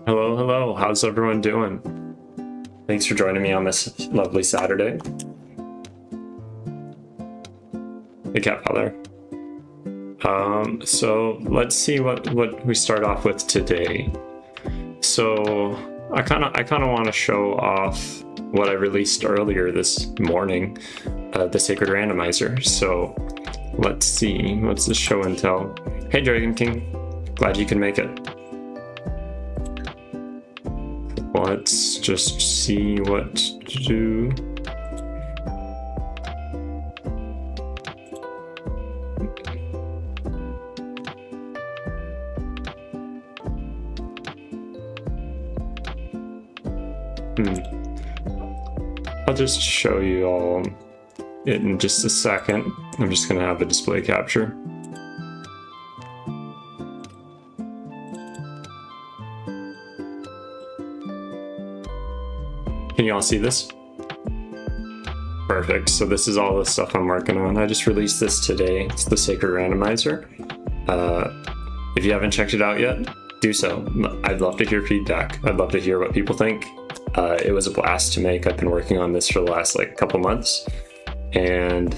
Hello, hello. How's everyone doing? Thanks for joining me on this lovely Saturday. Hey, Cat Father. So let's see what we start off with today. So I kind of want to show off what I released earlier this morning, the Sacred Randomizer. So let's see, what's the show and tell? Hey, Dragon King, glad you can make it. Let's just see what to do. I'll just show you all it in just a second. I'm just gonna have a display capture. Can you all see this? Perfect. So this is all the stuff I'm working on. I just released this today. It's the Sacred Randomizer. If you haven't checked it out yet, do so. I'd love to hear feedback. I'd love to hear what people think. It was a blast to make. I've been working on this for the last couple months, and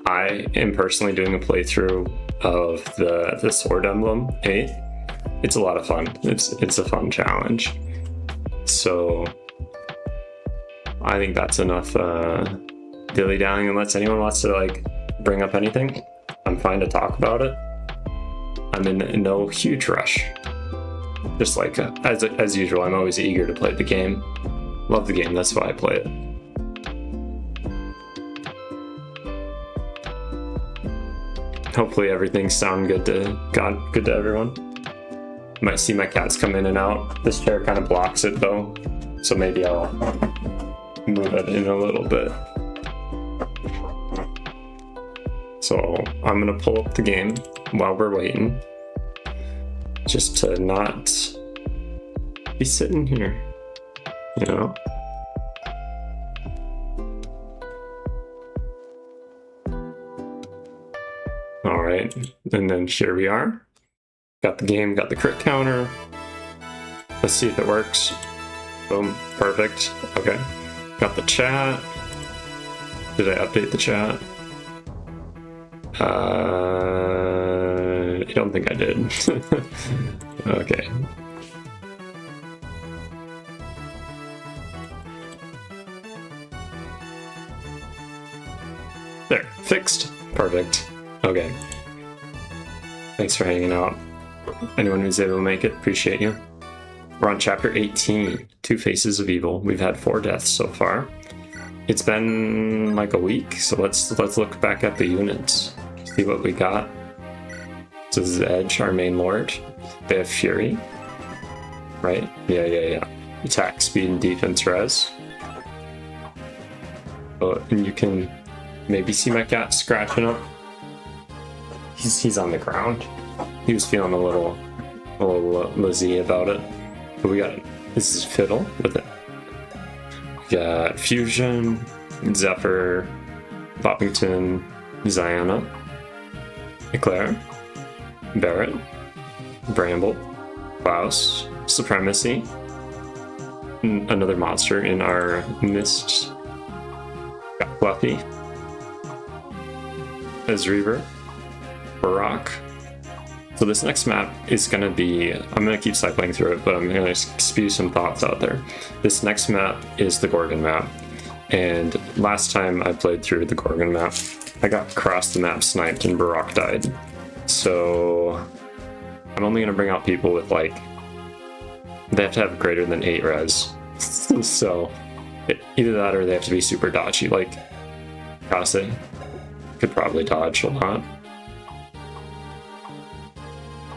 I am personally doing a playthrough of the Sword Emblem 8. It's a lot of fun. It's a fun challenge. So I think that's enough dilly-dallying. Unless anyone wants to bring up anything, I'm fine to talk about it. I'm in no huge rush. Just as usual, I'm always eager to play the game. Love the game, that's why I play it. Hopefully everything's sound good to everyone. Might see my cats come in and out. This chair kind of blocks it though, so maybe I'll move it in a little bit. So I'm gonna pull up the game while we're waiting, just to not be sitting here, you know? All right, and then here we are. Got the game, got the crit counter. Let's see if it works. Boom, perfect, okay. Got the chat. Did I update the chat? I don't think I did. Okay. There, fixed. Perfect. Okay. Thanks for hanging out. Anyone who's able to make it, appreciate you. We're on chapter 18, Two Faces of Evil. We've had 4 deaths so far. It's been like a week, so let's look back at the units. See what we got. So this is Edge, our main lord. They have Fury. Right? Yeah. Attack, speed, and defense res. Oh, and you can maybe see my cat scratching up. He's on the ground. He was feeling a little lazy about it. But we got, this is Fiddle with it. We got Fusion, Zephyr, Boppington, Ziana, Eclair, Barrett, Bramble, Klaus, Supremacy, another monster in our midst. Got Fluffy, Ezreaver, Barak. So this next map is going to be, I'm going to keep cycling through it, but I'm going to spew some thoughts out there. This next map is the Gorgon map, and last time I played through the Gorgon map, I got across the map sniped and Barak died. So I'm only going to bring out people with they have to have greater than 8 res. So either that or they have to be super dodgy, like Kase could probably dodge a lot.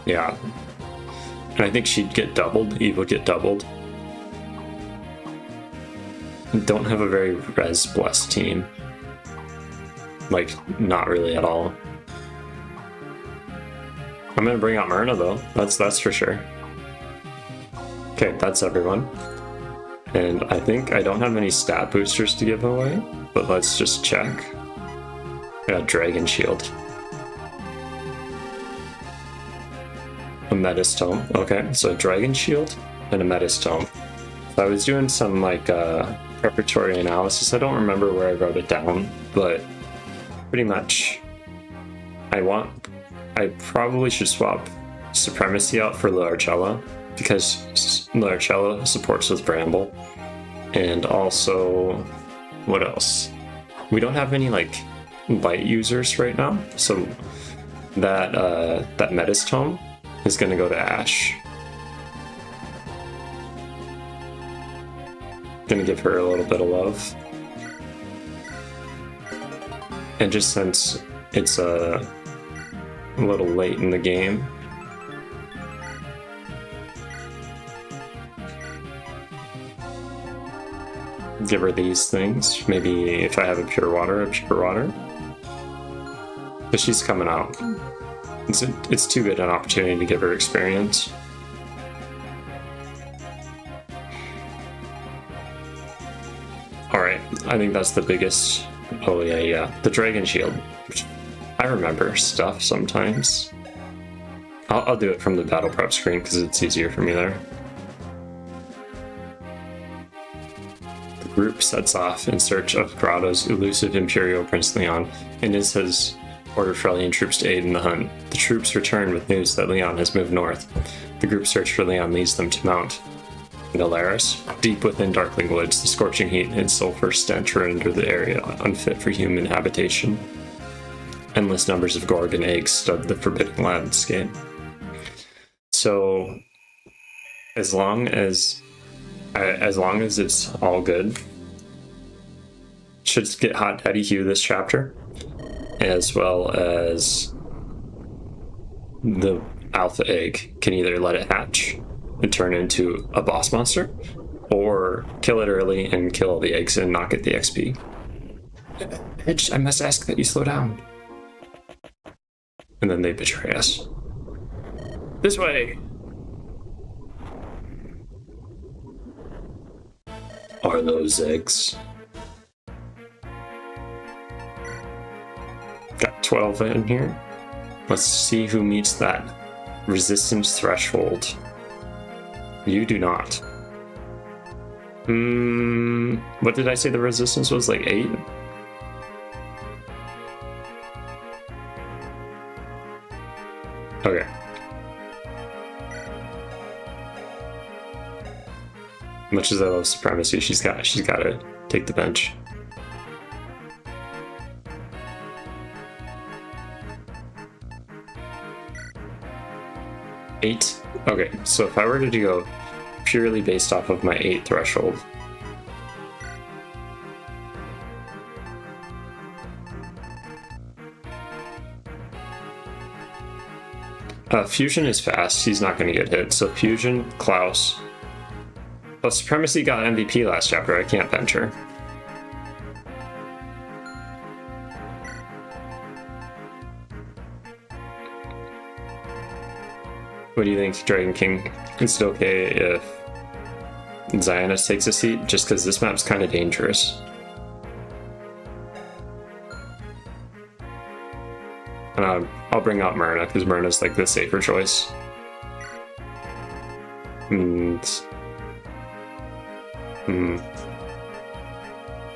Yeah, and I think she'd get doubled, Eve would get doubled. Don't have a very res blessed team. Not really at all. I'm gonna bring out Myrna though, that's for sure. Okay, that's everyone. And I think I don't have any stat boosters to give away, but let's just check. I got Dragon Shield. A Metastone. Okay, so Dragon Shield, and a Metis tome. So I was doing some like preparatory analysis. I don't remember where I wrote it down, but pretty much I probably should swap Supremacy out for Largella, because Largella supports with Bramble. And also, what else? We don't have any like bite users right now, so that Metis tome is going to go to Ash. Gonna give her a little bit of love. And just since it's a little late in the game, give her these things. Maybe if I have a pure water. But she's coming out. It's too good an opportunity to give her experience. Alright, I think that's the biggest. Oh yeah, the Dragon Shield. I remember stuff sometimes. I'll do it from the battle prep screen because it's easier for me there. The group sets off in search of Grotto's elusive Imperial Prince Leon, and Iz has ordered Freljin troops to aid in the hunt. The troops return with news that Leon has moved north. The group search for Leon leads them to Mount Nalaris. Deep within Darkling Woods, the scorching heat and sulfur stench render the area unfit for human habitation. Endless numbers of Gorgon eggs stud the forbidding landscape. So, as long as it's all good, should get Hot Daddy Hugh this chapter, as well as the alpha egg can either let it hatch and turn into a boss monster, or kill it early and kill all the eggs and not get the XP. Edge, I must ask that you slow down. And then they betray us. This way! Are those eggs? Got 12 in here. Let's see who meets that resistance threshold. You do not. What did I say the resistance was? Like 8? Okay. Much as I love Supremacy, she's got to take the bench. Eight? Okay, so if I were to go purely based off of my 8 threshold, Fusion is fast, he's not going to get hit, so Fusion, Klaus. Well, Supremacy got MVP last chapter, I can't bench her. What do you think, Dragon King? Is it okay if Zionist takes a seat? Just because this map's kind of dangerous. And I'll bring out Myrna, because Myrna's like the safer choice. And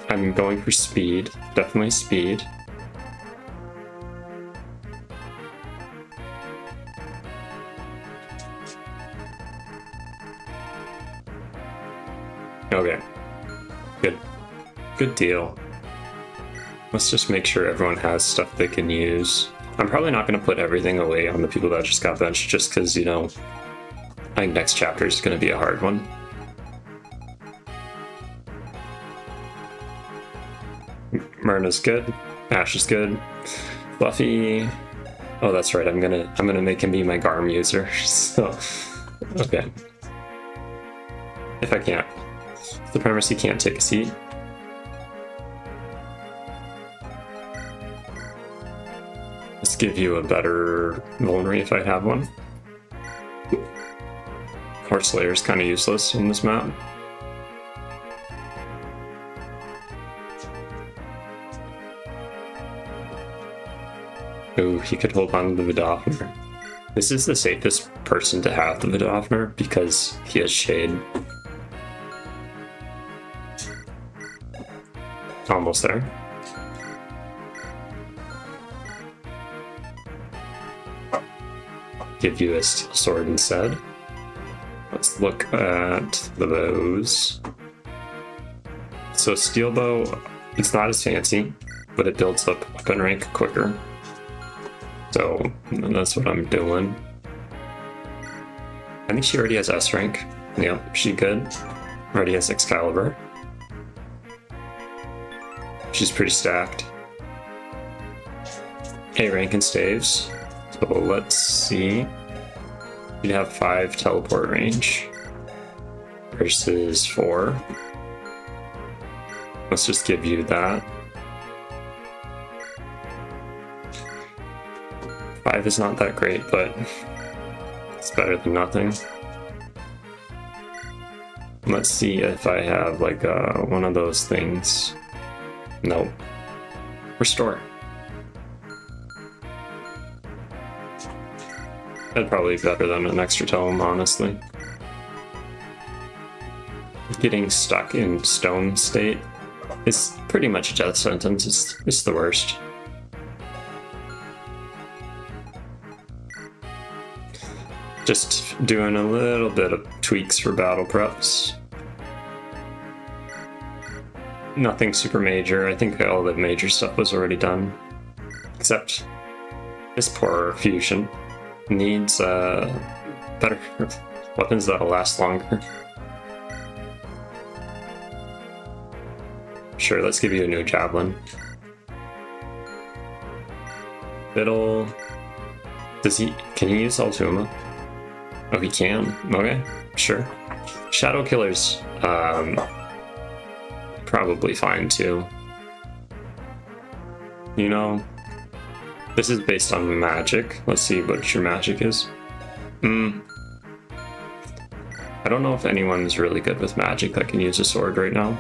I'm going for speed. Definitely speed. Okay. Good. Good deal. Let's just make sure everyone has stuff they can use. I'm probably not going to put everything away on the people that just got benched, just because, you know, I think next chapter is going to be a hard one. Myrna's good. Ash is good. Fluffy. Oh, that's right. I'm gonna make him be my Garm user. So, okay. If I can't. Supremacy can't take a seat. Let's give you a better Vulnerary if I have one. Horse Slayer's kind of useless in this map. Ooh, he could hold on to the Vidofner. This is the safest person to have the Vidofner because he has shade. Almost there. Give you a steel sword instead. Let's look at the bows. So steel bow, it's not as fancy, but it builds up weapon rank quicker. So that's what I'm doing. I think she already has S rank. Yep, she good. Already has Excalibur. She's pretty stacked. A rank and staves. So let's see. You'd have 5 teleport range versus 4. Let's just give you that. 5 is not that great, but it's better than nothing. Let's see if I have like one of those things. Nope. Restore. That'd probably be better than an extra tome, honestly. Getting stuck in stone state is pretty much a death sentence. It's the worst. Just doing a little bit of tweaks for battle preps. Nothing super major. I think all the major stuff was already done. Except this poor fusion needs better weapons that'll last longer. Sure, let's give you a new javelin. Fiddle. Can he use Ultima? Oh, he can. Okay, sure. Shadow Killers, probably fine too. You know, this is based on magic. Let's see what your magic is. I don't know if anyone's really good with magic that can use a sword right now.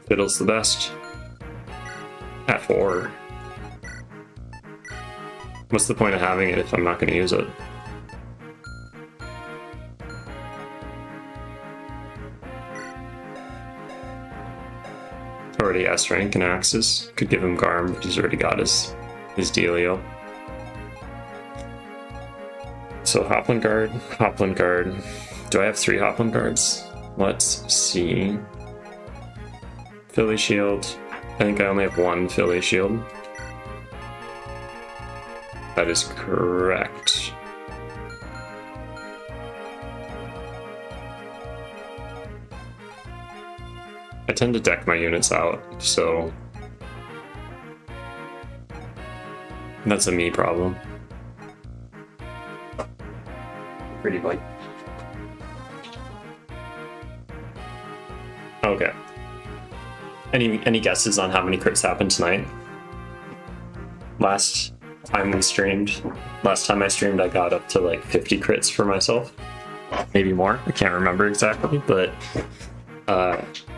Fiddle's the best. At 4. What's the point of having it if I'm not going to use it? Already S rank and Axis. Could give him Garm, but he's already got his dealio. So Hopland Guard. Do I have 3 Hopland Guards? Let's see. Philly Shield. I think I only have 1 Philly Shield. That is correct. I tend to deck my units out, so that's a me problem. Pretty light. Okay. Any guesses on how many crits happened tonight? Last time I streamed, I got up to like 50 crits for myself. Maybe more. I can't remember exactly, but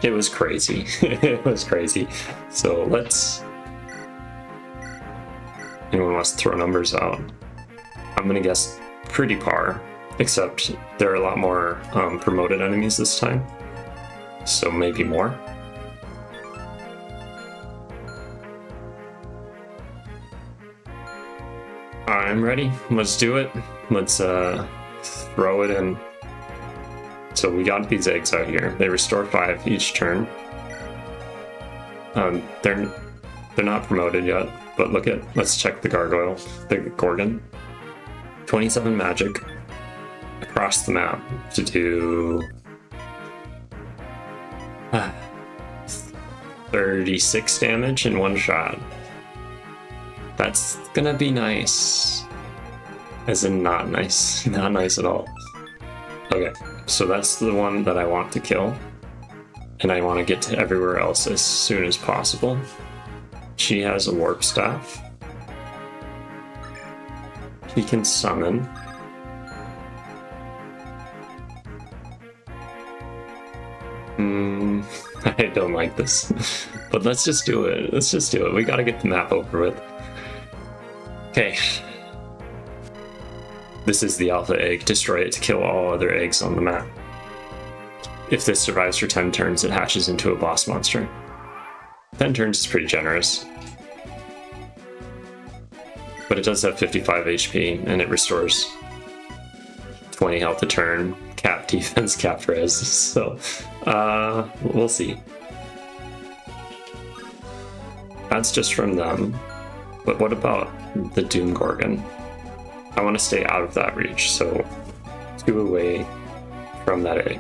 it was crazy. It was crazy. So anyone wants to throw numbers out? I'm gonna guess pretty par, except there are a lot more promoted enemies this time. So maybe more. I'm ready. Let's do it. Let's throw it in. So we got these eggs out here. They restore 5 each turn. They're not promoted yet, but let's check the gargoyle, the Gorgon. 27 magic across the map to do 36 damage in 1 shot. That's gonna be nice. As in not nice. Not nice at all. Okay, so that's the one that I want to kill. And I want to get to everywhere else as soon as possible. She has a warp staff. He can summon. I don't like this. But let's just do it. Let's just do it. We gotta get the map over with. Okay. This is the alpha egg. Destroy it to kill all other eggs on the map. If this survives for 10 turns, it hatches into a boss monster. 10 turns is pretty generous. But it does have 55 HP, and it restores 20 health a turn, cap defense, cap res, so we'll see. That's just from them, but what about the Doom Gorgon? I want to stay out of that reach, so 2 away from that egg.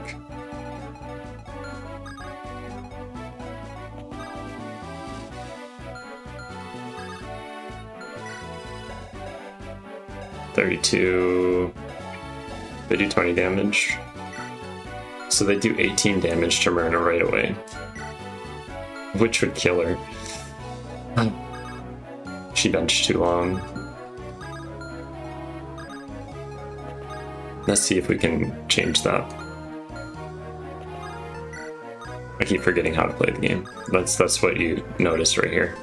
$32. They do 20 damage. So they do 18 damage to Myrna right away. Which would kill her. She benched too long. Let's see if we can change that. I keep forgetting how to play the game. That's what you notice right here.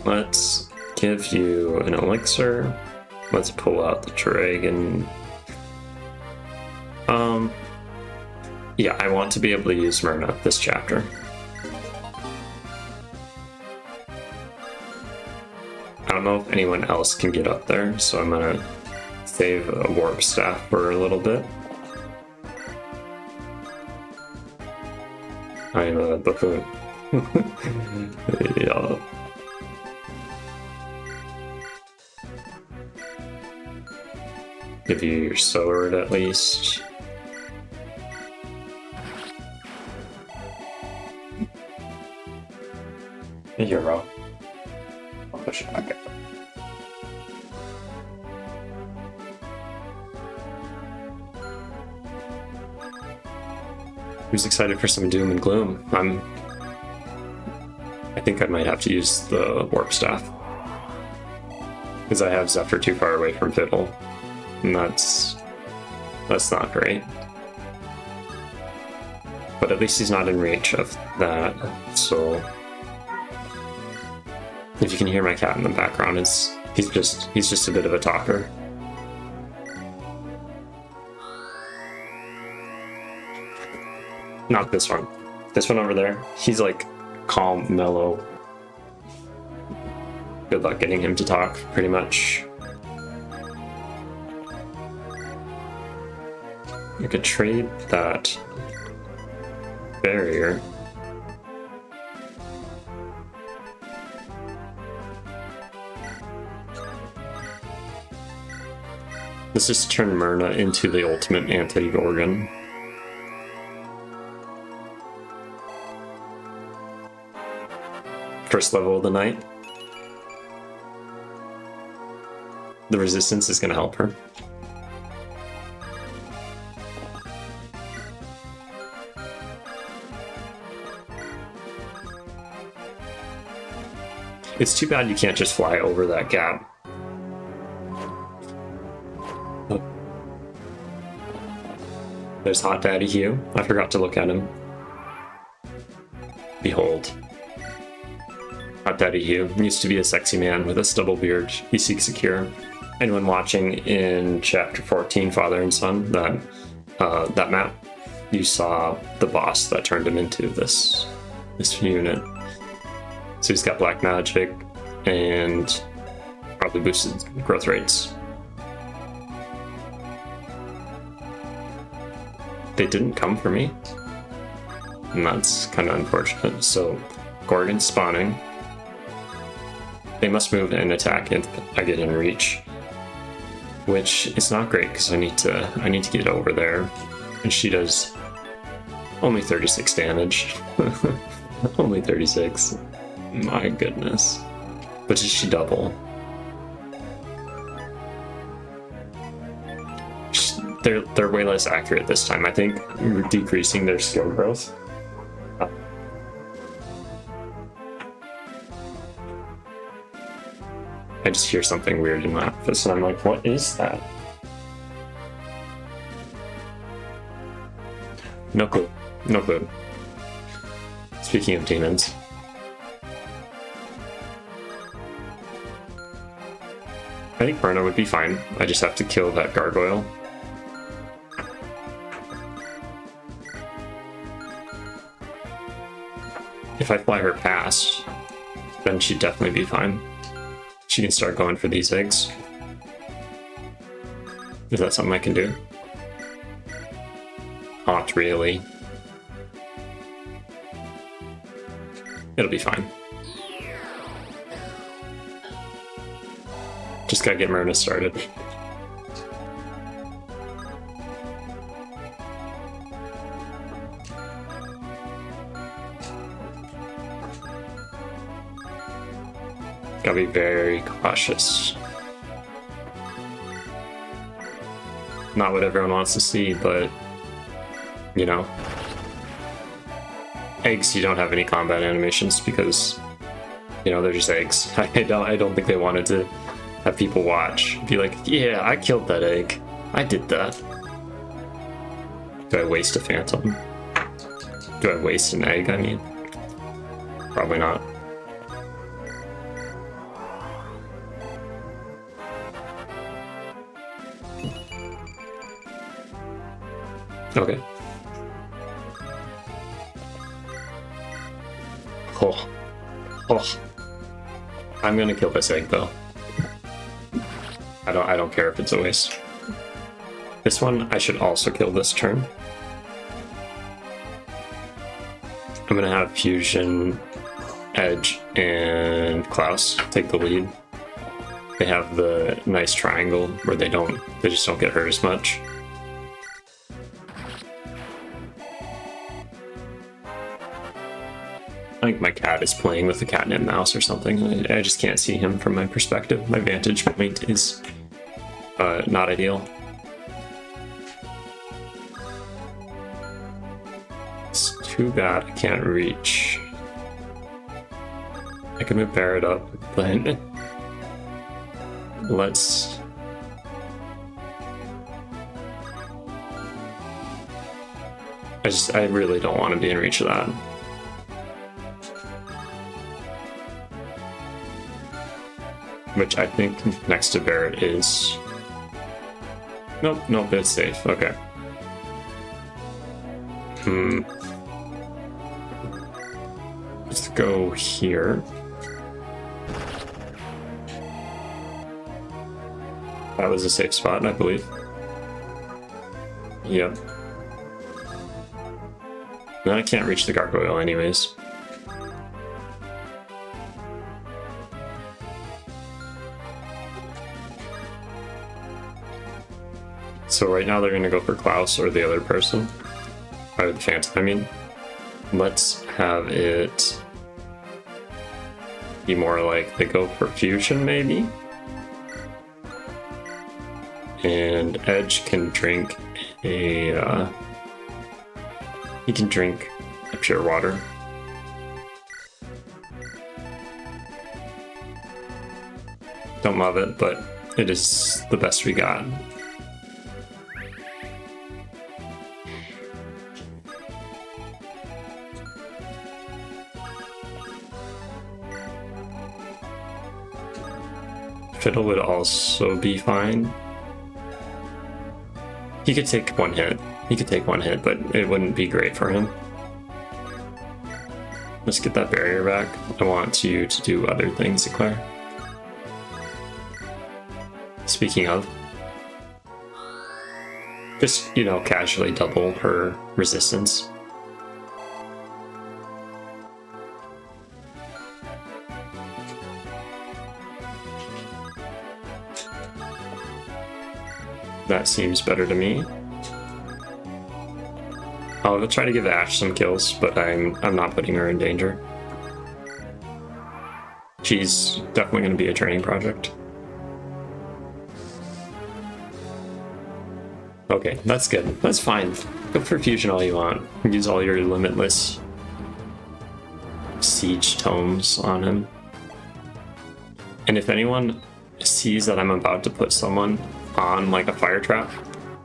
Let's give you an elixir. Let's pull out the dragon. Yeah, I want to be able to use Myrna this chapter. I don't know if anyone else can get up there, so I'm gonna save a warp staff for a little bit. I'm a buffoon. Yeah. Give you your sword at least. A hero. I'll push it back up. Who's excited for some doom and gloom? I think I might have to use the warp staff. Because I have Zephyr too far away from Fiddle. And that's not great. But at least he's not in reach of that, so if you can hear my cat in the background, he's just a bit of a talker. Not this one. This one over there. He's like calm, mellow. Good luck getting him to talk, pretty much. I could trade that barrier. Let's just turn Myrna into the ultimate anti-Gorgon. First level of the night. The resistance is going to help her. It's too bad you can't just fly over that gap. There's Hot Daddy Hugh. I forgot to look at him. Behold. Hot Daddy Hugh used to be a sexy man with a stubble beard. He seeks a cure. Anyone watching in chapter 14, Father and Son, that map, you saw the boss that turned him into this unit. So he's got black magic and probably boosted growth rates. They didn't come for me, and that's kind of unfortunate. So Gorgon's spawning. They must move and attack if I get in reach, which is not great because I need to get over there, and she does only 36 damage. Only 36. My goodness. But does she double? They're way less accurate this time. I think we're decreasing their skill growth. I just hear something weird in my office and I'm like, what is that? No clue. No clue. It's Speaking of demons. I think Myrna would be fine. I just have to kill that gargoyle. If I fly her past, then she'd definitely be fine. She can start going for these eggs. Is that something I can do? Not really. It'll be fine. Just gotta get Myrna started. Gotta be very cautious. Not what everyone wants to see, but you know. Eggs, you don't have any combat animations because, you know, they're just eggs. I don't think they wanted to have people watch. Be like, yeah, I killed that egg. I did that. Do I waste a phantom? Do I waste an egg, I mean? Probably not. Okay. Oh. I'm gonna kill this egg though. I don't care if it's a waste. This one I should also kill this turn. I'm gonna have Fusion, Edge, and Klaus take the lead. They have the nice triangle where they just don't get hurt as much. I think my cat is playing with the catnip mouse or something. I just can't see him from my perspective. My vantage point is not ideal. It's too bad I can't reach. I can move Barrett up, but let's... I really don't want to be in reach of that. Which I think next to Barrett is... Nope, it's safe. Okay. Let's go here. That was a safe spot, I believe. Yep. No, I can't reach the gargoyle anyways. So right now they're going to go for Klaus or the other person. Or the Phantom, I mean. Let's have it be more like they go for Fusion, maybe? And Edge can drink a... he can drink a pure water. Don't love it, but it is the best we got. Fiddle would also be fine. He could take one hit. But it wouldn't be great for him. Let's get that barrier back. I want you to do other things, Eclair. Speaking of, just, you know, casually double her resistance. That seems better to me. I'll try to give Ash some kills, but I'm not putting her in danger. She's definitely going to be a training project. Okay, that's good. That's fine. Go for Fusion all you want. Use all your limitless siege tomes on him. And if anyone sees that I'm about to put someone on like a fire trap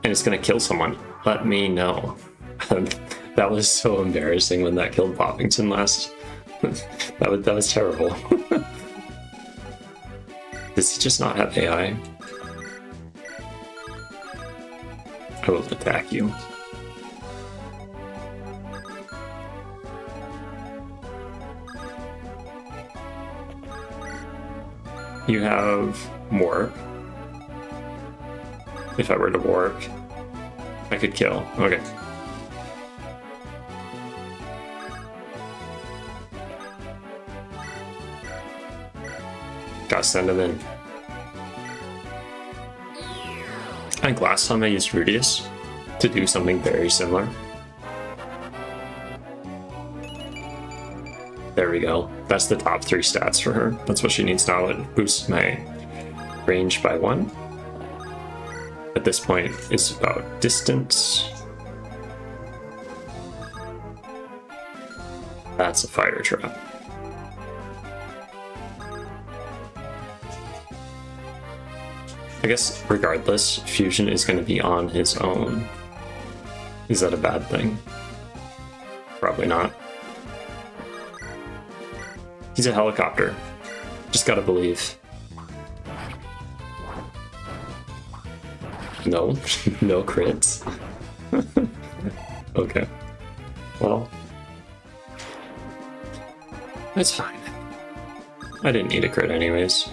and it's gonna kill someone, let me know. That was so embarrassing when that killed Poppington last. that was terrible. Does he just not have AI? I will attack you. You have warp. If I were to warp, I could kill. Okay. Gotta send him in. I think last time I used Rudius to do something very similar. There we go. That's the top 3 stats for her. That's what she needs now. It boosts my range by 1. At this point, it's about distance. That's a fire trap. I guess regardless, Fusion is going to be on his own. Is that a bad thing? Probably not. He's a helicopter. Just gotta believe. No, no crits. Okay. Well, it's fine. I didn't need a crit anyways.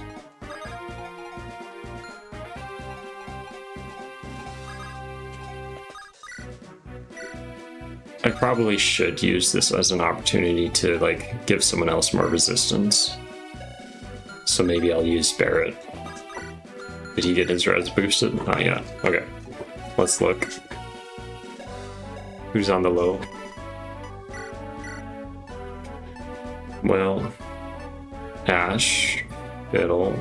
I probably should use this as an opportunity to, like, give someone else more resistance. So maybe I'll use Barrett. Did he get his res boosted? Not yet. Okay. Let's look. Who's on the low? Well, Ash, Fiddle.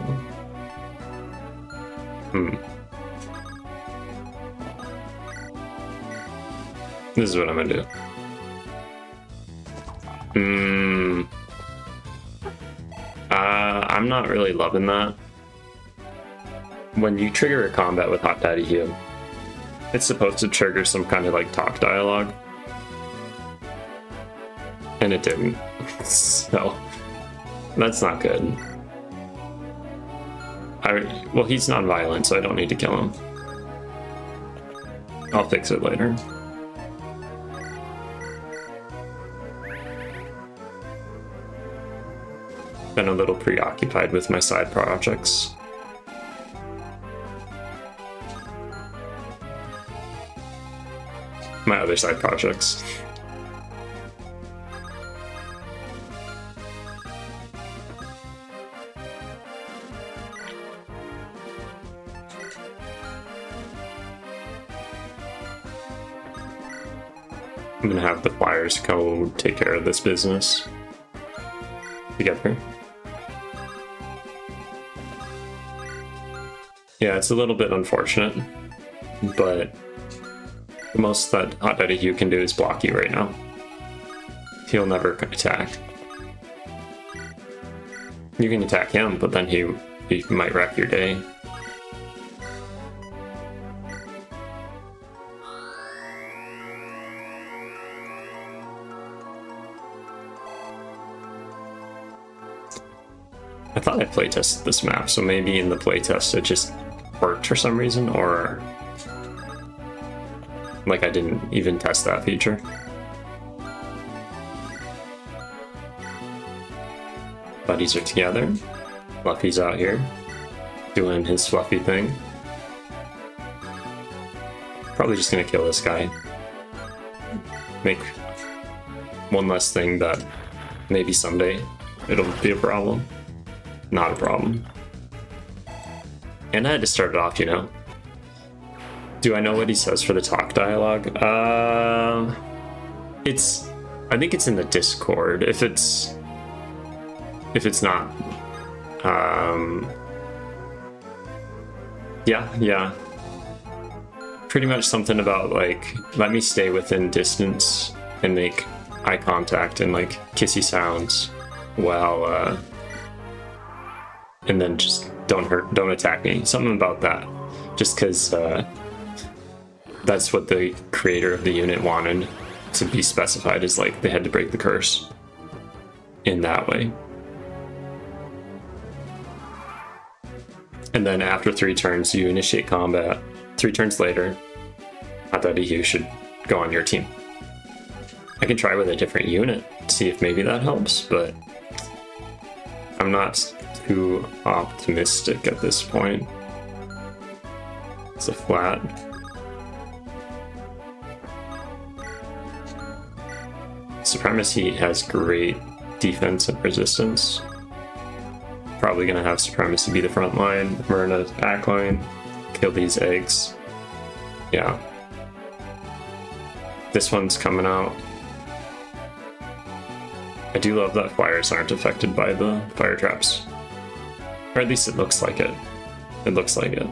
This is what I'm gonna do. I'm not really loving that. When you trigger a combat with Hot Daddy Hugh, it's supposed to trigger some kind of like talk dialogue. And it didn't. So, that's not good. Well, he's non-violent, so I don't need to kill him. I'll fix it later. Been a little preoccupied with my side projects. My other side projects. I'm gonna have the Flyers go take care of this business together. Yeah, it's a little bit unfortunate, but the most that Hot Daddy Hugh can do is block you right now. He'll never attack. You can attack him, but then he might wreck your day. I thought I playtested this map, so maybe in the playtest it just worked for some reason, or like I didn't even test that feature. Buddies are together. Fluffy's out here doing his fluffy thing. Probably just gonna kill this guy. Make one less thing that maybe someday it'll be a problem. Not a problem. And I had to start it off, you know. Do I know what he says for the talk dialogue? I think it's in the Discord. If it's not, yeah. Pretty much something about like, let me stay within distance and make eye contact and like kissy sounds while, and then just don't attack me. Something about that. Just because that's what the creator of the unit wanted to be specified as like they had to break the curse in that way. And then after 3 turns, you initiate combat. 3 turns later, Hatariyu should go on your team. I can try with a different unit, see if maybe that helps, but I'm not too optimistic at this point. It's a flat. Supremacy has great defense and resistance. Probably gonna have Supremacy be the front line, Myrna back line, kill these eggs. Yeah. This one's coming out. I do love that flyers aren't affected by the fire traps. Or at least it looks like it. It looks like it.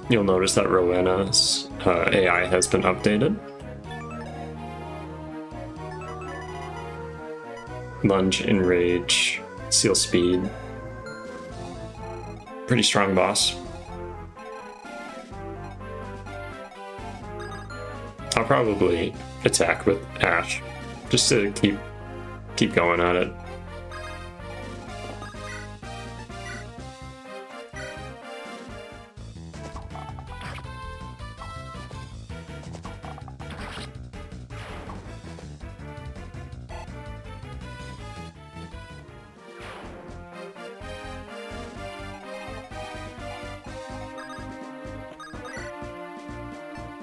You'll notice that Rowena's AI has been updated. Lunge, Enrage, Seal Speed. Pretty strong boss. I'll probably attack with Ash, just to keep going at it.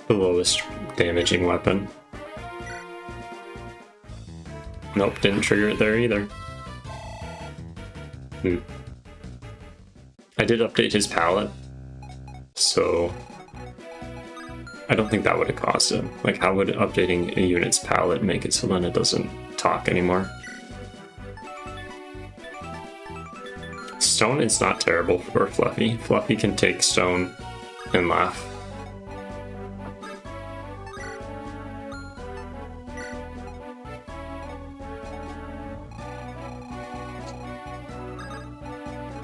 The lowest damaging weapon. Nope, didn't trigger it there either. I did update his palette, so I don't think that would have caused him. Like, how would updating a unit's palette make it so then it doesn't talk anymore? Stone is not terrible for Fluffy. Fluffy can take stone and laugh.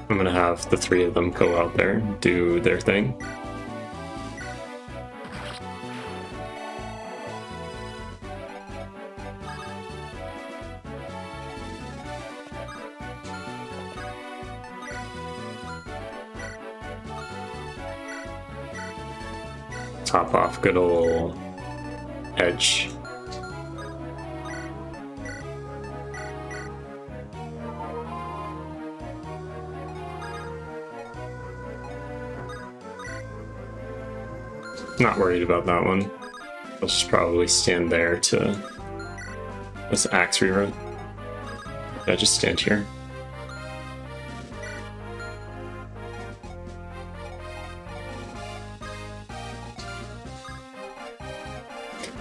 I'm gonna have the 3 of them go out there and do their thing. Top off good ol' Edge. Not worried about that one. I'll just probably stand there to... What's axe rerun? Yeah, just stand here.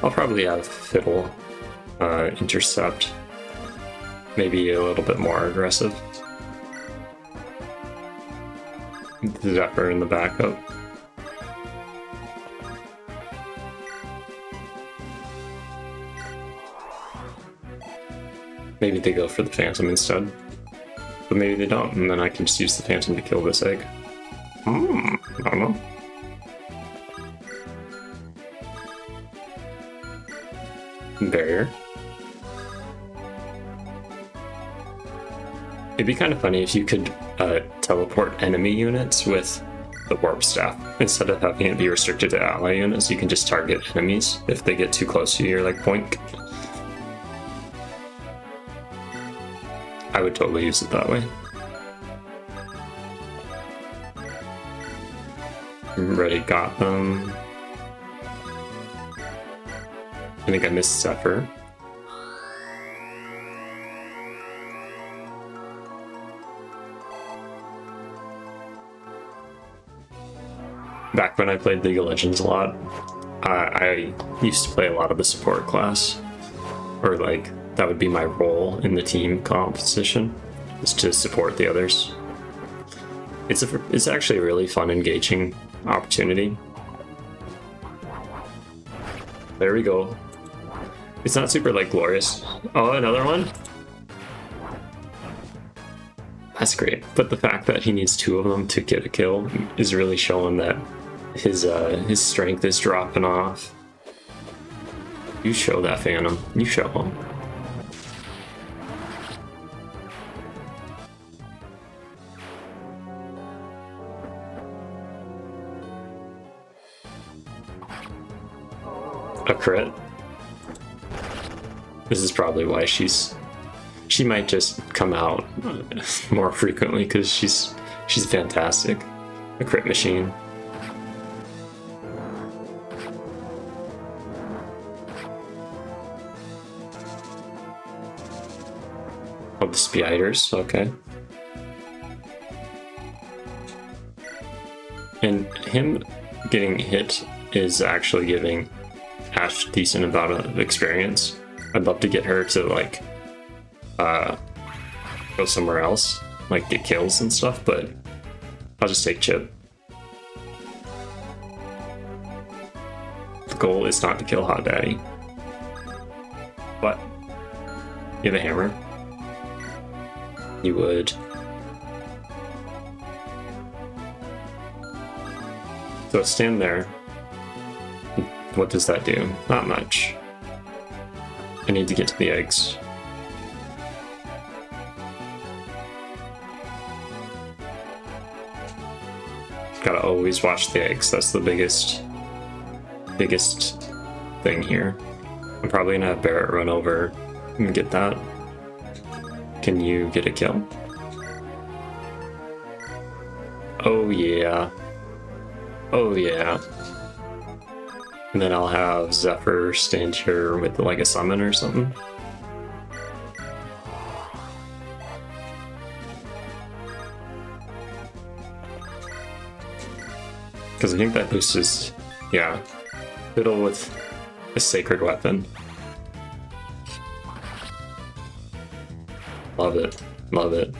I'll probably have Fiddle intercept. Maybe a little bit more aggressive. Zephyr in the backup. Maybe they go for the Phantom instead. But maybe they don't, and then I can just use the Phantom to kill this egg. I don't know. Barrier. It'd be kind of funny if you could teleport enemy units with the Warp Staff. Instead of having it be restricted to ally units, you can just target enemies if they get too close to you, you're like, poink. I would totally use it that way. Already got them. I think I missed Zephyr. Back when I played League of Legends a lot, I used to play a lot of the support class. Or like, that would be my role in the team composition, is to support the others. It's actually a really fun, engaging opportunity. There we go. It's not super like glorious. Oh, another one? That's great. But the fact that he needs 2 of them to get a kill is really showing that his strength is dropping off. You show that Phantom. You show him. A crit. This is probably why she might just come out more frequently, because she's fantastic. A crit machine. Oh, the spiders, okay. And him getting hit is actually giving Ash a decent amount of experience. I'd love to get her to like go somewhere else, like get kills and stuff, but I'll just take Chip. The goal is not to kill Hot Daddy. What? You have a hammer? You would. So stand there. What does that do? Not much. I need to get to the eggs. Gotta always watch the eggs. That's the biggest thing here. I'm probably gonna have Barrett run over and get that. Can you get a kill? Oh yeah. Oh yeah. And then I'll have Zephyr stand here with like a summon or something. Because I think that boosts, yeah, fiddle with a sacred weapon. Love it, love it.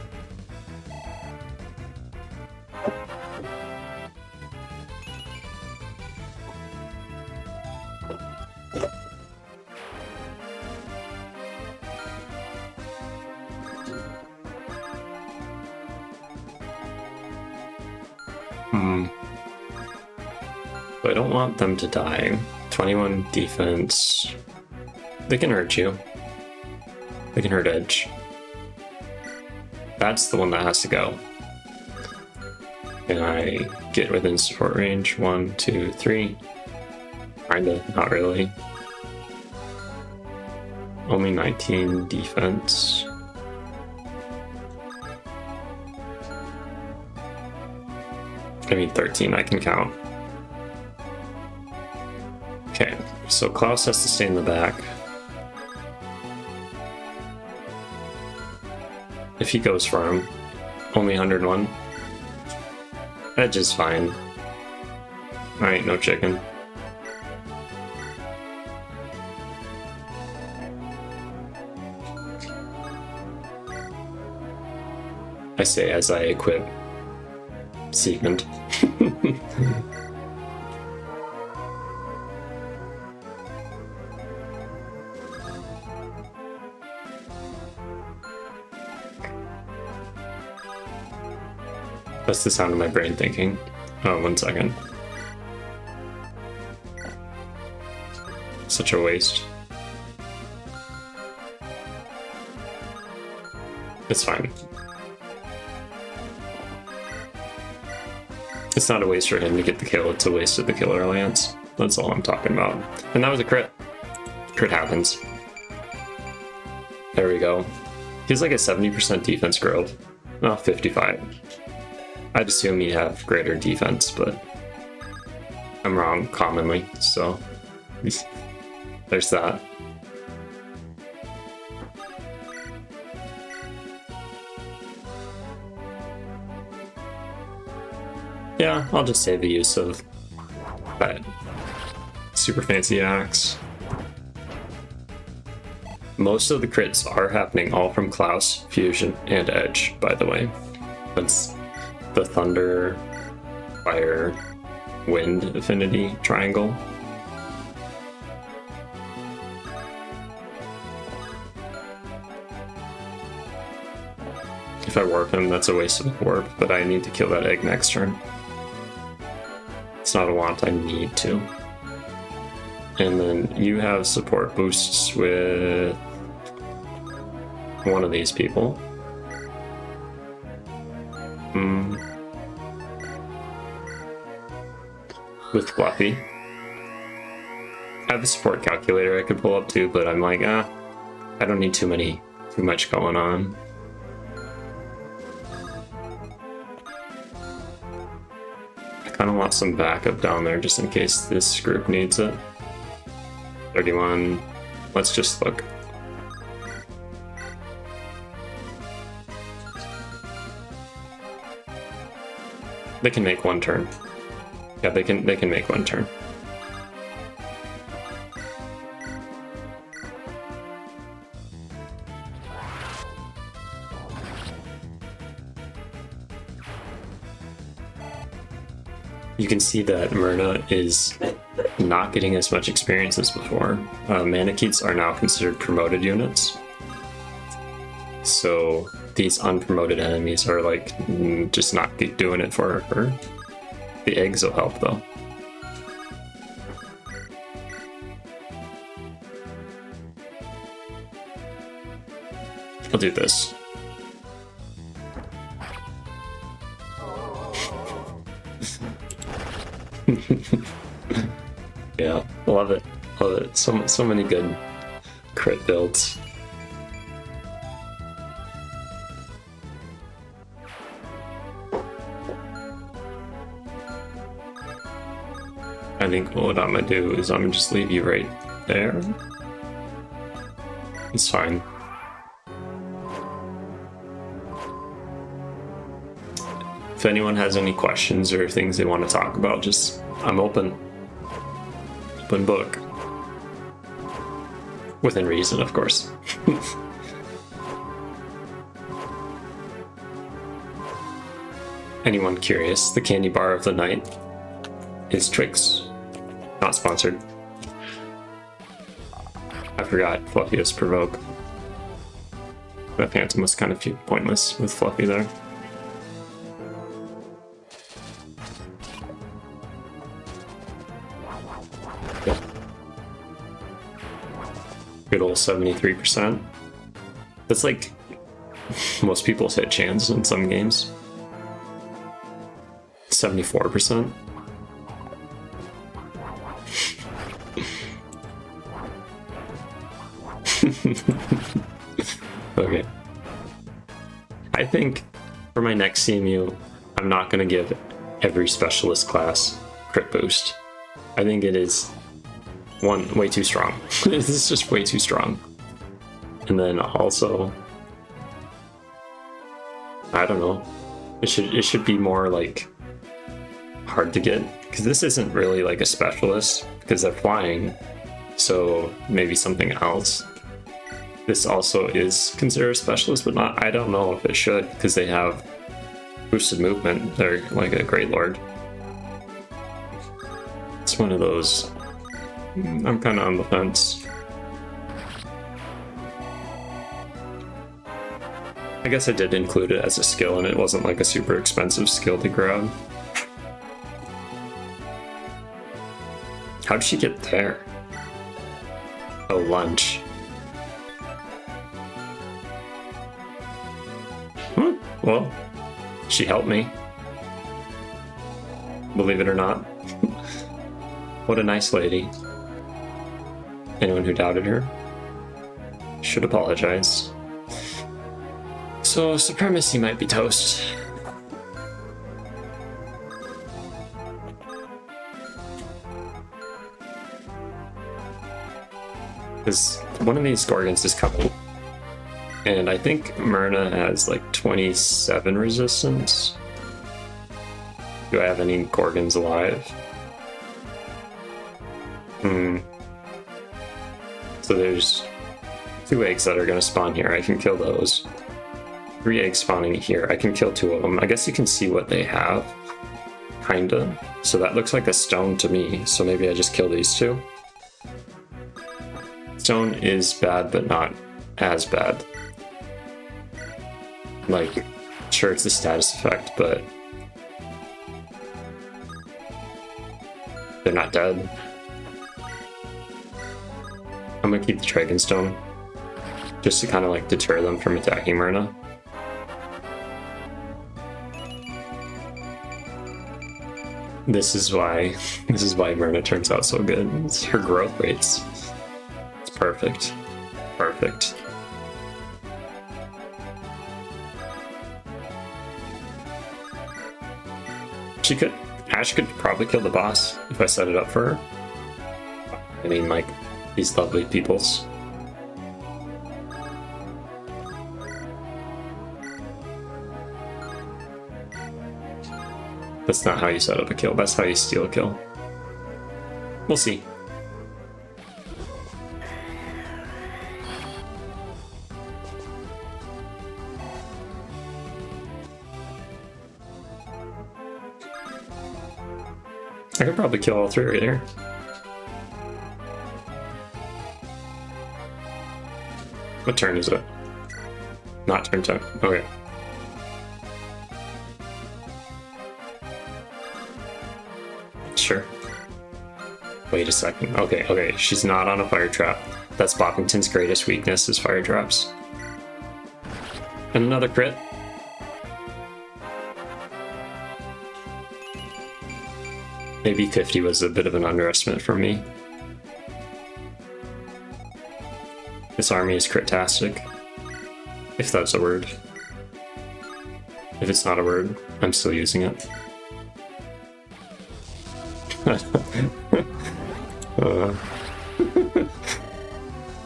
So I don't want them to die. 21 defense. They can hurt you. They can hurt Edge. That's the one that has to go. Can I get within support range? 1, 2, 3. Kinda, not really. Only 19 defense. I mean 13, I can count. Okay, so Klaus has to stay in the back. If he goes for him, only 101. Edge is fine. I ain't no chicken. I say as I equip Siegmund. That's the sound of my brain thinking. Oh, 1 second. Such a waste. It's fine. It's not a waste for him to get the kill, it's a waste of the Killer Lance. That's all I'm talking about. And that was a crit. Crit happens. There we go. He has like a 70% defense growth. Oh, 55. I'd assume he'd have greater defense, but I'm wrong commonly, so there's that. Yeah, I'll just save the use of that super fancy axe. Most of the crits are happening all from Klaus, Fusion, and Edge, by the way. That's the Thunder, Fire, Wind affinity triangle. If I warp him, that's a waste of warp, but I need to kill that egg next turn. It's not a want, I need to. And then you have support boosts with one of these people. With Fluffy. I have a support calculator I could pull up too, but I'm like, I don't need too much going on. I kind of want some backup down there just in case this group needs it. 31. Let's just look. They can make one turn. Yeah, they can make one turn. You can see that Myrna is not getting as much experience as before. Manakets are now considered promoted units. So these unpromoted enemies are like just not doing it for her. The eggs will help though. I'll do this. Yeah, love it. Love it. So many good crit builds. I think what I'm gonna do is I'm gonna just leave you right there. It's fine. If anyone has any questions or things they want to talk about, just I'm open. Open book. Within reason, of course. Anyone curious, the candy bar of the night is Twix. Not sponsored. I forgot Fluffy is Provoke. The Phantom was kind of pointless with Fluffy there. Yeah. Good old 73%. That's like most people's hit chance in some games. 74%. Okay. I think for my next CMU, I'm not going to give every specialist class crit boost. I think it is way too strong. This is just way too strong. And then also, I don't know. It should be more like hard to get, because this isn't really like a specialist because they're flying. So maybe something else. This also is considered a specialist, but not. I don't know if it should, because they have boosted movement. They're like a Great Lord. It's one of those. I'm kind of on the fence. I guess I did include it as a skill, and it wasn't like a super expensive skill to grab. How'd she get there? Oh, lunch. Well, she helped me. Believe it or not. What a nice lady. Anyone who doubted her should apologize. So, supremacy might be toast. Because one of these Gorgons is coming. And I think Myrna has like 27 resistance. Do I have any Gorgons alive? So there's 2 eggs that are going to spawn here. I can kill those. 3 eggs spawning here. I can kill 2 of them. I guess you can see what they have. Kinda. So that looks like a stone to me. So maybe I just kill these 2. Stone is bad, but not as bad. Like, sure, it's a status effect, but they're not dead. I'm gonna keep the Dragon Stone just to kind of like deter them from attacking Myrna. This is why Myrna turns out so good. It's her growth rates. It's perfect. Perfect. Ash could probably kill the boss if I set it up for her. I mean, like, these lovely peoples. That's not how you set up a kill, that's how you steal a kill. We'll see. I could probably kill all three right here. What turn is it? Not turn 10. Okay. Sure. Wait a second. Okay. She's not on a fire trap. That's Boppington's greatest weakness is fire traps. And another crit. Maybe 50 was a bit of an underestimate for me. This army is crit-tastic. If that's a word. If it's not a word, I'm still using it.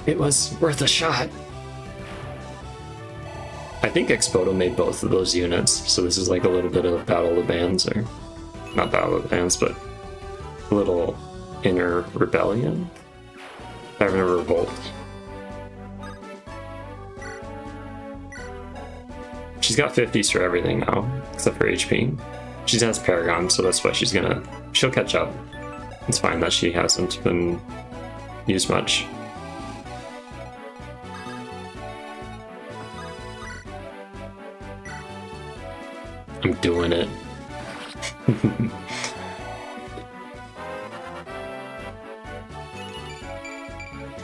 It was worth a shot. I think Expoto made both of those units, so this is like a little bit of Battle of the Bands, or not Battle of the Bands, but a little inner rebellion. Having a revolt. She's got 50s for everything now, except for HP. She has Paragon, so that's why she'll catch up. It's fine that she hasn't been used much. I'm doing it.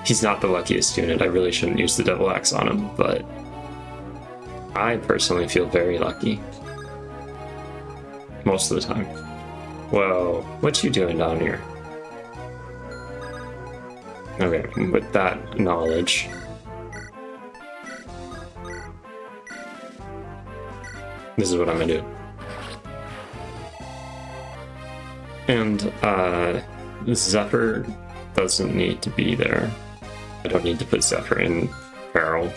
He's not the luckiest unit. I really shouldn't use the Devil Axe on him, but I personally feel very lucky. Most of the time. Whoa, what you doing down here? Okay, with that knowledge. This is what I'm gonna do. And, Zephyr doesn't need to be there. I don't need to put Zephyr in peril.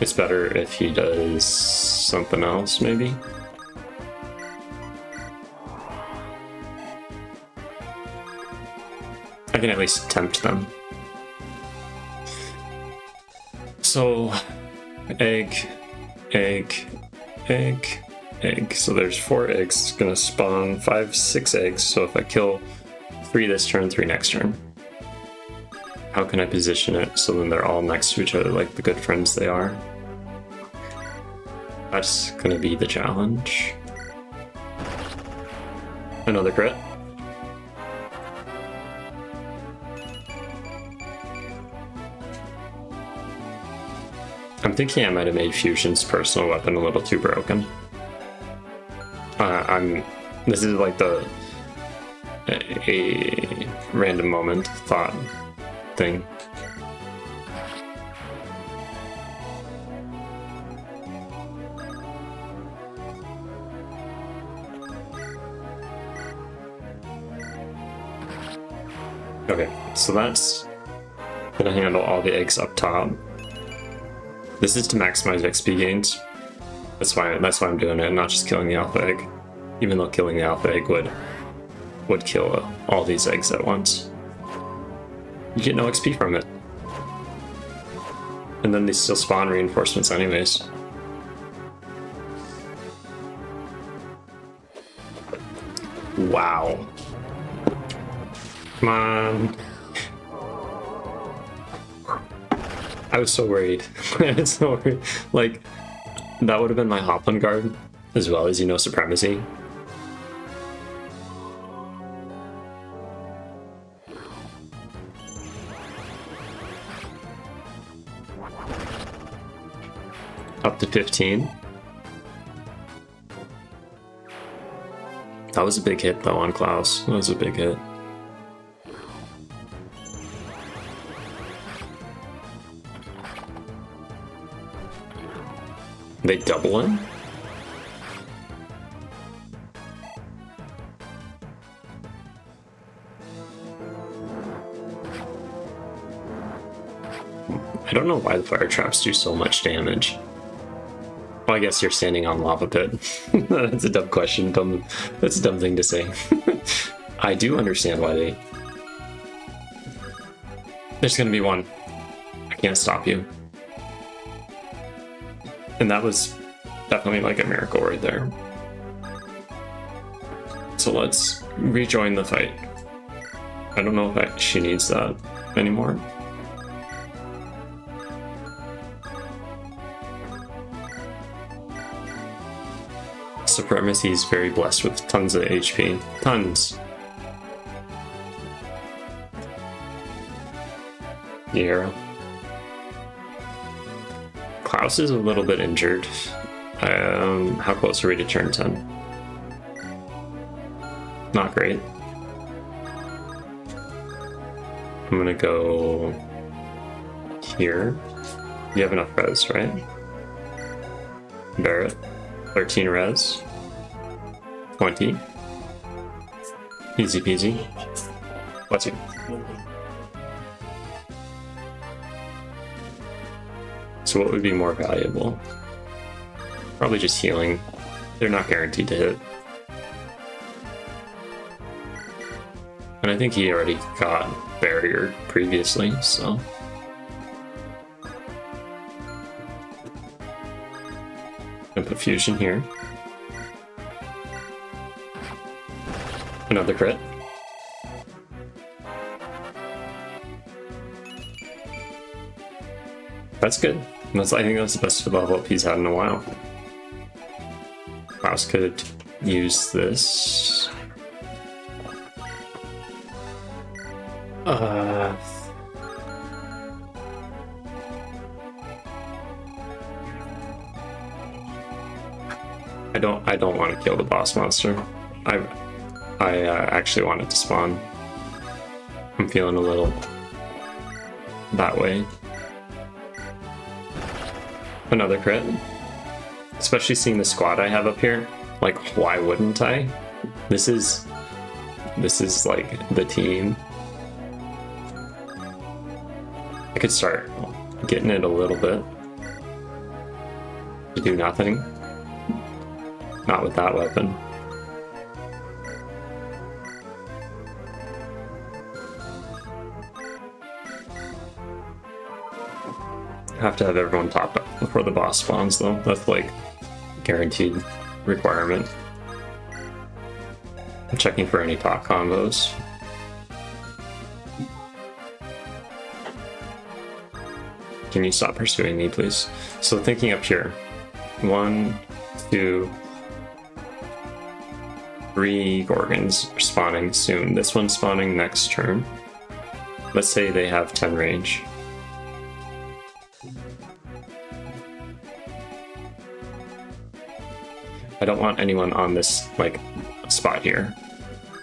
It's better if he does something else, maybe? I can at least tempt them. So, egg. So there's 4 eggs. It's gonna spawn 6 eggs. So if I kill 3 this turn, 3 next turn. How can I position it so then they're all next to each other like the good friends they are? That's gonna be the challenge. Another crit. I'm thinking I might have made Fusion's personal weapon a little too broken. This is like a random moment thought thing. Okay, so that's gonna handle all the eggs up top. This is to maximize XP gains. That's why I'm doing it, not just killing the alpha egg. Even though killing the alpha egg would kill all these eggs at once. You get no XP from it. And then they still spawn reinforcements anyways. Wow. Come on. I was so worried. I was so worried. Like, that would have been my Hoplin guard, as well as, Supremacy. Up to 15. That was a big hit though on Klaus. That was a big hit. They double him? I don't know why the fire traps do so much damage. Well, I guess you're standing on lava pit. That's a dumb question. That's a dumb thing to say. I do understand why they... There's gonna be one. I can't stop you. And that was definitely like a miracle right there. So let's rejoin the fight. I don't know if she needs that anymore. Supremacy is very blessed with tons of HP. Tons. The hero. Klaus is a little bit injured. How close are we to turn 10? Not great. I'm gonna go here. You have enough res, right? Barrett. 13 res. 20. Easy peasy. What's you? So what would be more valuable? Probably just healing. They're not guaranteed to hit. And I think he already got barrier previously, so... Gonna put fusion here. Another crit. That's good. I think that's the best level up he's had in a while. Klaus could use this. I don't want to kill the boss monster. I actually want it to spawn. I'm feeling a little that way. Another crit. Especially seeing the squad I have up here. Like, why wouldn't I? This is like the team. I could start getting it a little bit. To do nothing. Not with that weapon. Have to have everyone top up before the boss spawns though. That's like guaranteed requirement. I'm checking for any top combos. Can you stop pursuing me, please? So thinking up here. 1, 2, 3 Gorgons are spawning soon. This one's spawning next turn. Let's say they have 10 range. I don't want anyone on this like spot here.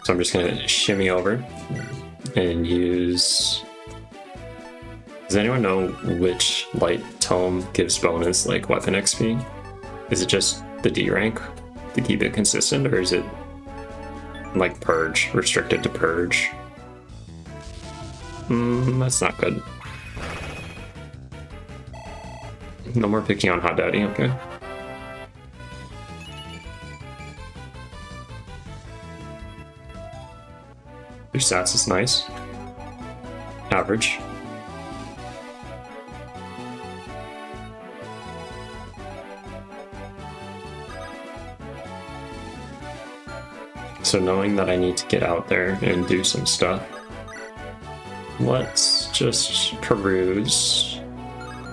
So I'm just gonna shimmy over and use... Does anyone know which light tome gives bonus like weapon XP? Is it just the D rank to keep it consistent, or is it like purge, restricted to purge? That's not good. No more picking on Hot Daddy, okay. Your stats is nice. Average. So knowing that I need to get out there and do some stuff, let's just peruse.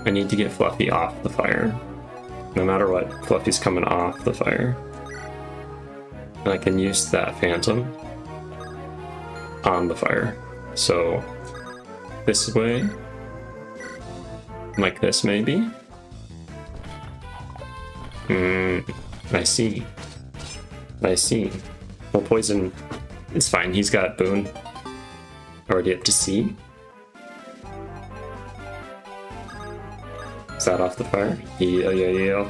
I need to get Fluffy off the fire. No matter what, Fluffy's coming off the fire. And I can use that Phantom on the fire. So this way, like this maybe. I see. I see. Well, poison is fine. He's got boon already up to C. Is that off the fire? Yeah.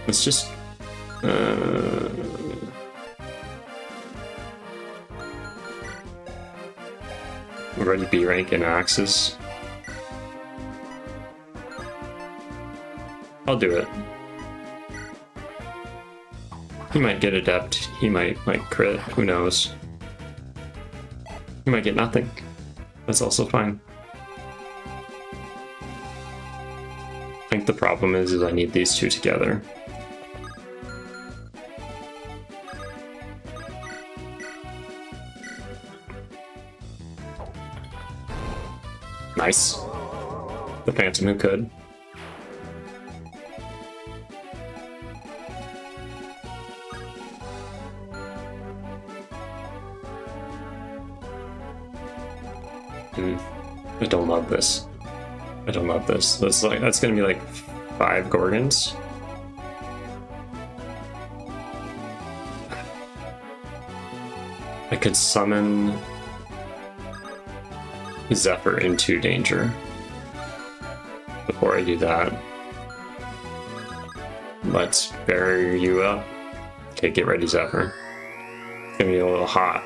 Let's just... Already B rank in axes. I'll do it. He might get adept. He might crit. Who knows? He might get nothing. That's also fine. I think the problem is I need these two together. Nice. The Phantom who could. I don't love this. I don't love this. That's gonna be like 5 Gorgons. I could summon Zephyr into danger before I do that. Let's bury you up. Okay, get ready, Zephyr. It's gonna be a little hot.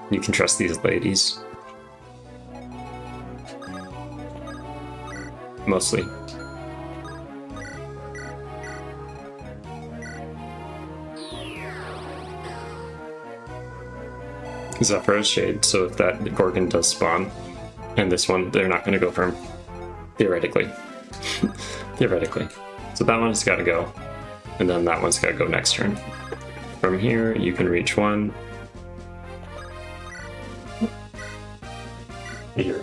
You can trust these ladies. Mostly. Zephyr's Shade, so if that Gorgon does spawn, and this one, they're not going to go for him. Theoretically. Theoretically. So that one's got to go, and then that one's got to go next turn. From here, you can reach one. Here.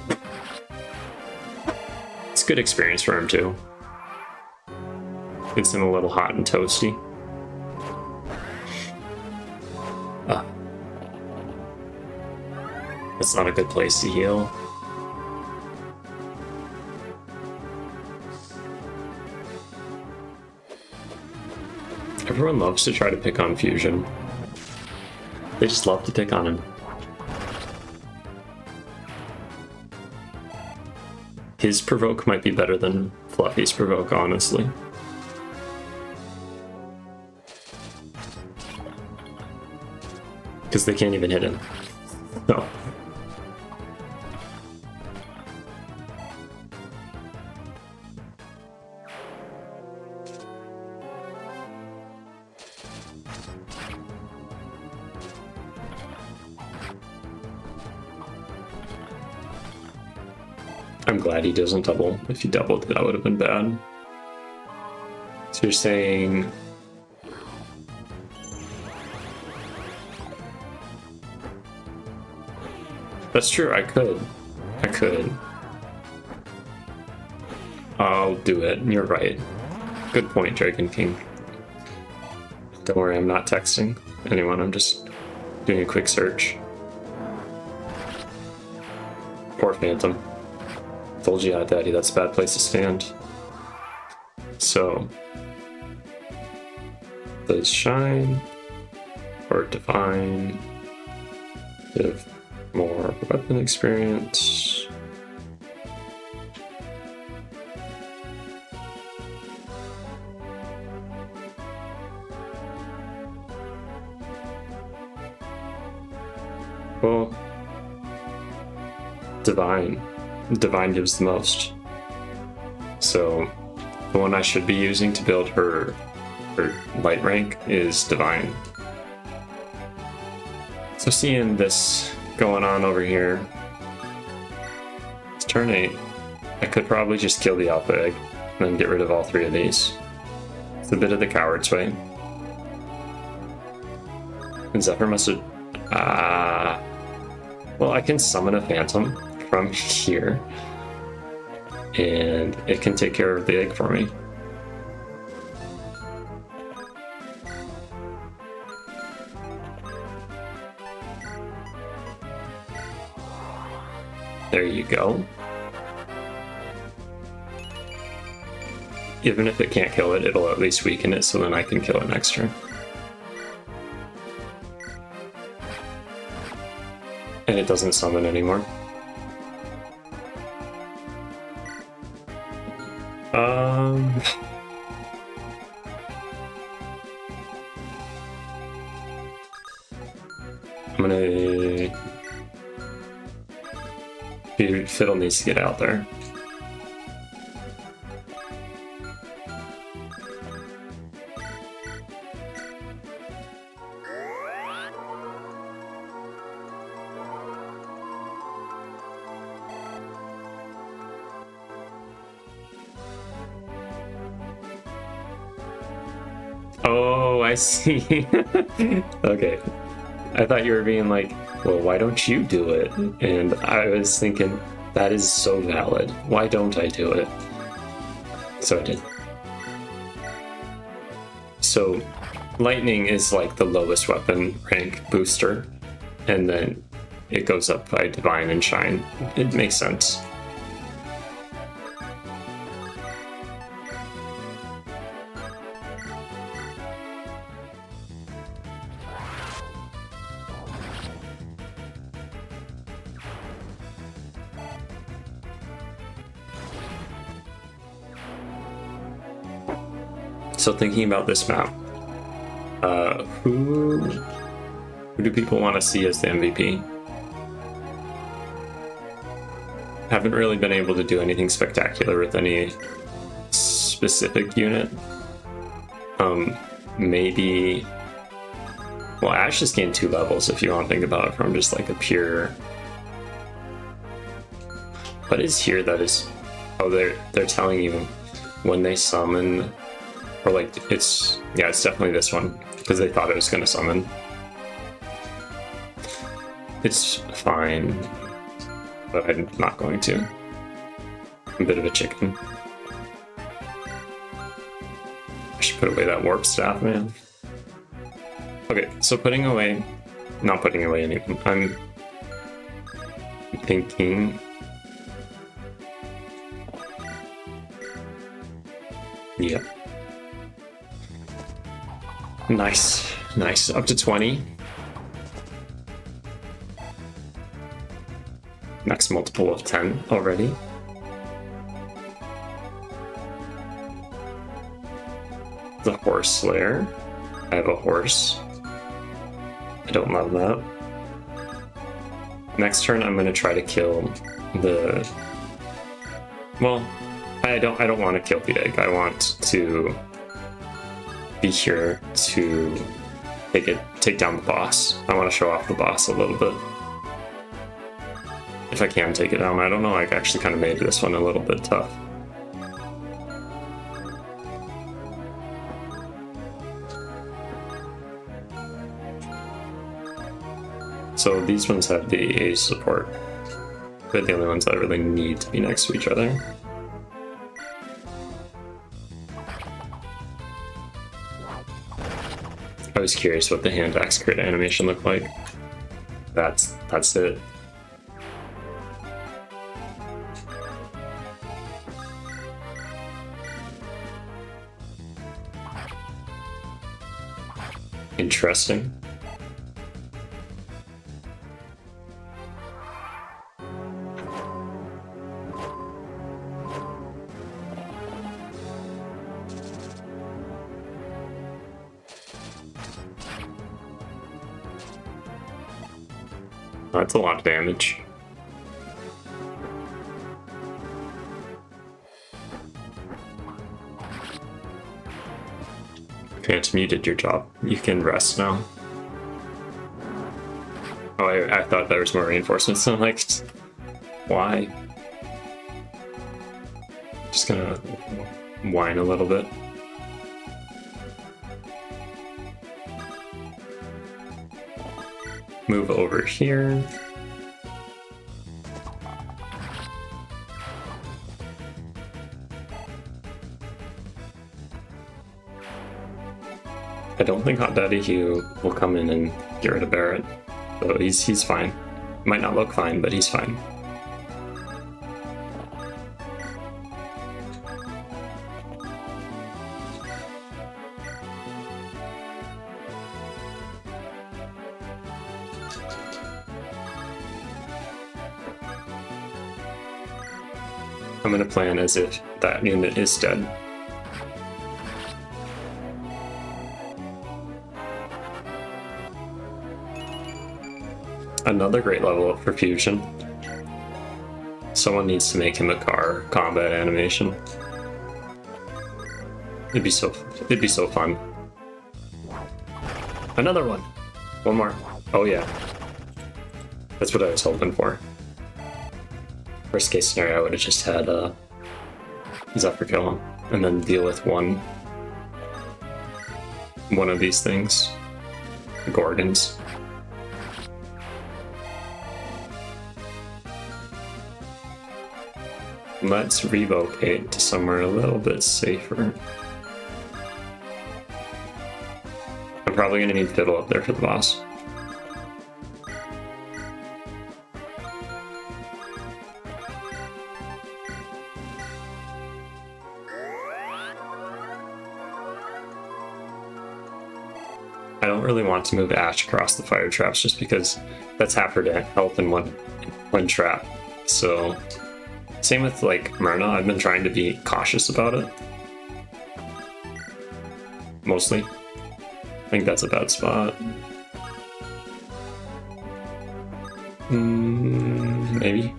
It's good experience for him too. Gets him a little hot and toasty. That's not a good place to heal. Everyone loves to try to pick on Fusion. They just love to pick on him. His provoke might be better than Fluffy's provoke, honestly. Because they can't even hit him. No. I'm glad he doesn't double. If he doubled, that would have been bad. So you're saying... That's true, I could. I'll do it, you're right. Good point, Dragon King. Don't worry, I'm not texting anyone, I'm just doing a quick search. Poor Phantom. Told you, Daddy, that's a bad place to stand. So, does Shine or Divine give more weapon experience? Well, Divine gives the most. So the one I should be using to build her light rank is Divine. So seeing this going on over here, it's turn 8. I could probably just kill the Alpha Egg and then get rid of all 3 of these. It's a bit of the coward's way. And Zephyr must have... well, I can summon a Phantom from here, and it can take care of the egg for me. There you go. Even if it can't kill it, it'll at least weaken it so then I can kill it next turn. And it doesn't summon anymore. I'm gonna... Fiddle needs to get out there. Oh, I see. Okay. I thought you were being like, well, why don't you do it? And I was thinking, that is so valid. Why don't I do it? So I did. So, lightning is like the lowest weapon rank booster, and then it goes up by divine and shine. It makes sense. So thinking about this map, who do people want to see as the MVP? Haven't really been able to do anything spectacular with any specific unit. Maybe... Well, Ash just gained 2 levels if you want to think about it from just like a pure... What is here that is... Oh, they're telling you when they summon... Or like, it's definitely this one, because they thought it was going to summon. It's fine, but I'm not going to. I'm a bit of a chicken. I should put away that warp staff, man. Okay, so not putting away anything. I'm thinking... Yeah. Nice. Up to 20. Max multiple of 10 already. The Horse Slayer. I have a horse. I don't love that. Next turn I'm gonna try to kill the... Well, I don't want to kill the egg. I want to be here to take down the boss. I want to show off the boss a little bit. If I can take it down. I don't know, I actually kind of made this one a little bit tough. So these ones have the A support. They're the only ones that really need to be next to each other. I was curious what the hand axe crit animation looked like. That's it. Interesting. That's a lot of damage. Phantom, you did your job. You can rest now. Oh, I thought there was more reinforcements. I'm like, why? Just gonna whine a little bit. Move over here. I don't think Hot Daddy Hugh will come in and get rid of Barrett. So he's fine. Might not look fine, but he's fine. I'm gonna plan as if that unit is dead. Another great level up for Fusion. Someone needs to make him a car combat animation. It'd be so fun. Another one. One more. Oh yeah. That's what I was hoping for. Worst case scenario, I would have just had Zephyr kill him and then deal with one of these things. The Gorgons. Let's relocate to somewhere a little bit safer. I'm probably gonna need Fiddle up there for the boss. I don't really want to move Ash across the fire traps just because that's half her health in one trap. So same with like Myrna, I've been trying to be cautious about it. Mostly. I think that's a bad spot. Maybe.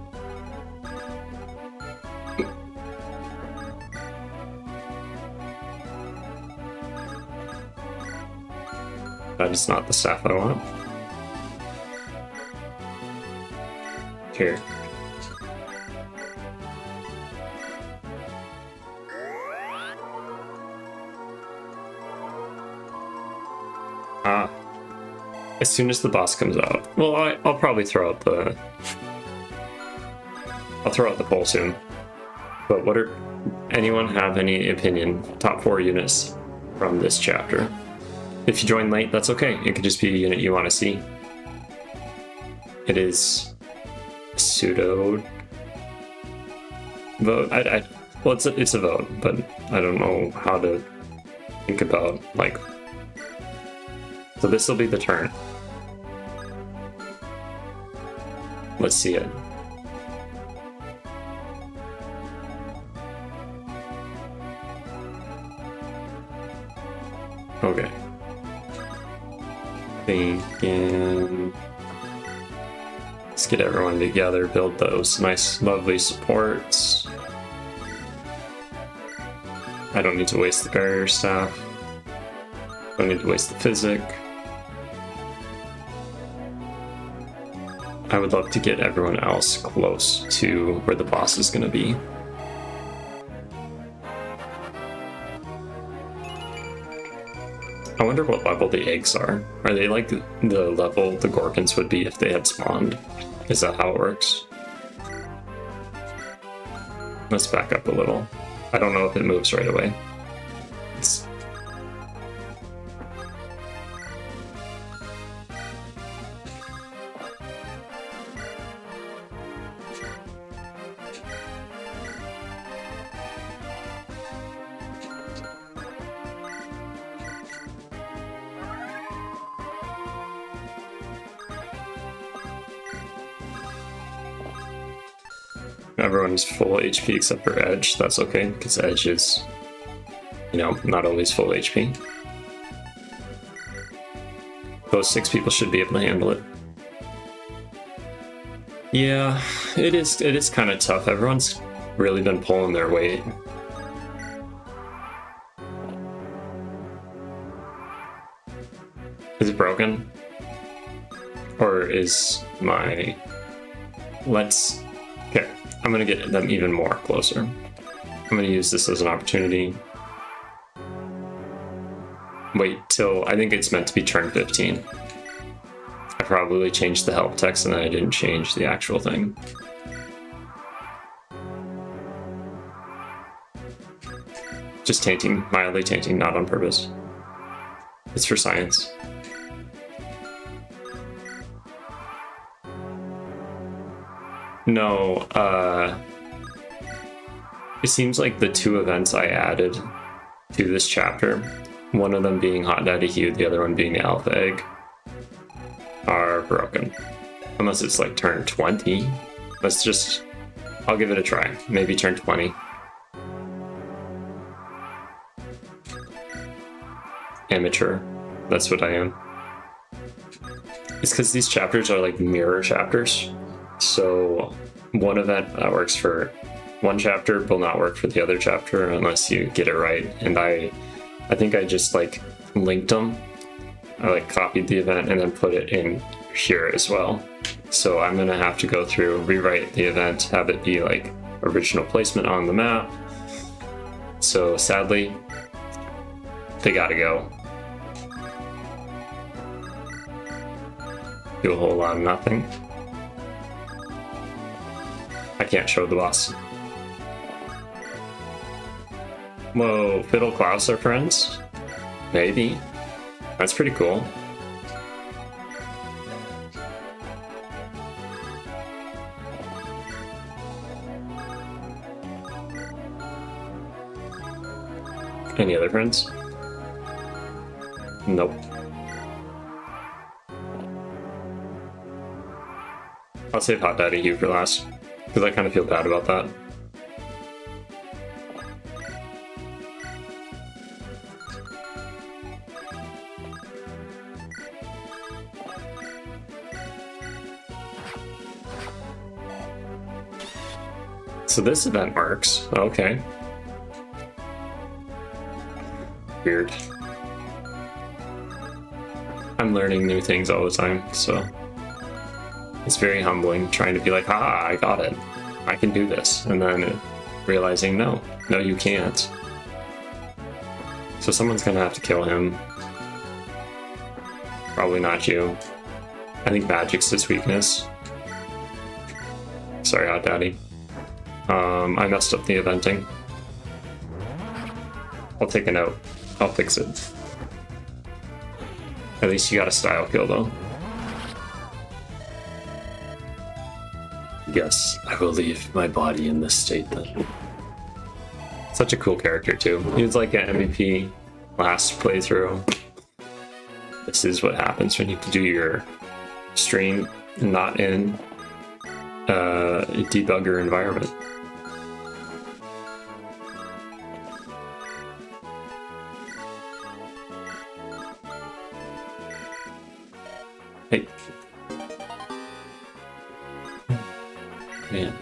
That is not the staff I want. Here. As soon as the boss comes out. Well, I'll probably throw out the... I'll throw out the poll soon. But anyone have any opinion? Top 4 units from this chapter. If you join late, that's okay. It could just be a unit you want to see. It is pseudo vote. Well, it's a vote, but I don't know how to think about like. So this will be the turn. Let's see it. Okay. Thinking. Let's get everyone together, build those nice, lovely supports. I don't need to waste the barrier staff. Don't need to waste the physic. I would love to get everyone else close to where the boss is going to be. I wonder what level the eggs are. Are they like the level the Gorgons would be if they had spawned? Is that how it works? Let's back up a little. I don't know if it moves right away. Everyone's full HP except for Edge. That's okay, because Edge is, you know, not always full HP. Those 6 people should be able to handle it. Yeah, it is kind of tough. Everyone's really been pulling their weight. Is it broken? Or is my... Okay, I'm gonna get them even more closer. I'm gonna use this as an opportunity. Wait till, I think it's meant to be turn 15. I probably changed the help text and then I didn't change the actual thing. Just tainting, mildly tainting, not on purpose. It's for science. No, it seems like the 2 events I added to this chapter, one of them being Hot Daddy Hugh, the other one being the Alpha Egg, are broken. Unless it's like turn 20. I'll give it a try. Maybe turn 20. Amateur. That's what I am. It's because these chapters are like mirror chapters. So one event that works for one chapter will not work for the other chapter unless you get it right. And I think I just like linked them. I like copied the event and then put it in here as well. So I'm gonna have to go through, rewrite the event, have it be like original placement on the map. So sadly, they gotta go. Do a whole lot of nothing. I can't show the boss. Whoa, Fiddle Klaus are friends? Maybe. That's pretty cool. Any other friends? Nope. I'll save Hot Daddy Hugh for last, because I kind of feel bad about that. So this event works. Okay. Weird. I'm learning new things all the time, so it's very humbling trying to be like, ah, I got it. I can do this. And then realizing, no, you can't. So someone's gonna have to kill him. Probably not you. I think magic's his weakness. Sorry, Hot Daddy. I messed up the eventing. I'll take a note. I'll fix it. At least you got a style kill though. Yes, I will leave my body in this state then. Such a cool character too. He was like an MVP last playthrough. This is what happens when you do your stream not in a debugger environment. Hey. Man.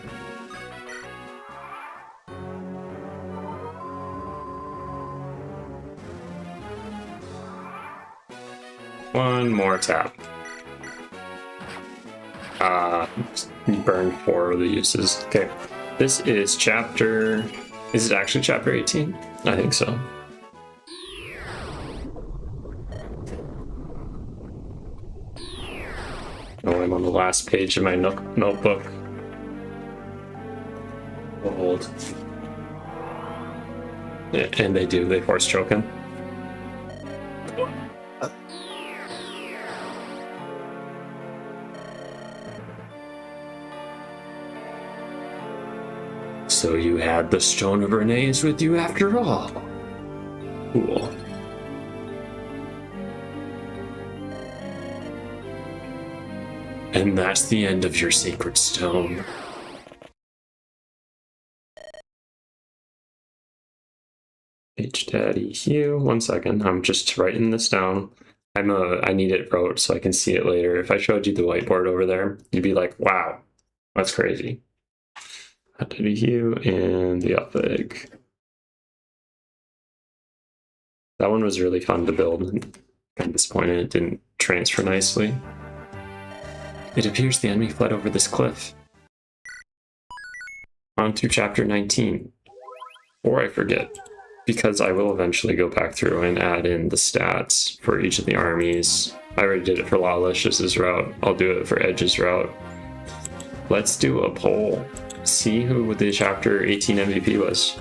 One more tap. Burned 4 of the uses. Okay. This is chapter... Is it actually chapter 18? I think so. Oh, I'm on the last page of my notebook. Hold. Yeah, and they force choke him. So you had the Stone of Renais with you after all. Cool. And that's the end of your Sacred Stone. H Daddy Hugh. 1 second, I'm just writing this down. I need it wrote so I can see it later. If I showed you the whiteboard over there, you'd be like, wow, that's crazy. H Daddy Hugh and the Upeg. That one was really fun to build. I'm kind of disappointed it didn't transfer nicely. It appears the enemy fled over this cliff. On to chapter 19. Or I forget, because I will eventually go back through and add in the stats for each of the armies. I already did it for Lawlicious's route. I'll do it for Edge's route. Let's do a poll. See who the chapter 18 MVP was.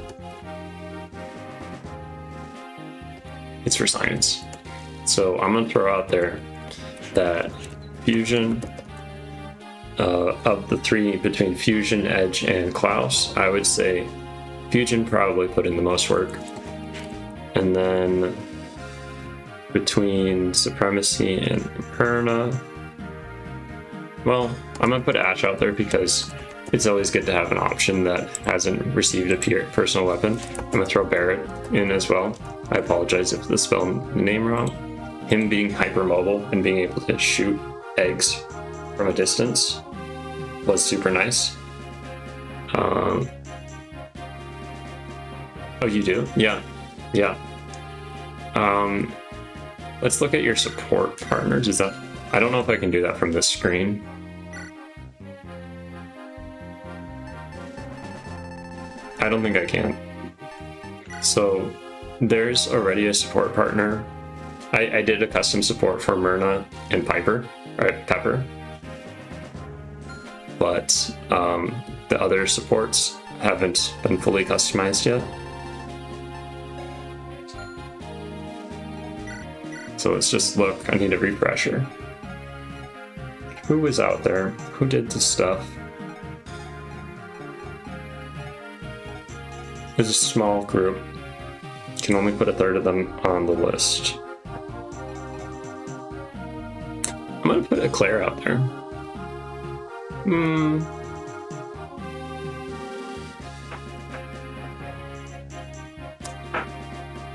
It's for science. So I'm gonna throw out there that Fusion, of the three between Fusion, Edge, and Klaus, I would say Fusion probably put in the most work. And then between Supremacy and Perna, Well, I'm gonna put Ash out there because it's always good to have an option that hasn't received a personal weapon. I'm gonna throw Barrett in as well. I apologize if I spelled the name wrong. Him being hypermobile and being able to shoot eggs from a distance was super nice. Oh, you do? Yeah. Yeah. Let's look at your support partners. Is that... I don't know if I can do that from this screen. I don't think I can. So there's already a support partner. I did a custom support for Myrna and Pepper. But the other supports haven't been fully customized yet. So let's just look. I need a refresher. Who was out there? Who did the stuff? There's a small group. You can only put a third of them on the list. I'm gonna put a Claire out there.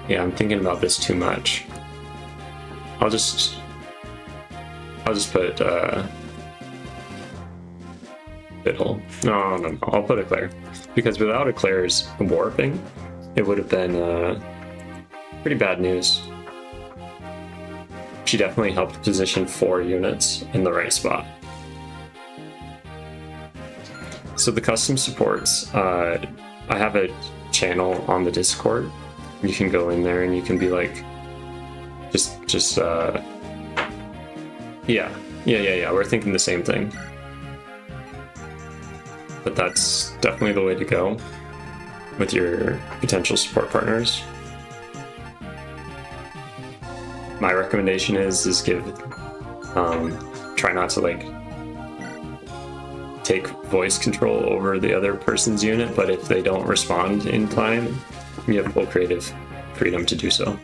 Yeah, I'm thinking about this too much. I'll just put Fiddle. No, I'll put a Claire. Because without a Claire's warping, it would have been pretty bad news. She definitely helped position 4 units in the right spot. So the custom supports, I have a channel on the Discord. You can go in there and you can be like, yeah, we're thinking the same thing. But that's definitely the way to go with your potential support partners. My recommendation is give, try not to like take voice control over the other person's unit, but if they don't respond in time, you have full creative freedom to do so.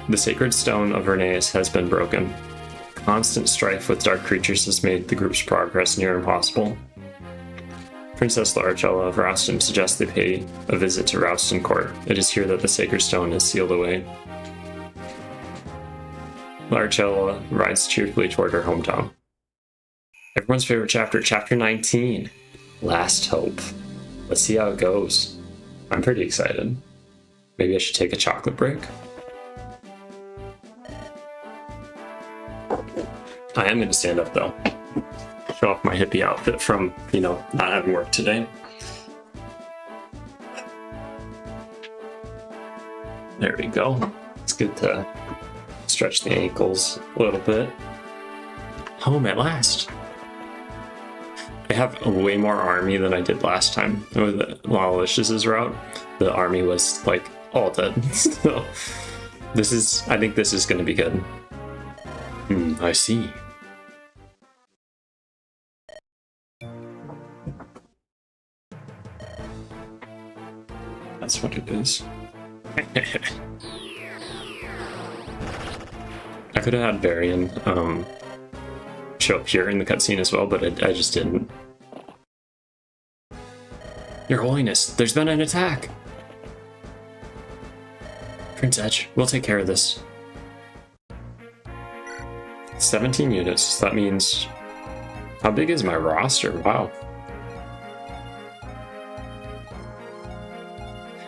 The Sacred Stone of Renais has been broken. Constant strife with dark creatures has made the group's progress near impossible. Princess Larchella of Rouston suggests they pay a visit to Rouston Court. It is here that the Sacred Stone is sealed away. Larchella rides cheerfully toward her hometown. Everyone's favorite chapter, Chapter 19. Last Hope. Let's see how it goes. I'm pretty excited. Maybe I should take a chocolate break. I am going to stand up though. Show off my hippie outfit from, not having work today. There we go. It's good to stretch the ankles a little bit. Home at last. I have a way more army than I did last time. With Lalish's route, the army was like all dead. So I think this is going to be good. I see. That's what it is. I could have had Varian show up here in the cutscene as well, but I just didn't. Your Holiness, there's been an attack! Prince Edge, we'll take care of this. 17 units, that means... How big is my roster? Wow.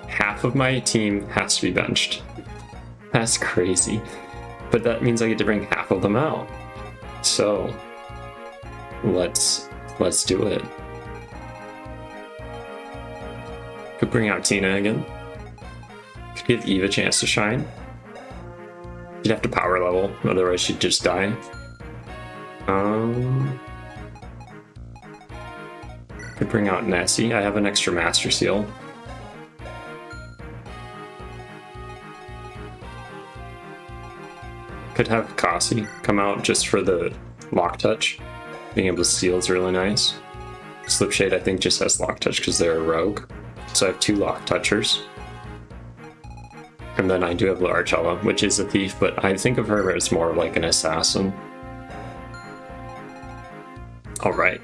Half of my team has to be benched. That's crazy. But that means I get to bring half of them out. So, let's do it. Could bring out Tina again. Could give Eve a chance to shine. You'd have to power level, otherwise she'd just die. Could bring out Nessie. I have an extra Master Seal. Could have Kasi come out just for the lock touch. Being able to steal is really nice. Slipshade I think just has lock touch because they're a rogue. So I have 2 lock touchers. And then I do have Larchella, which is a thief, but I think of her as more like an assassin. Alright.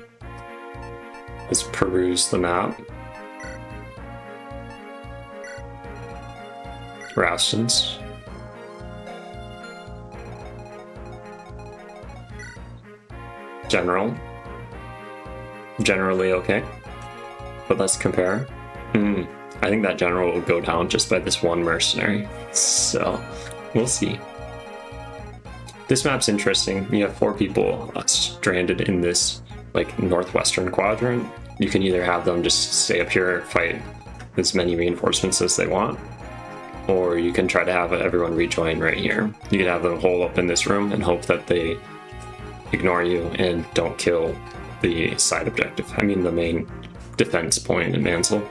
Let's peruse the map. Rations. General. Generally okay. But let's compare. I think that general will go down just by this one mercenary. So, we'll see. This map's interesting. You have 4 people stranded in this like northwestern quadrant. You can either have them just stay up here and fight as many reinforcements as they want, or you can try to have everyone rejoin right here. You can have them hole up in this room and hope that they ignore you and don't kill the side objective. I mean the main defense point in Mansell.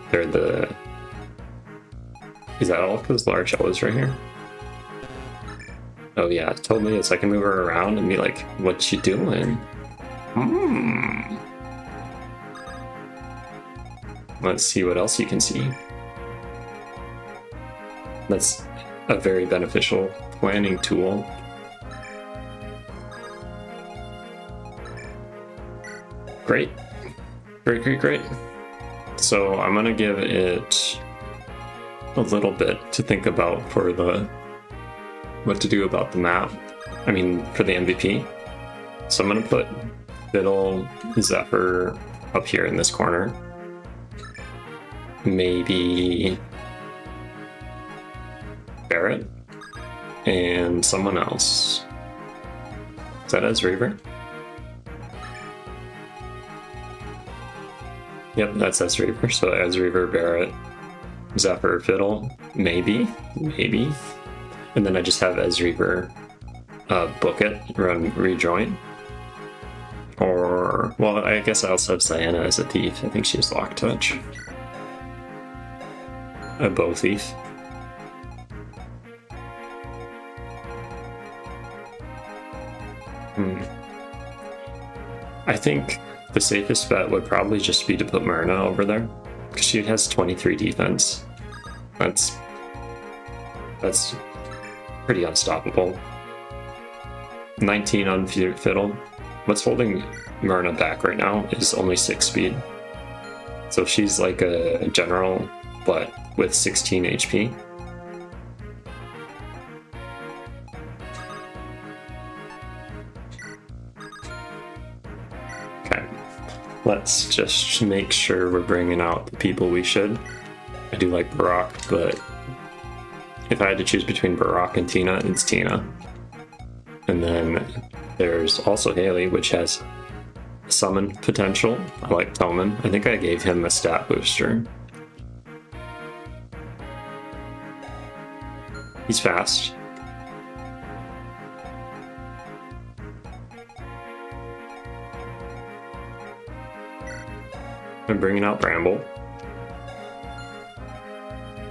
They're the... Is that all because Larchella's right here? Oh yeah, totally. It's like I can move her around and be like, what you doing? Let's see what else you can see. That's a very beneficial planning tool. Great. Great, great, great. So I'm gonna give it a little bit to think about for the what to do about the map. I mean, for the MVP. So I'm gonna put Fiddle Zephyr up here in this corner. Maybe Barrett and someone else. Is that Ezreaver? Yep, that's Ezreaver. So Ezreaver, Barrett, Zephyr, Fiddle, maybe. And then I just have Ezreaver book it, run rejoin. Or, well, I guess I also have Sienna as a thief. I think she has Lock Touch. A bow thief. I think the safest bet would probably just be to put Myrna over there, because she has 23 defense. That's pretty unstoppable. 19 on Fiddle. What's holding Myrna back right now is only 6 speed. So she's like a general, but with 16 HP. Okay, let's just make sure we're bringing out the people we should. I do like Barak, but if I had to choose between Barak and Tina, it's Tina. And then there's also Haley, which has summon potential. I like Toman. I think I gave him a stat booster. He's fast. I'm bringing out Bramble.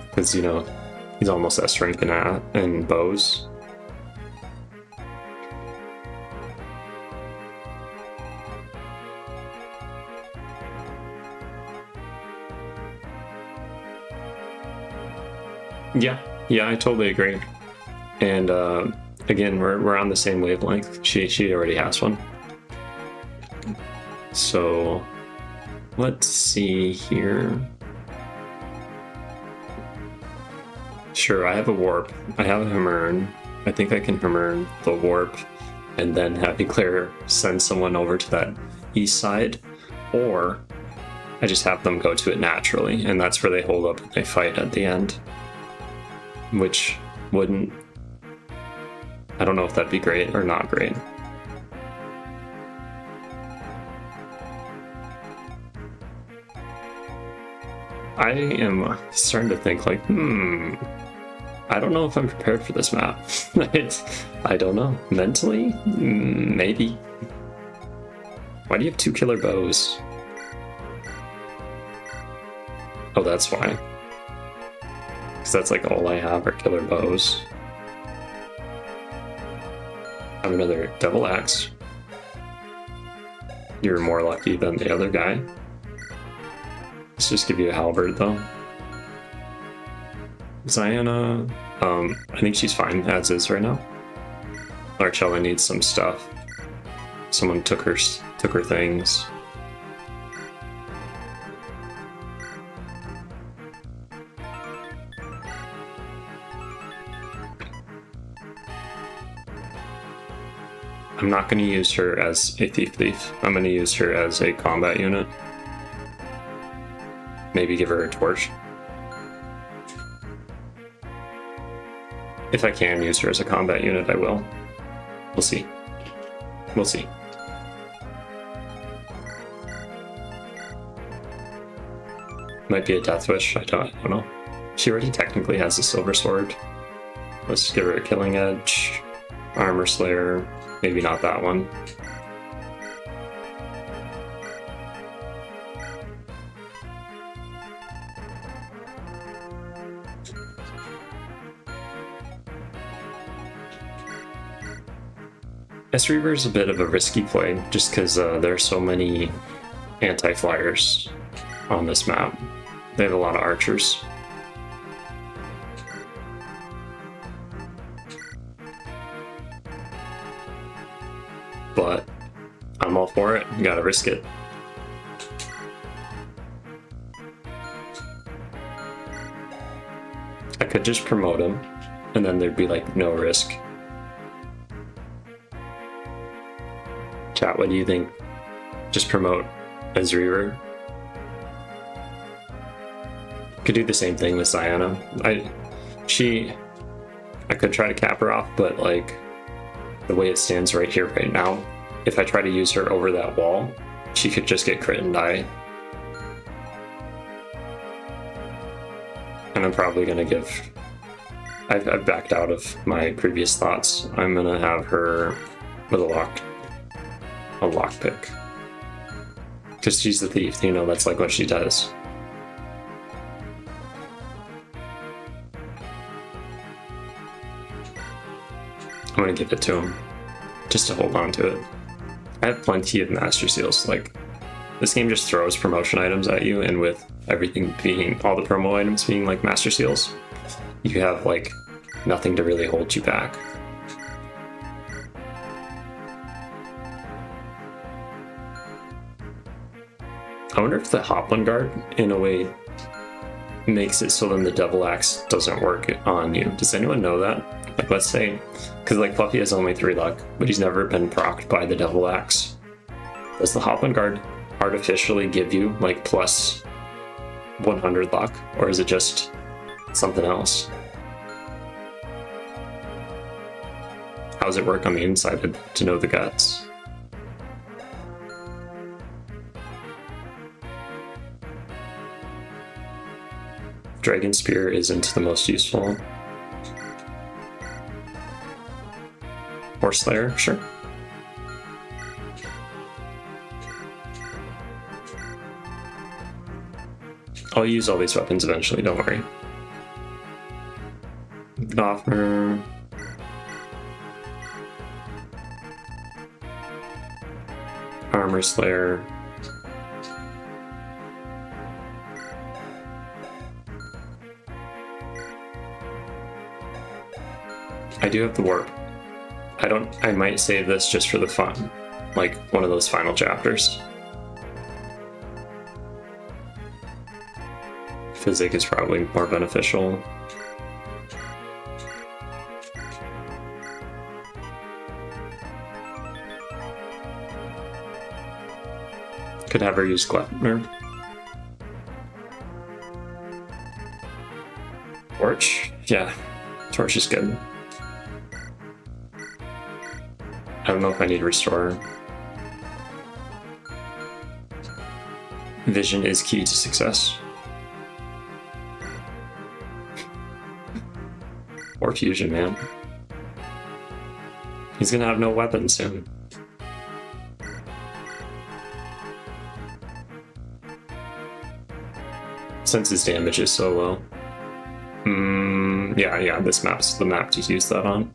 Because, you know, he's almost at strength and bows. Yeah, I totally agree. And again, we're on the same wavelength. She already has one. So let's see here. Sure, I have a warp. I have a Hammer'n. I think I can Hammer'n the warp and then have Eclair send someone over to that east side, or I just have them go to it naturally, and that's where they hold up and they fight at the end. Which wouldn't... I don't know if that'd be great or not great. I am starting to think like, I don't know if I'm prepared for this map. I don't know. Mentally? Maybe. Why do you have 2 killer bows? Oh, that's why. Because that's like all I have are killer bows. I have another double axe. You're more lucky than the other guy. Let's just give you a halberd though. Ziana, I think she's fine as is right now. Archella needs some stuff. Someone took her things. I'm not going to use her as a thief. I'm going to use her as a combat unit. Maybe give her a torch. If I can use her as a combat unit, I will. We'll see. We'll see. Might be a death wish. I don't know. She already technically has a silver sword. Let's give her a killing edge. Armor slayer. Maybe not that one. S-Reaver is a bit of a risky play just because there are so many anti-flyers on this map. They have a lot of archers. But I'm all for it. You gotta risk it. I could just promote him, and then there'd be like no risk. Chat, what do you think? Just promote Ezreaver. Could do the same thing with Ziana. I could try to cap her off, but like the way it stands right here, right now, if I try to use her over that wall, she could just get crit and die. And I'm probably gonna give... I've backed out of my previous thoughts. I'm gonna have her with a lockpick. Because she's the thief, you know, that's like what she does. I'm gonna give it to him, just to hold on to it. I have plenty of Master Seals. Like, this game just throws promotion items at you, and with everything being, all the promo items being like Master Seals, you have like nothing to really hold you back. I wonder if the Hopland Guard, in a way, makes it so then the Devil Axe doesn't work on you. Does anyone know that? Like, let's say, because like Fluffy has only 3 luck, but he's never been procced by the Devil Axe. Does the Hopland Guard artificially give you like plus 100 luck, or is it just something else? How does it work on the inside to know the guts? Dragon Spear isn't the most useful. Horse Slayer, sure. I'll use all these weapons eventually, don't worry. Gnoffner. Armor Slayer. I do have the warp. I might save this just for the fun. Like one of those final chapters. Physic is probably more beneficial. Could have her use Gleipnir. Torch? Yeah, Torch is good. I don't know if I need Restorer. Vision is key to success. Or Fusion, man. He's gonna have no weapon soon. Since his damage is so low. Yeah, this map's the map to use that on.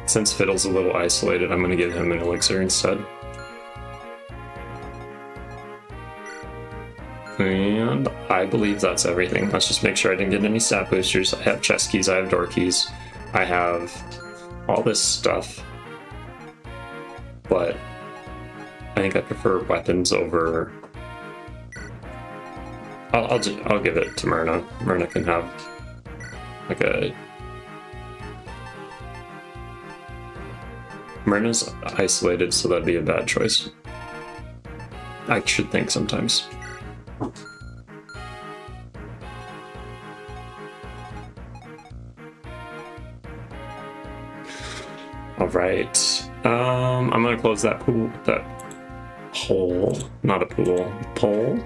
Since Fiddle's a little isolated, I'm going to give him an elixir instead. And I believe that's everything. Let's just make sure I didn't get any stat boosters. I have chest keys, I have door keys, I have all this stuff. But I think I prefer weapons over... I'll give it to Myrna. Myrna can have like a... Myrna's isolated, so that'd be a bad choice. I should think sometimes. All right. I'm gonna close that pool. That hole, not a pool, poll.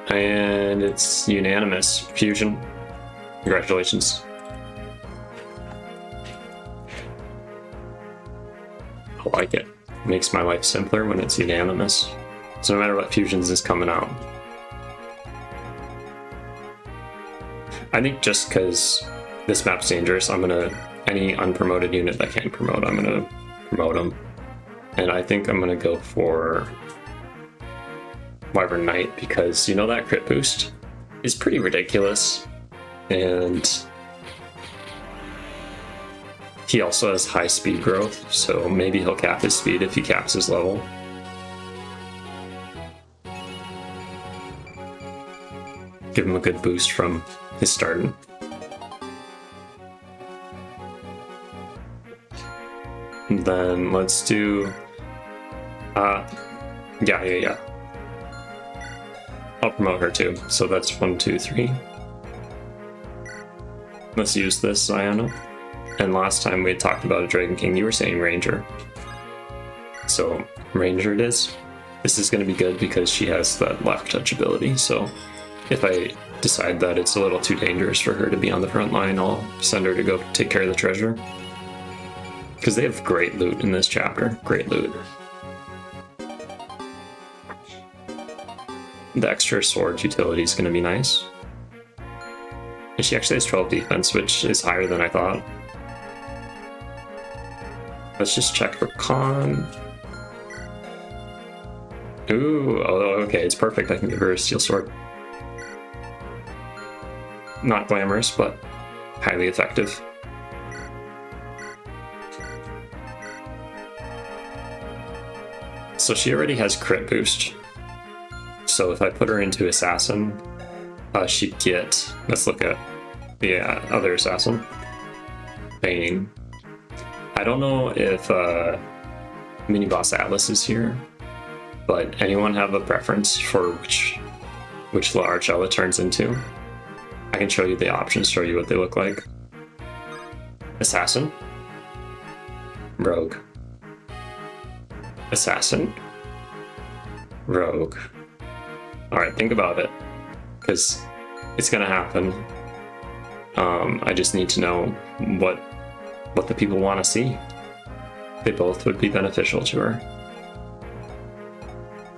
And it's unanimous. Fusion. Congratulations. I like it. Makes my life simpler when it's unanimous. So no matter what fusions is coming out. I think just because this map's dangerous, I'm gonna, any unpromoted unit that can't promote, I'm gonna promote them. And I think I'm gonna go for Wyvern Knight because, you know, that crit boost is pretty ridiculous. And he also has high speed growth, so maybe he'll cap his speed if he caps his level. Give him a good boost from his starting. And then let's do... yeah. I'll promote her too. So that's 1, 2, 3. Let's use this, Ziona. And last time we had talked about a Dragon King, you were saying Ranger. So Ranger it is. This is going to be good because she has that left touch ability. So if I decide that it's a little too dangerous for her to be on the front line, I'll send her to go take care of the treasure. Because they have great loot in this chapter. Great loot. The extra sword utility is going to be nice. And she actually has 12 defense, which is higher than I thought. Let's just check her con. Ooh, oh, okay, it's perfect. I can give her a steel sword. Not glamorous, but highly effective. So she already has crit boost. So if I put her into Assassin, she'd get... Let's look at the other Assassin. Bane. I don't know if Mini Boss Atlas is here, but anyone have a preference for which large it turns into? I can show you the options, show you what they look like. Assassin. Rogue. Assassin. Rogue. Alright, think about it, because it's gonna happen. I just need to know what the people want to see. They both would be beneficial to her.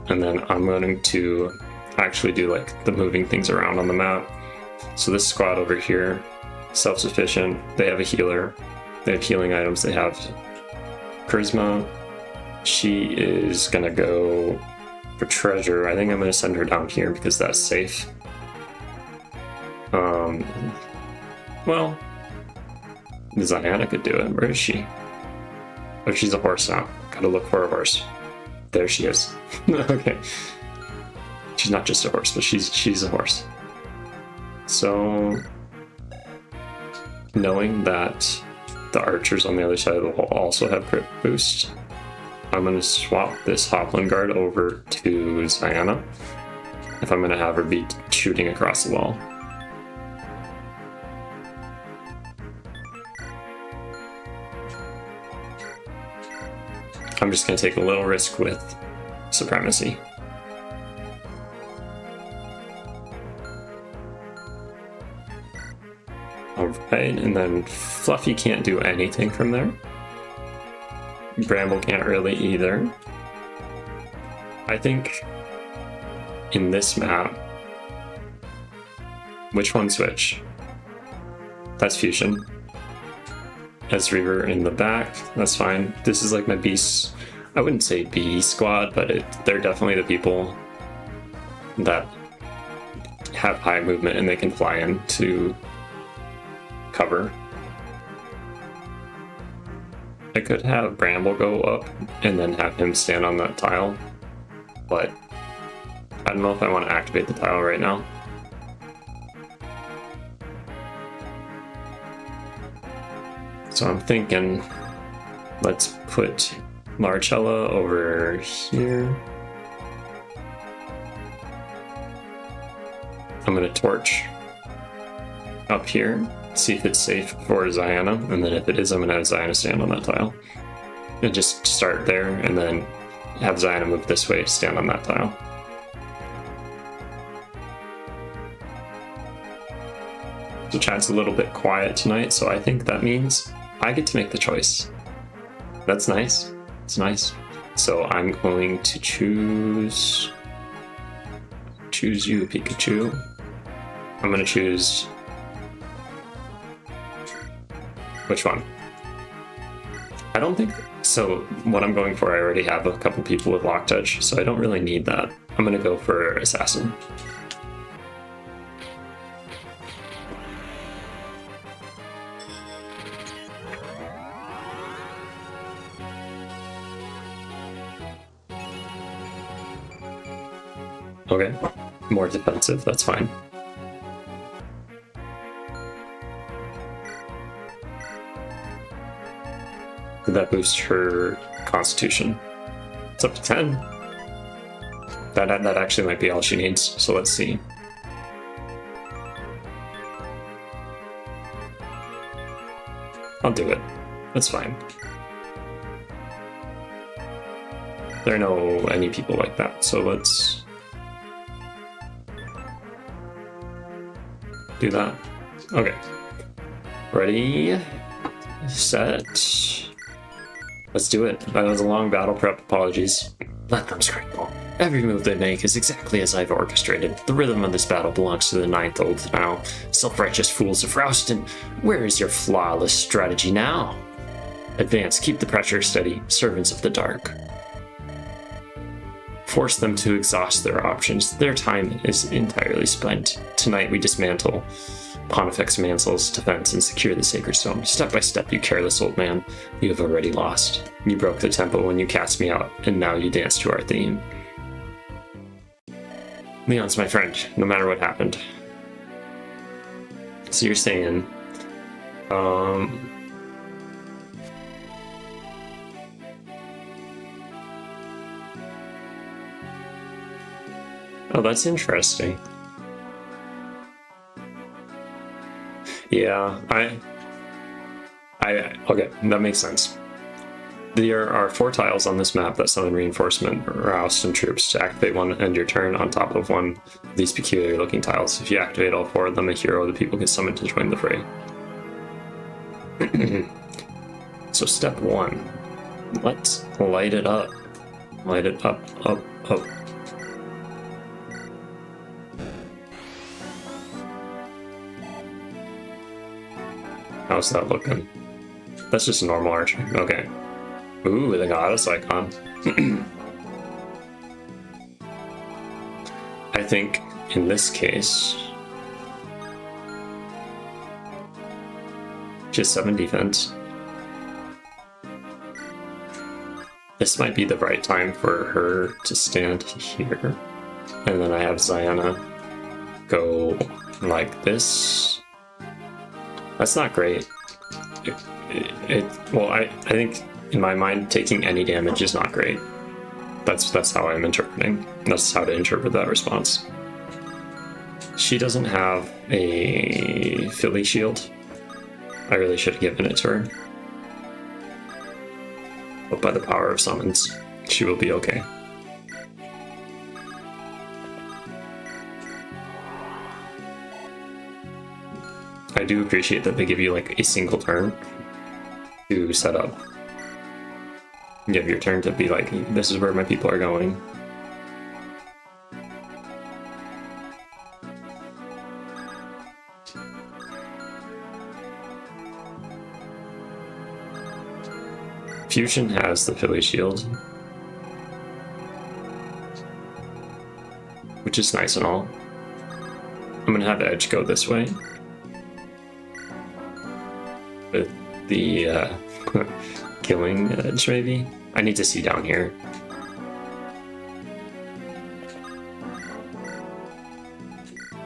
And then I'm going to actually do like the moving things around on the map. So this squad over here, self-sufficient, they have a healer, they have healing items, they have charisma. She is gonna go for treasure. I think I'm gonna send her down here because that's safe. Well, Ziona could do it. Where is she? Oh, she's a horse now. Gotta look for a horse. There she is. Okay. She's not just a horse, but she's a horse. So, knowing that the archers on the other side of the wall also have crit boost, I'm gonna swap this Hoplin guard over to Ziona if I'm gonna have her be shooting across the wall. I'm just going to take a little risk with supremacy. Alright, and then Fluffy can't do anything from there. Bramble can't really either. I think in this map, which one switch? That's Fusion. as Reaver in the back. That's fine. This is like my beast. I wouldn't say B squad, but they're definitely the people that have high movement and they can fly into cover. I could have Bramble go up and then have him stand on that tile, but I don't know if I want to activate the tile right now. So I'm thinking, let's put Marcella over here. I'm gonna torch up here, see if it's safe for Ziana, and then if it is, I'm gonna have Ziana stand on that tile. And just start there, and then have Ziana move this way, stand on that tile. So chat's a little bit quiet tonight, so I think that means I get to make the choice. That's nice. It's nice. So I'm going to choose you, Pikachu. I'm gonna choose which one? I don't think so. What I'm going for, I already have a couple people with Lock Touch, so I don't really need that. I'm gonna go for Assassin. Okay, more defensive, that's fine. Did that boost her constitution? It's up to 10. That actually might be all she needs, so let's see. I'll do it. That's fine. There are no any people like that, so let's do that. Okay. Ready, set. Let's do it. That was a long battle prep, apologies. Let them scramble. Every move they make is exactly as I've orchestrated. The rhythm of this battle belongs to the ninth oath now. Self-righteous fools of Rouston, where is your flawless strategy now? Advance, keep the pressure steady, servants of the dark. Force them to exhaust their options. Their time is entirely spent. Tonight we dismantle Pontifex Mansel's defense and secure the Sacred Stone. Step by step, you careless old man. You have already lost. You broke the tempo when you cast me out, and now you dance to our theme. Leon's my friend, no matter what happened. So you're saying, oh, that's interesting. Yeah, okay, that makes sense. There are 4 tiles on this map that summon reinforcement or Rouston troops. To activate one, end your turn on top of one of these peculiar looking tiles. If you activate all 4 of them, a hero of the people can summon to join the fray. So step 1, let's light it up. Light it up, up, up. How's that looking? That's just a normal archer. Okay. Ooh, the goddess icon. I think in this case, just 7 defense. This might be the right time for her to stand here. And then I have Ziana go like this. That's not great. Well, I think in my mind, taking any damage is not great. That's how I'm interpreting. That's how to interpret that response. She doesn't have a Philly shield. I really should have given it to her. But by the power of summons, she will be okay. I do appreciate that they give you like a single turn to set up. You have your turn to be like, this is where my people are going. Fusion has the Philly shield, which is nice and all. I'm gonna have Edge go this way with the killing Edge, maybe. I need to see down here.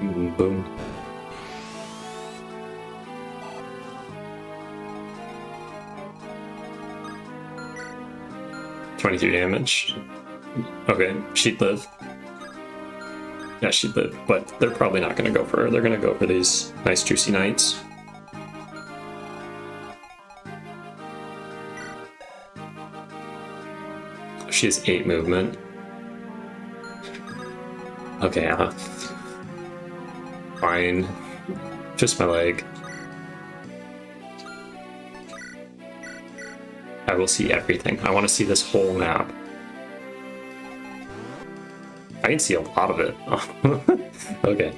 Boom. $23 damage. Okay, she'd live. Yeah, she'd live, but they're probably not going to go for her. They're going to go for these nice juicy knights. She has 8 movement. Okay, fine. Just my leg. I will see everything. I want to see this whole map. I can see a lot of it. Okay.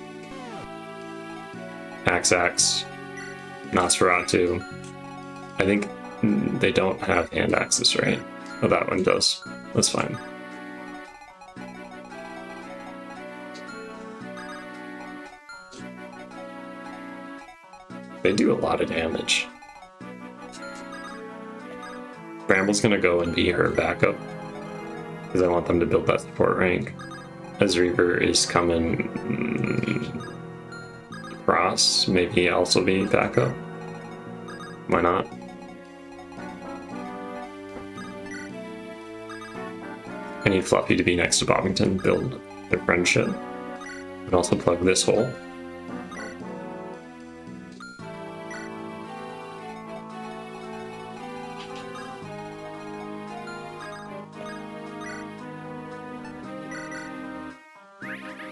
Axe. Nosferatu. I think they don't have hand axes, right? Oh, that one does. That's fine. They do a lot of damage. Bramble's gonna go and be her backup, because I want them to build that support rank. As Reaver is coming across, maybe also be backup. Why not? I need Fluffy to be next to Bobbington, build their friendship, and also plug this hole.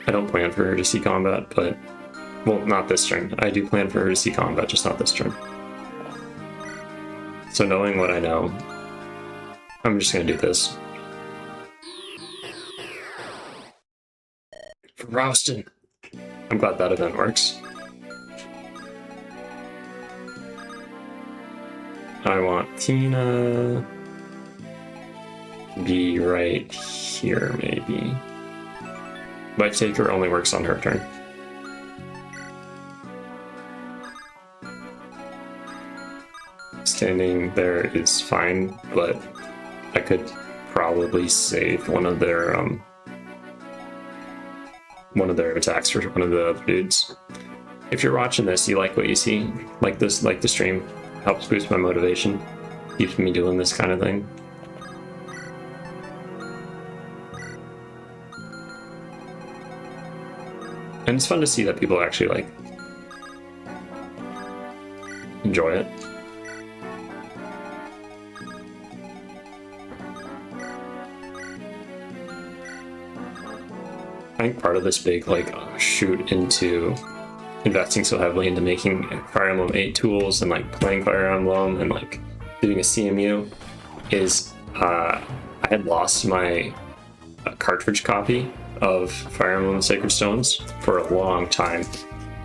I don't plan for her to see combat, but... well, not this turn. I do plan for her to see combat, just not this turn. So knowing what I know, I'm just gonna do this. For Ralston! I'm glad that event works. I want Tina... be right here, maybe. Life Taker only works on her turn. Standing there is fine, but I could probably save one of their attacks for one of the other dudes. If you're watching this, you like what you see, like the stream, helps boost my motivation, keeps me doing this kind of thing. And it's fun to see that people actually, like, enjoy it. I think part of this big, like, shoot into investing so heavily into making Fire Emblem 8 tools and, like, playing Fire Emblem and, like, doing a CMU is I had lost my cartridge copy of Fire Emblem Sacred Stones for a long time,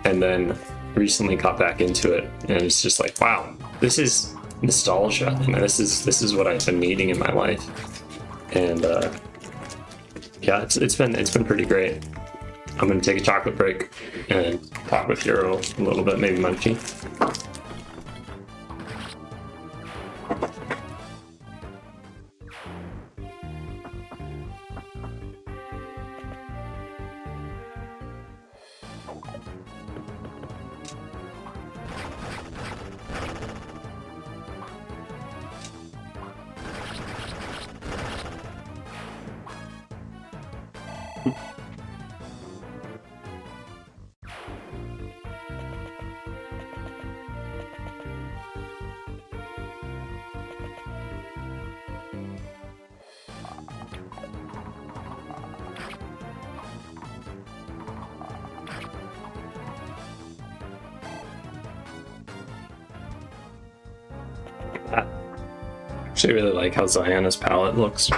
and then recently got back into it, and it's just like, wow, this is nostalgia, and this is what I've been needing in my life. And yeah, it's been pretty great. I'm gonna take a chocolate break and talk with Hero a little bit, maybe Munchie. I really like how Ziana's palette looks.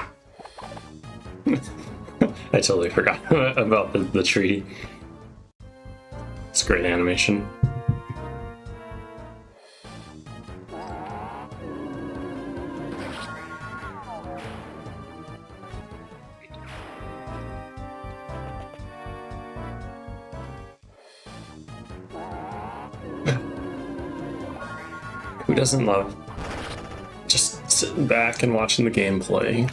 I totally forgot about the tree. It's great animation. Who doesn't love just sitting back and watching the gameplay?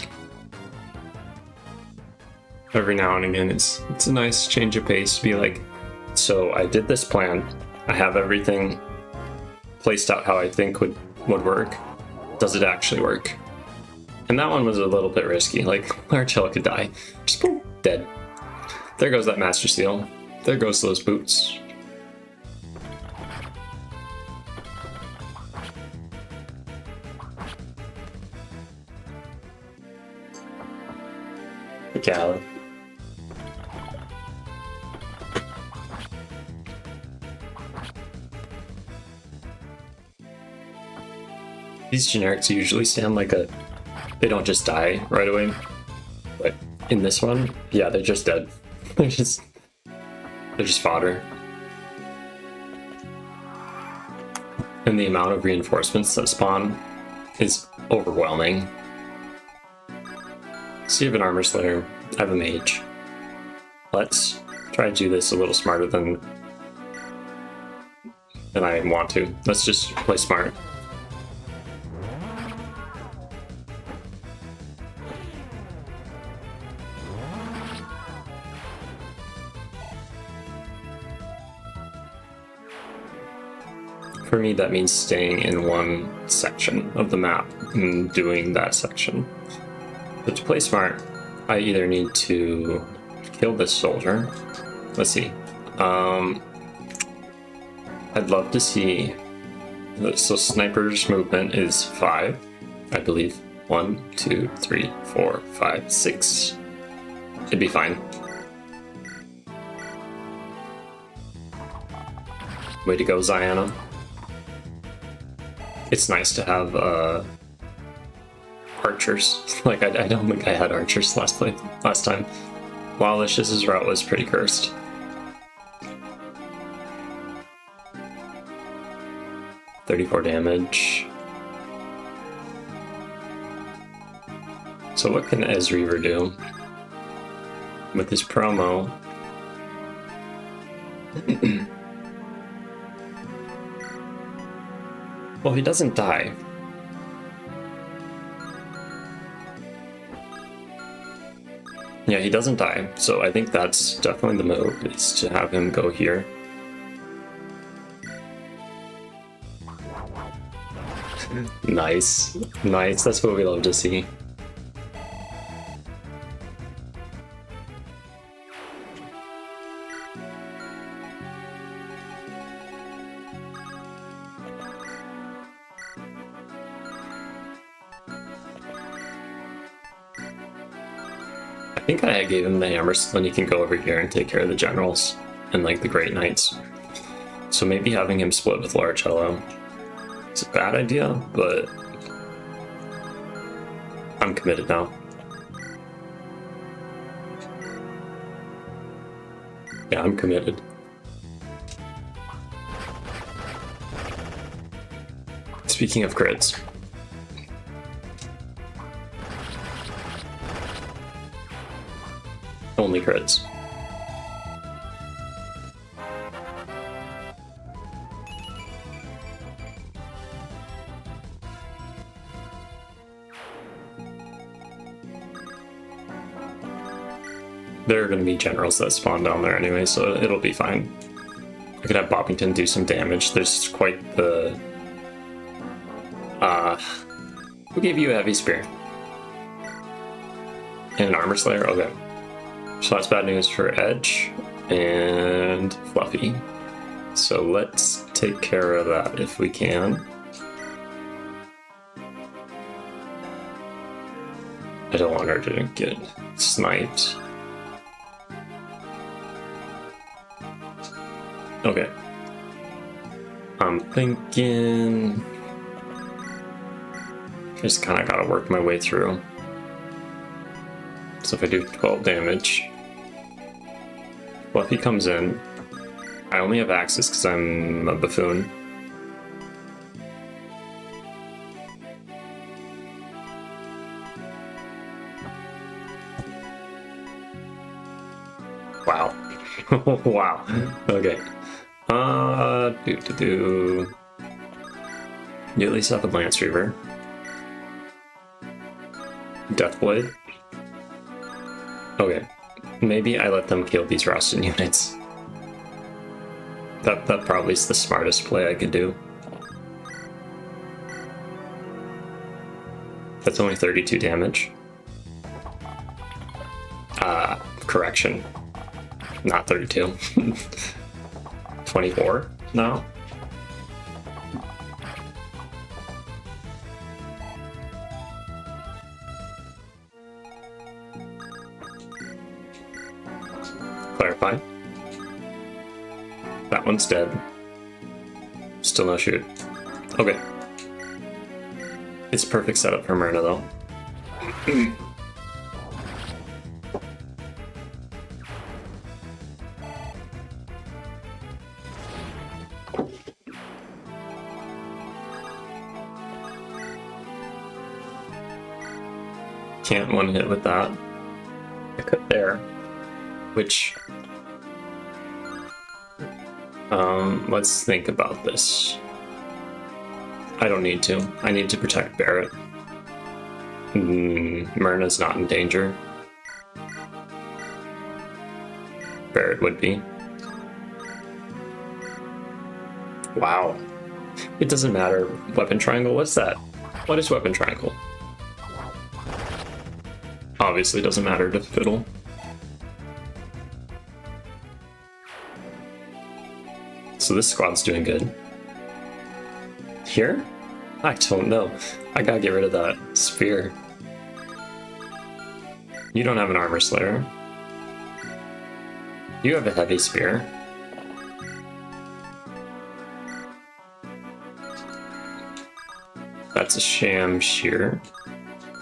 Every now and again, it's a nice change of pace to be like, so I did this plan. I have everything placed out how I think would work. Does it actually work? And that one was a little bit risky. Like, Larchella could die. Just boom, dead. There goes that Master Seal. There goes those boots. Gallon. These generics usually stand like a... They don't just die right away. But in this one, yeah, they're just dead. They're just fodder. And the amount of reinforcements that spawn is overwhelming. So you have an Armor Slayer, I have a Mage. Let's try to do this a little smarter than I want to. Let's just play smart. For me, that means staying in one section of the map and doing that section. But to play smart, I either need to kill this soldier. Let's see. I'd love to see... So sniper's movement is 5, I believe. 1, 2, 3, 4, 5, 6. It'd be fine. Way to go, Ziana. It's nice to have archers. Like, I don't think I had archers last time. Wow, Licious' route was pretty cursed. $34 damage. So what can Ezreaver do with his promo? Well, he doesn't die. Yeah, he doesn't die, so I think that's definitely the move, is to have him go here. Nice. Nice, that's what we love to see. I think I gave him the hammer so then he can go over here and take care of the generals and like the Great Knights. So maybe having him split with Larchella is a bad idea, but I'm committed now. Yeah, I'm committed. Speaking of crits. Only crits. There are going to be generals that spawn down there anyway, so it'll be fine. I could have Boppington do some damage. There's quite the... who gave you a heavy spear? And an armor slayer? Okay. So that's bad news for Edge and Fluffy. So let's take care of that if we can. I don't want her to get sniped. Okay. I'm thinking... just kind of gotta work my way through. So if I do 12 damage... Fluffy comes in. I only have access because I'm a buffoon. Wow. Wow. Okay. You at least have a Lance Reaver. Deathblade. Okay. Maybe I let them kill these Rostin units. That probably is the smartest play I could do. That's only 32 damage. Correction. Not 32. 24 now. Clarify. That one's dead. Still no shoot. Okay. It's a perfect setup for Myrna, though. Can't one hit with that. I could there. Which... let's think about this. I don't need to. I need to protect Barrett. Myrna's not in danger. Barrett would be. Wow. It doesn't matter. Weapon triangle, what's that? What is weapon triangle? Obviously doesn't matter to Fiddle. So this squad's doing good. Here? I don't know. I gotta get rid of that spear. You don't have an armor slayer. You have a heavy spear. That's a sham shear,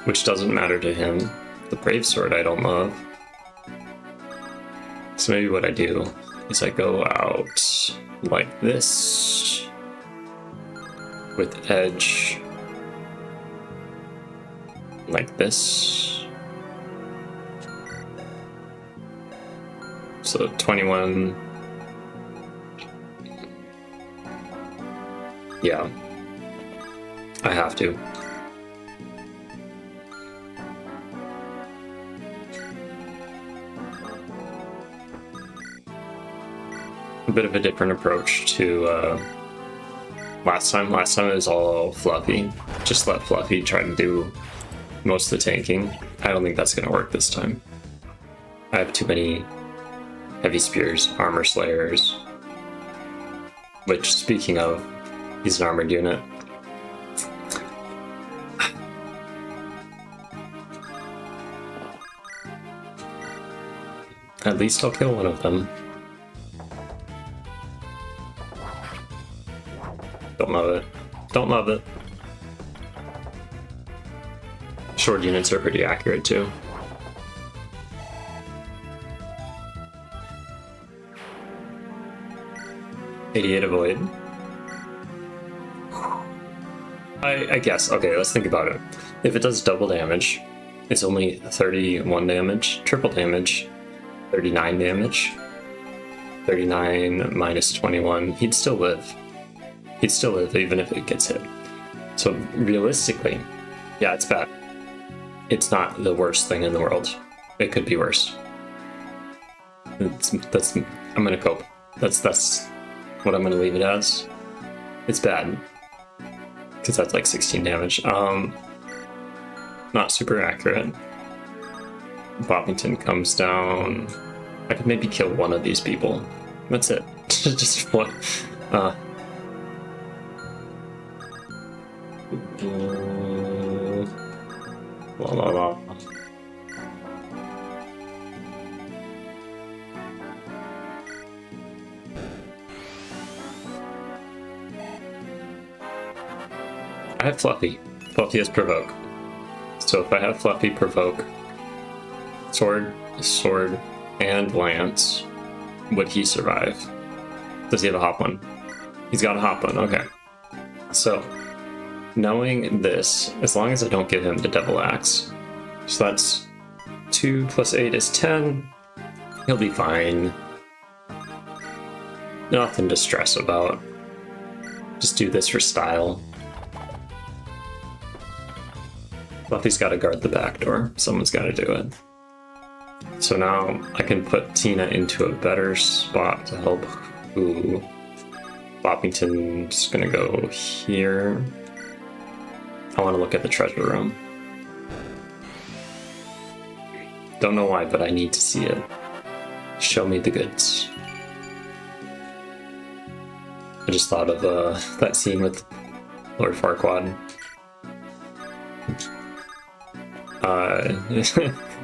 which doesn't matter to him. The brave sword I don't love. So maybe what I do is I go out like this with edge like this. So 21. Yeah, I have to. A bit of a different approach to last time. Last time it was all Fluffy. Just let Fluffy try to do most of the tanking. I don't think that's going to work this time. I have too many heavy spears, armor slayers. Which, speaking of, he's an armored unit. At least I'll kill one of them. Don't love it. Don't love it. Short units are pretty accurate too. $88 avoid. I guess. Okay, let's think about it. If it does double damage, it's only 31 damage. Triple damage, 39 damage. 39 minus 21. He'd still live. He'd still live even if it gets hit. So realistically, yeah, it's bad. It's not the worst thing in the world. It could be worse. I'm gonna cope. That's what I'm gonna leave it as. It's bad. Because that's like 16 damage. Not super accurate. Boppington comes down. I could maybe kill one of these people. That's it. Just one. La la la. I have Fluffy. Fluffy has Provoke. So if I have Fluffy Provoke, Sword, and Lance, would he survive? Does he have a hop one? He's got a hop one, okay. So, knowing this, as long as I don't give him the Devil Axe, so that's 2 plus 8 is 10, he'll be fine. Nothing to stress about. Just do this for style. Fluffy's got to guard the back door. Someone's got to do it. So now I can put Tina into a better spot to help. Ooh. Boppington's gonna go here. I want to look at the treasure room. Don't know why, but I need to see it. Show me the goods. I just thought of that scene with Lord Farquaad.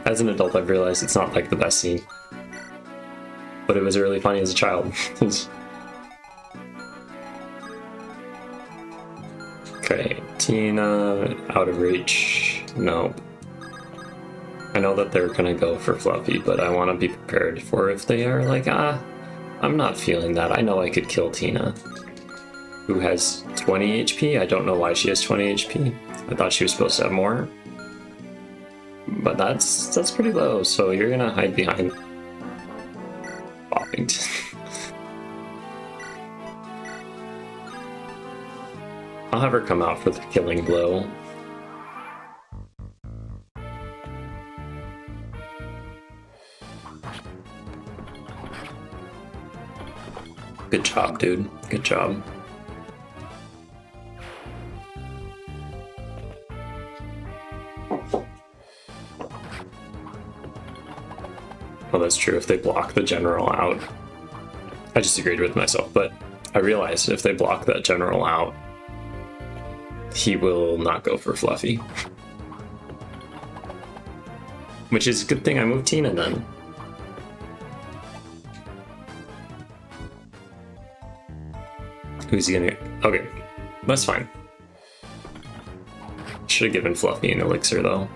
As an adult, I've realized it's not like the best scene, but it was really funny as a child. Okay, Tina, out of reach. Nope. I know that they're gonna go for Fluffy, but I want to be prepared for if they are like, I'm not feeling that. I know I could kill Tina, who has 20 HP. I don't know why she has 20 HP. I thought she was supposed to have more. But that's pretty low, so you're gonna hide behind Boppington. I'll have her come out for the killing blow. Good job, dude. Good job. Well, that's true if they block the general out. I just agreed with myself, but I realized if they block that general out, he will not go for Fluffy. Which is a good thing I moved Tina then. Who's he gonna... Okay, that's fine. Should have given Fluffy an elixir though.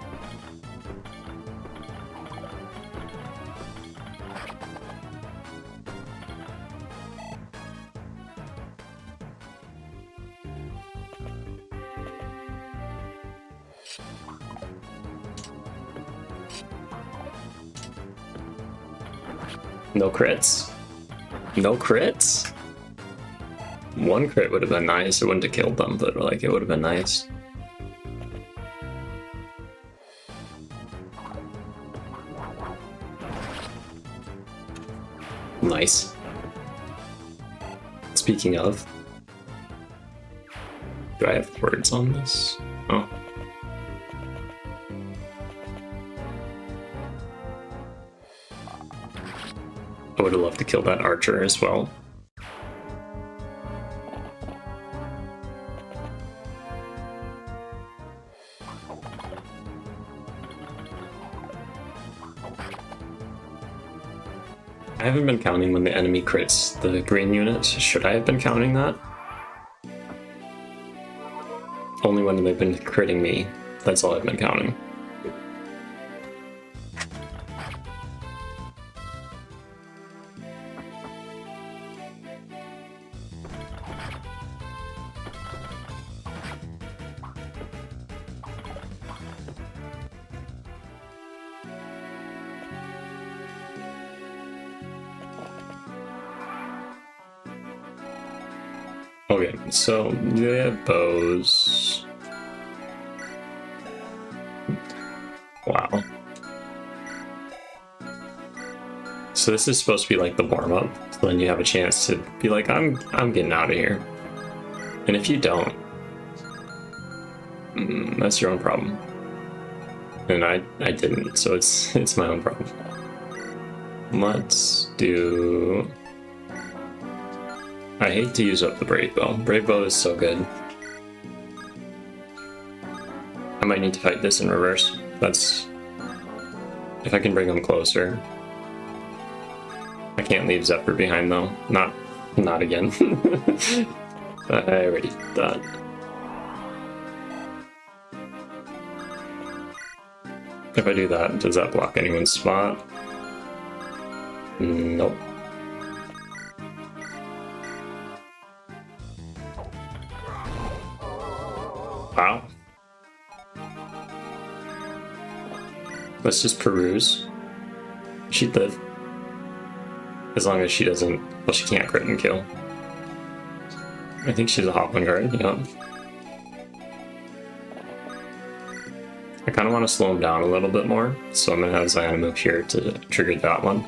No crits. No crits? One crit would have been nice. It wouldn't have killed them, but like it would have been nice. Nice. Speaking of, do I have words on this? Oh. I would have loved to kill that archer as well. I haven't been counting when the enemy crits the green unit. Should I have been counting that? Only when they've been critting me. That's all I've been counting. Okay, so they have bows. Wow. So this is supposed to be like the warm-up, so then you have a chance to be like, I'm getting out of here. And if you don't, that's your own problem. And I didn't, so it's my own problem. Let's do... I hate to use up the Brave Bow. Brave Bow is so good. I might need to fight this in reverse. That's... if I can bring him closer. I can't leave Zephyr behind though. Not again. I already did that. If I do that, does that block anyone's spot? Nope. Wow. Let's just peruse. She live. As long as she doesn't... well, she can't crit and kill. I think she's a Hopland guard, yeah. I kind of want to slow him down a little bit more, so I'm going to have Zion move here to trigger that one.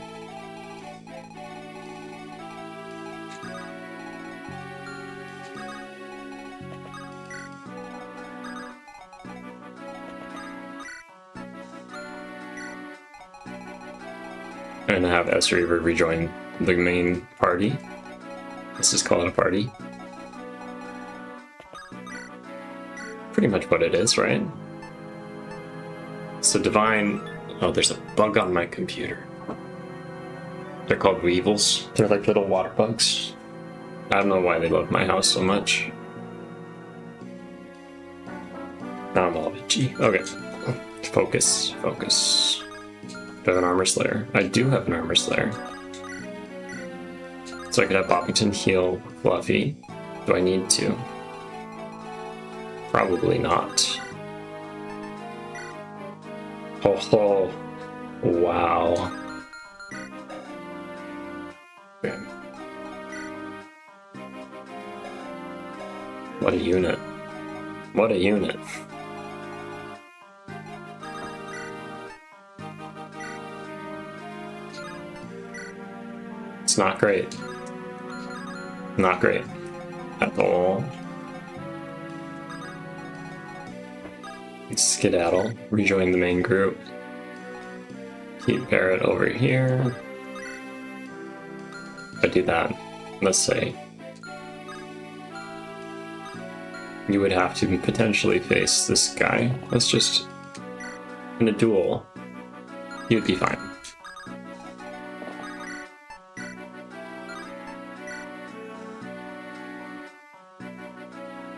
And have S-Reaver rejoin the main party. Let's just call it a party. Pretty much what it is, right? So Divine... Oh, there's a bug on my computer. They're called weevils. They're like little water bugs. I don't know why they love my house so much. Now I'm all itchy. Okay. Focus. Focus. Do I have an Armor Slayer? I do have an Armor Slayer. So I could have Boppington heal Fluffy. Do I need to? Probably not. Oh, wow. Okay. What a unit. What a unit. It's not great. Not great at all. Skedaddle, rejoin the main group. Keep Barrett over here. If I do that, let's say you would have to potentially face this guy. Let's just, in a duel, he would be fine.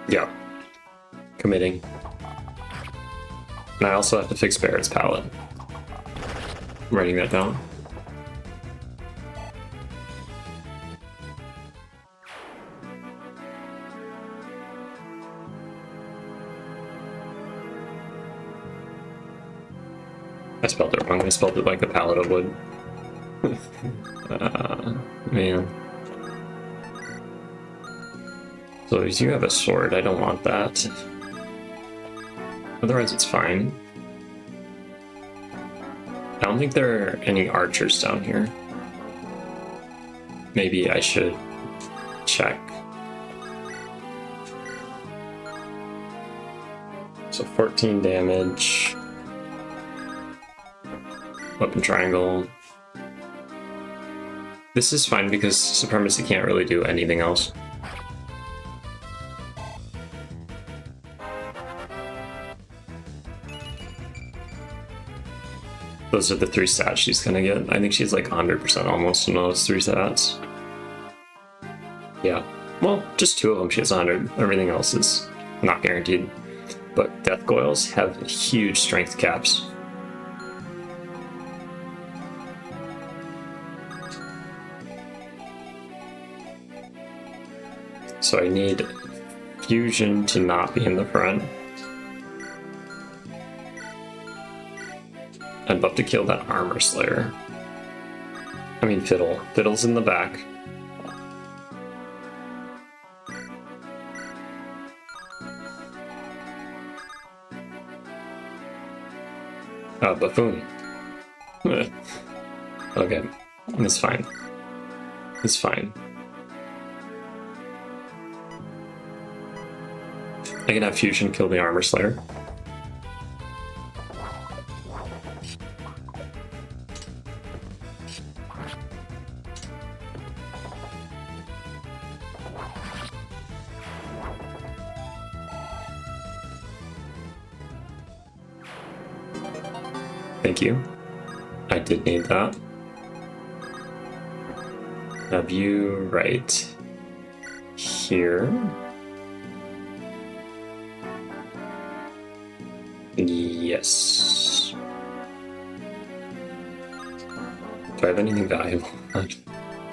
Yeah. Committing. And I also have to fix Barrett's palette. I'm writing that down. I spelled it wrong. I spelled it like a pallet of wood. Man. So you have a sword. I don't want that. Otherwise, it's fine. I don't think there are any archers down here. Maybe I should check. So 14 damage. Weapon triangle. This is fine because Supremacy can't really do anything else. Those are the 3 stats she's gonna get. I think she's like 100% almost in those 3 stats. Yeah. Well, just 2 of them she has 100. Everything else is not guaranteed. But Death Goyles have huge strength caps. So I need Fusion to not be in the front. I'd love to kill that Armor Slayer. I mean Fiddle. Fiddle's in the back. Buffoon. Okay, it's fine. It's fine. I can have Fusion kill the Armor Slayer. Thank you. I did need that. Have you right here? Yes. Do I have anything valuable?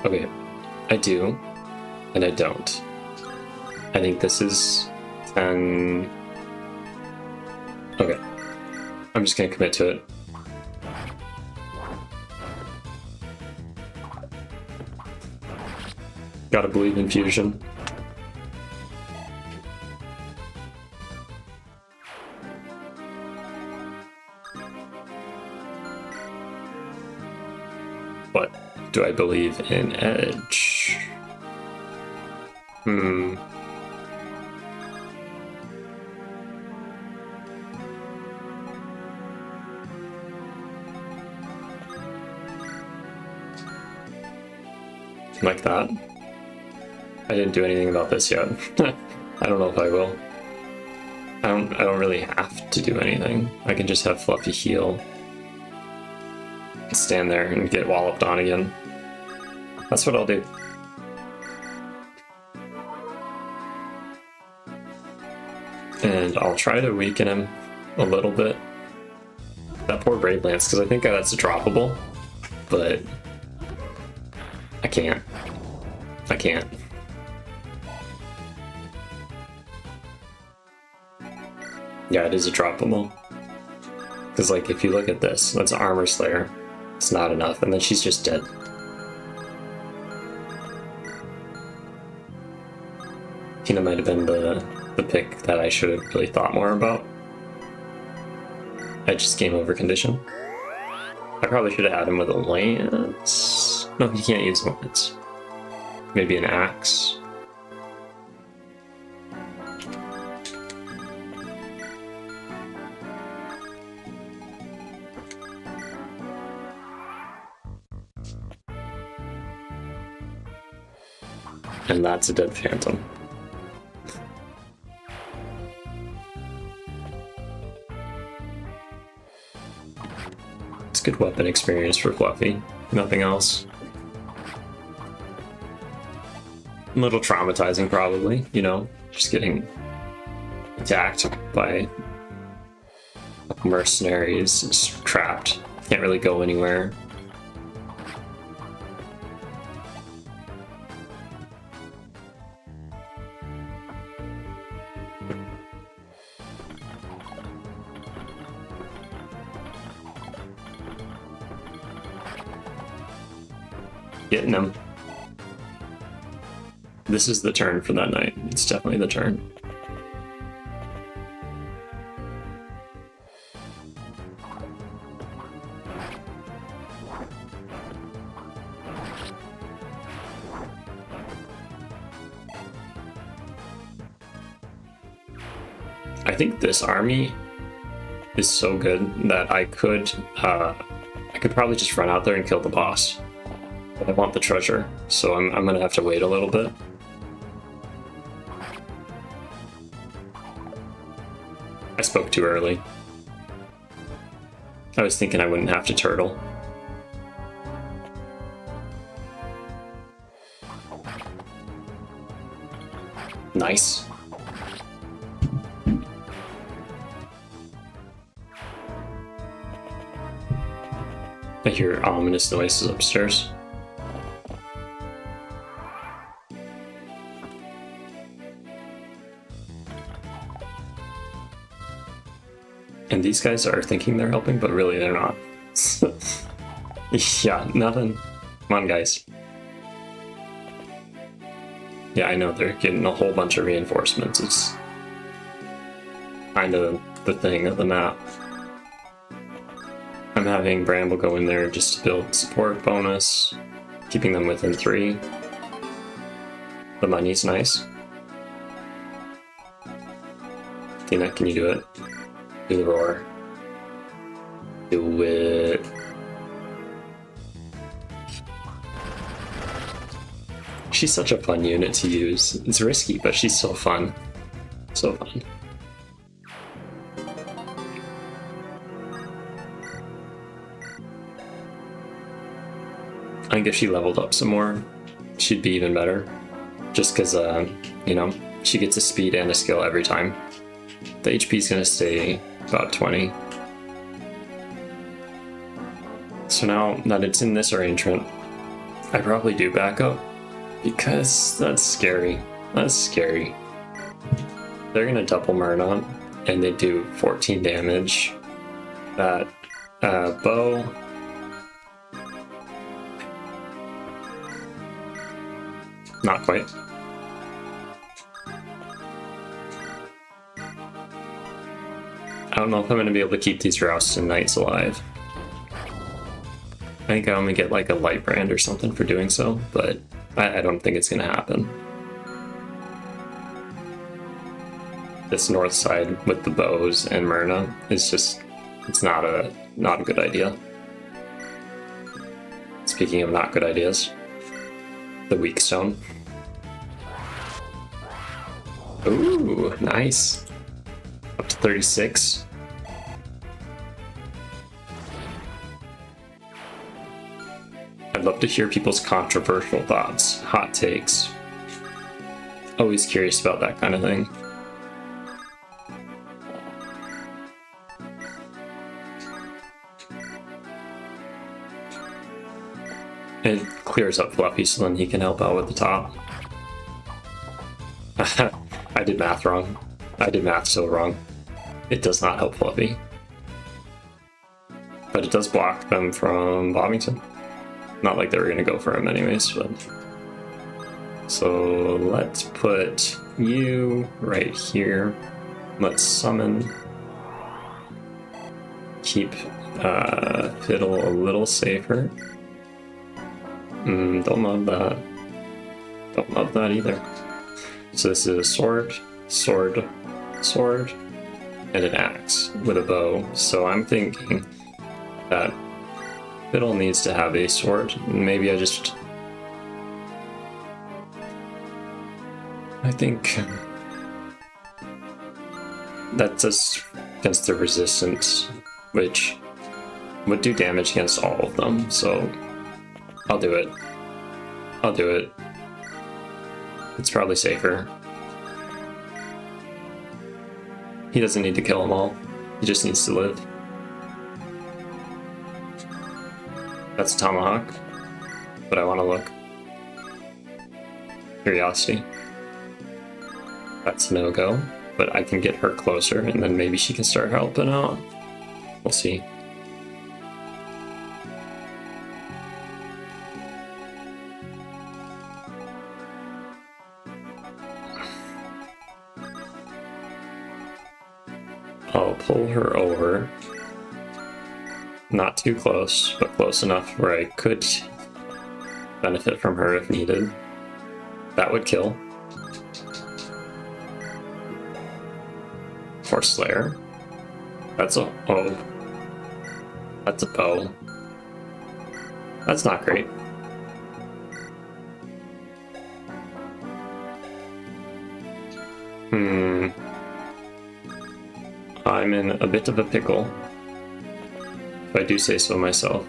Okay, I do, and I don't. I think this is 10. Okay, I'm just gonna commit to it. Gotta believe in Fusion. But do I believe in Edge? Like that. I didn't do anything about this yet. I don't know if I will. I don't really have to do anything. I can just have Fluffy heal. Stand there and get walloped on again. That's what I'll do. And I'll try to weaken him a little bit. That poor Brave Lance, because I think that's droppable, but I can't. I can't. Yeah, it is a droppable. Because, like, if you look at this, that's Armor Slayer. It's not enough, and then she's just dead. Tina might have been the pick that I should have really thought more about. I just game over condition. I probably should have had him with a lance. No, he can't use lance. Maybe an axe. And that's a dead phantom. It's good weapon experience for Fluffy, nothing else. A little traumatizing probably, you know, just getting attacked by mercenaries, trapped, can't really go anywhere. Getting him. This is the turn for that night. It's definitely the turn. I think this army is so good that I could probably just run out there and kill the boss. But I want the treasure, so I'm gonna have to wait a little bit. I spoke too early. I was thinking I wouldn't have to turtle. Nice. I hear ominous noises upstairs. And these guys are thinking they're helping, but really they're not. Yeah, nothing. Come on, guys. Yeah, I know they're getting a whole bunch of reinforcements. It's kind of the thing of the map. I'm having Bramble go in there just to build support bonus, keeping them within 3. The money's nice. Tina, can you do it? Do the roar. Do it. She's such a fun unit to use. It's risky, but she's so fun. So fun. I think if she leveled up some more, she'd be even better. Just because, you know, she gets a speed and a skill every time. The HP is going to stay about 20. So now that it's in this arrangement, I probably do back up, because that's scary. That's scary. They're going to double Myrna, and they do 14 damage. That bow... Not quite. I don't know if I'm going to be able to keep these Rouston Knights alive. think I only get like a light brand or something for doing so, but I don't think it's gonna happen. This north side with the bows and Myrna is just, it's not a good idea. Speaking of not good ideas, the weak stone. Ooh, nice. Up to 36. I'd love to hear people's controversial thoughts, hot takes. Always curious about that kind of thing. It clears up Fluffy so then he can help out with the top. I did math wrong. I did math so wrong. It does not help Fluffy. But it does block them from Bobbington. Not like they were gonna go for him anyways, but... So let's put you right here. Let's summon. Keep Fiddle a little safer. Don't love that. Don't love that either. So this is a sword, sword, sword, and an axe with a bow. So I'm thinking that Fiddle needs to have a sword. Maybe I think that's just against the resistance, which would do damage against all of them, so I'll do it. I'll do it. It's probably safer. He doesn't need to kill them all. He just needs to live. That's a tomahawk, but I want to look. Curiosity. That's a no-go, but I can get her closer and then maybe she can start helping out. We'll see. I'll pull her over. Not too close, but close enough where I could benefit from her if needed. That would kill. Or Slayer. That's a... oh. That's a bow. That's not great. I'm in a bit of a pickle, if I do say so myself.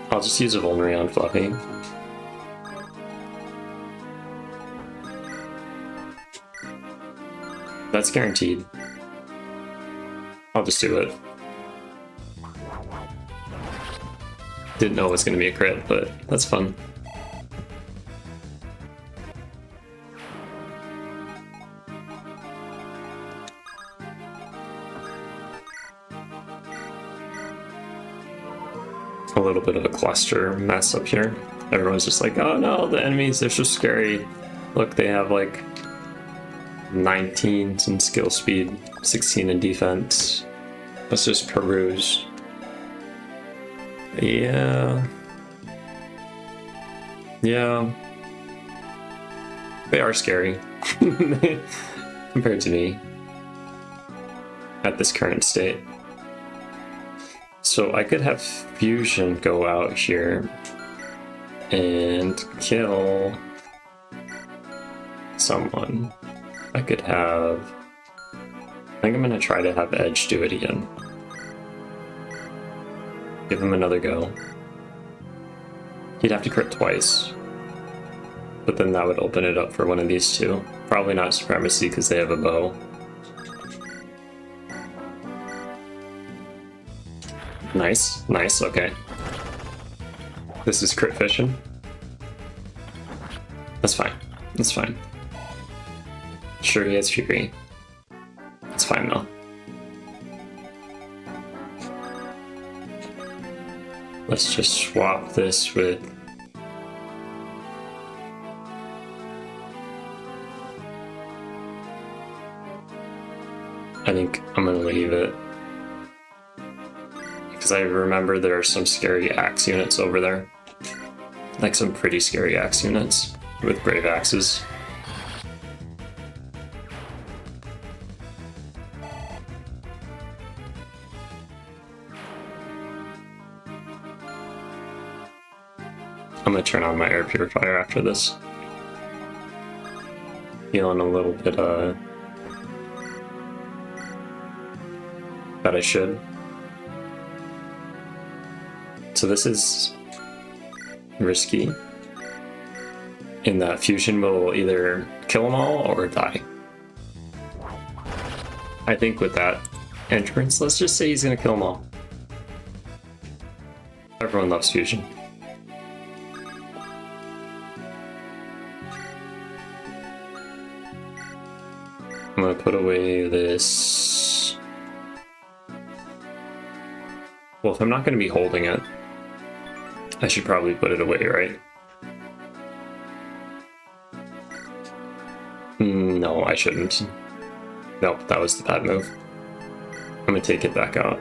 I'll just use a Vulnerary on Fluffy. That's guaranteed. I'll just do it. Didn't know it was going to be a crit, but that's fun. A little bit of a cluster mess up here. Everyone's just like, oh no, the enemies, they're so scary. Look, they have like 19 in skill speed, 16 in defense. Let's just peruse. Yeah. Yeah. They are scary. Compared to me. At this current state. So I could have Fusion go out here and kill someone. I could have... I think I'm gonna try to have Edge do it again. Give him another go. He'd have to crit twice. But then that would open it up for one of these two. Probably not Supremacy because they have a bow. Nice, nice, okay. This is crit fishing. That's fine, that's fine. Sure, he has Fury. It's fine though. Let's just swap this with... I think I'm gonna leave it. Because I remember there are some scary axe units over there. Like some pretty scary axe units with brave axes. I'm gonna turn on my air purifier after this. Feeling a little bit, that I should. So this is risky in that fusion will either kill them all or die. I think with that entrance, let's just say he's gonna kill them all. Everyone loves fusion. I'm gonna put away this. Well, if I'm not gonna be holding it, I should probably put it away, right? No, I shouldn't. Nope, that was the bad move. I'm gonna take it back out.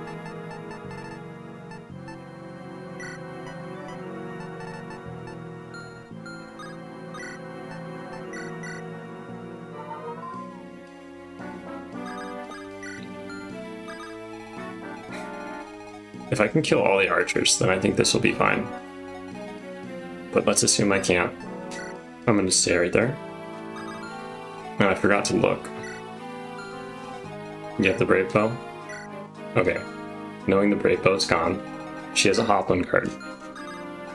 If I can kill all the archers, then I think this will be fine. But let's assume I can't. I'm gonna stay right there. No, I forgot to look. You have the Brave Bow? Okay. Knowing the Brave Bow's gone, she has a Hoplin card.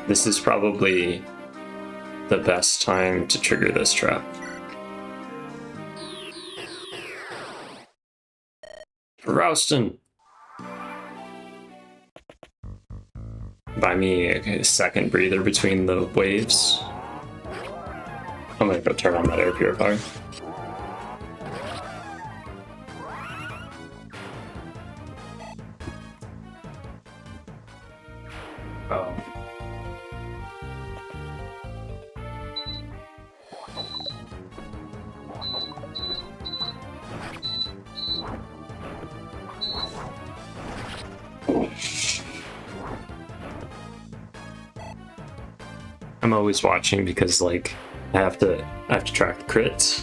This is probably the best time to trigger this trap. Rouston! Buy me a second breather between the waves. I'm gonna go turn on that air purifier. Oh. I'm always watching because like I have to track the crits.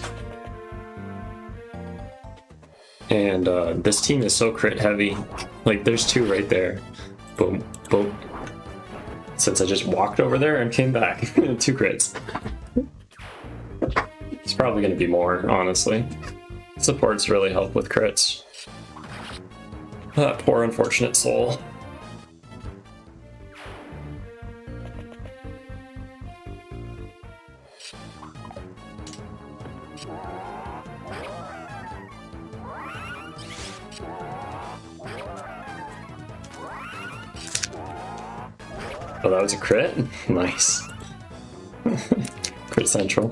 And this team is so crit heavy. Like there's two right there. Boom, boom. Since I just walked over there and came back. 2 crits. It's probably gonna be more, honestly. Supports really help with crits. That poor unfortunate soul. Oh, that was a crit? Nice. Crit central.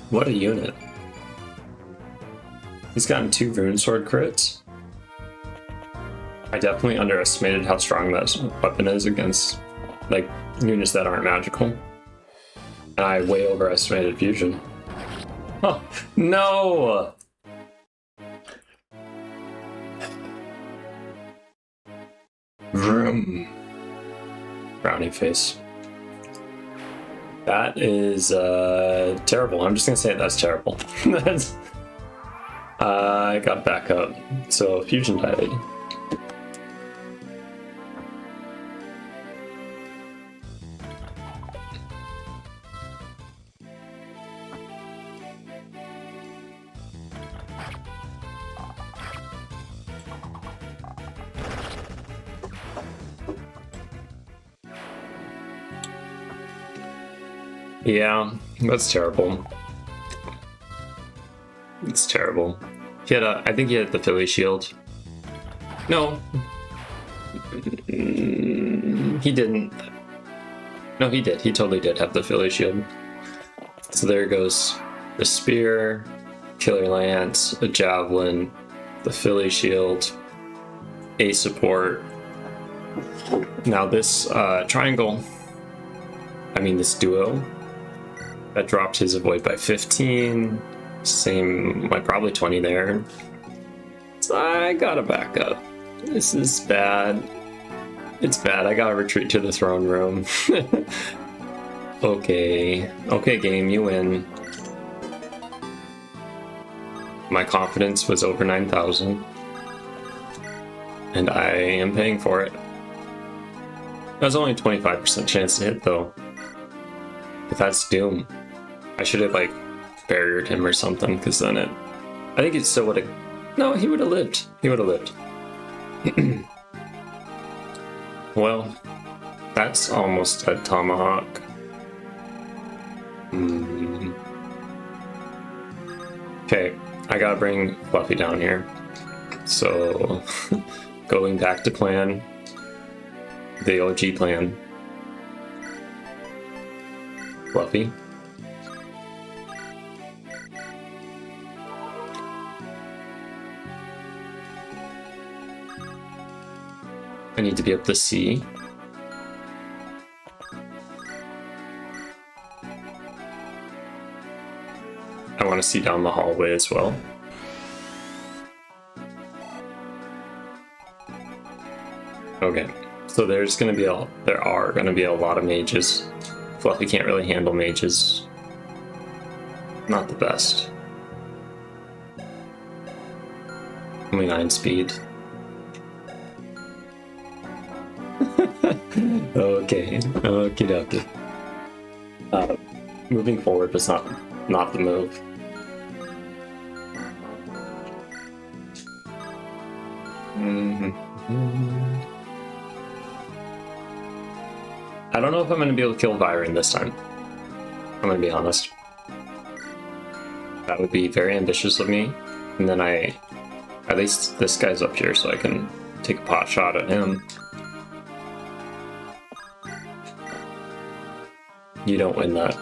What a unit. He's gotten 2 Rune Sword crits. I definitely underestimated how strong that weapon is against like units that aren't magical. And I way overestimated fusion. Oh, no! Vroom. Brownie face. That is terrible. I'm just gonna say that's terrible. That's, I got back up. So fusion died. Yeah, that's terrible. It's terrible. He had I think he had the Philly shield. No. He didn't. No, he did. He totally did have the Philly shield. So there goes the spear, killer lance, a javelin, the Philly shield, a support. Now this triangle, this duo, that dropped his avoid by 15. Same, like probably 20 there. So I gotta back up. This is bad. It's bad. I gotta retreat to the throne room. Okay. Okay, game, you win. My confidence was over 9,000. And I am paying for it. That was only a 25% chance to hit, though. But that's doom. I should have, barriered him or something, because then I think it still would have... No, he would have lived. He would have lived. Well, that's almost a tomahawk. Okay, I gotta bring Fluffy down here. So, going back to plan. The OG plan. Fluffy. I need to be able to see. I want to see down the hallway as well. Okay, so there are gonna be a lot of mages. Fluffy can't really handle mages. Not the best. Only 9 speed. Okay, okie dokie. Moving forward was not the move. I don't know if I'm going to be able to kill Byron this time. I'm going to be honest. That would be very ambitious of me. And then at least this guy's up here so I can take a pot shot at him. You don't win that.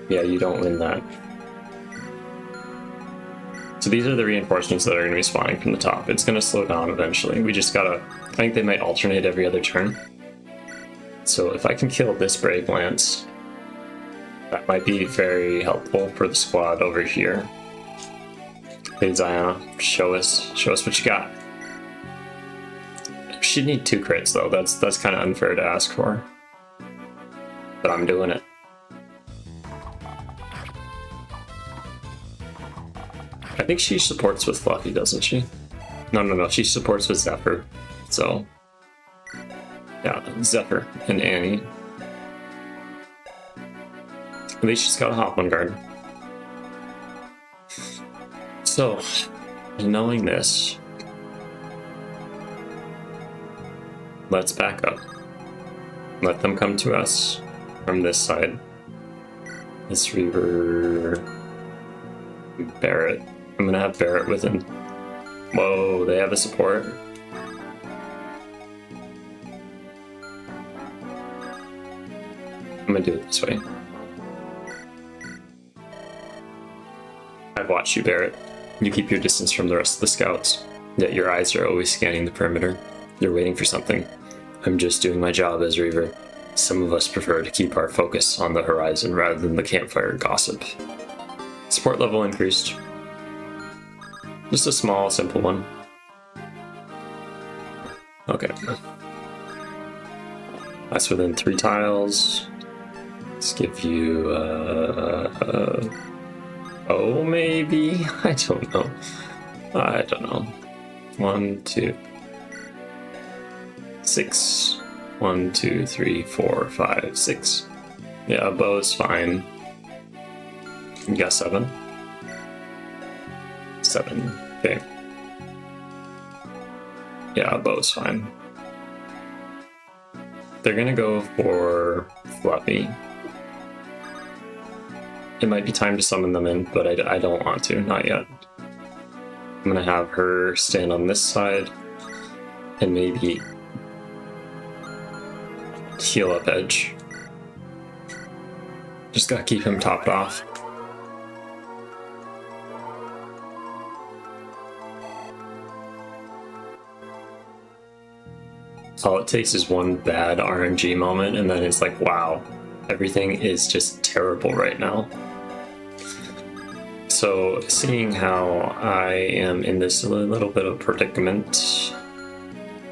Yeah, you don't win that. So these are the reinforcements that are going to be spawning from the top. It's going to slow down eventually. We just gotta... I think they might alternate every other turn. So if I can kill this Brave Lance, that might be very helpful for the squad over here. Hey Ziona, show us what you got. She'd need 2 crits though. That's kind of unfair to ask for. But I'm doing it. I think she supports with Fluffy, doesn't she? No, she supports with Zephyr. So, yeah, Zephyr and Annie. At least she's got a Hoplin guard. So, knowing this, let's back up. Let them come to us from this side. This Reaver... Barret. I'm gonna have Barret with him. Whoa, they have a support. I'm gonna do it this way. I've watched you, Barret. You keep your distance from the rest of the scouts, yet your eyes are always scanning the perimeter. You're waiting for something. I'm just doing my job as Reaver. Some of us prefer to keep our focus on the horizon rather than the campfire gossip. Support level increased. Just a small, simple one. Okay. That's within 3 tiles. Let's give you oh, maybe? I don't know. I don't know. 1, 2, 6. 1, 2, 3, 4, 5, 6. Yeah, a bow's fine. You got 7? 7. Okay. Yeah, a bow's fine. They're gonna go for Fluffy. It might be time to summon them in, but I don't want to, not yet. I'm gonna have her stand on this side and maybe heal up Edge. Just gotta keep him topped off. All it takes is one bad RNG moment, and then it's like, wow, everything is just terrible right now. So, seeing how I am in this little bit of predicament,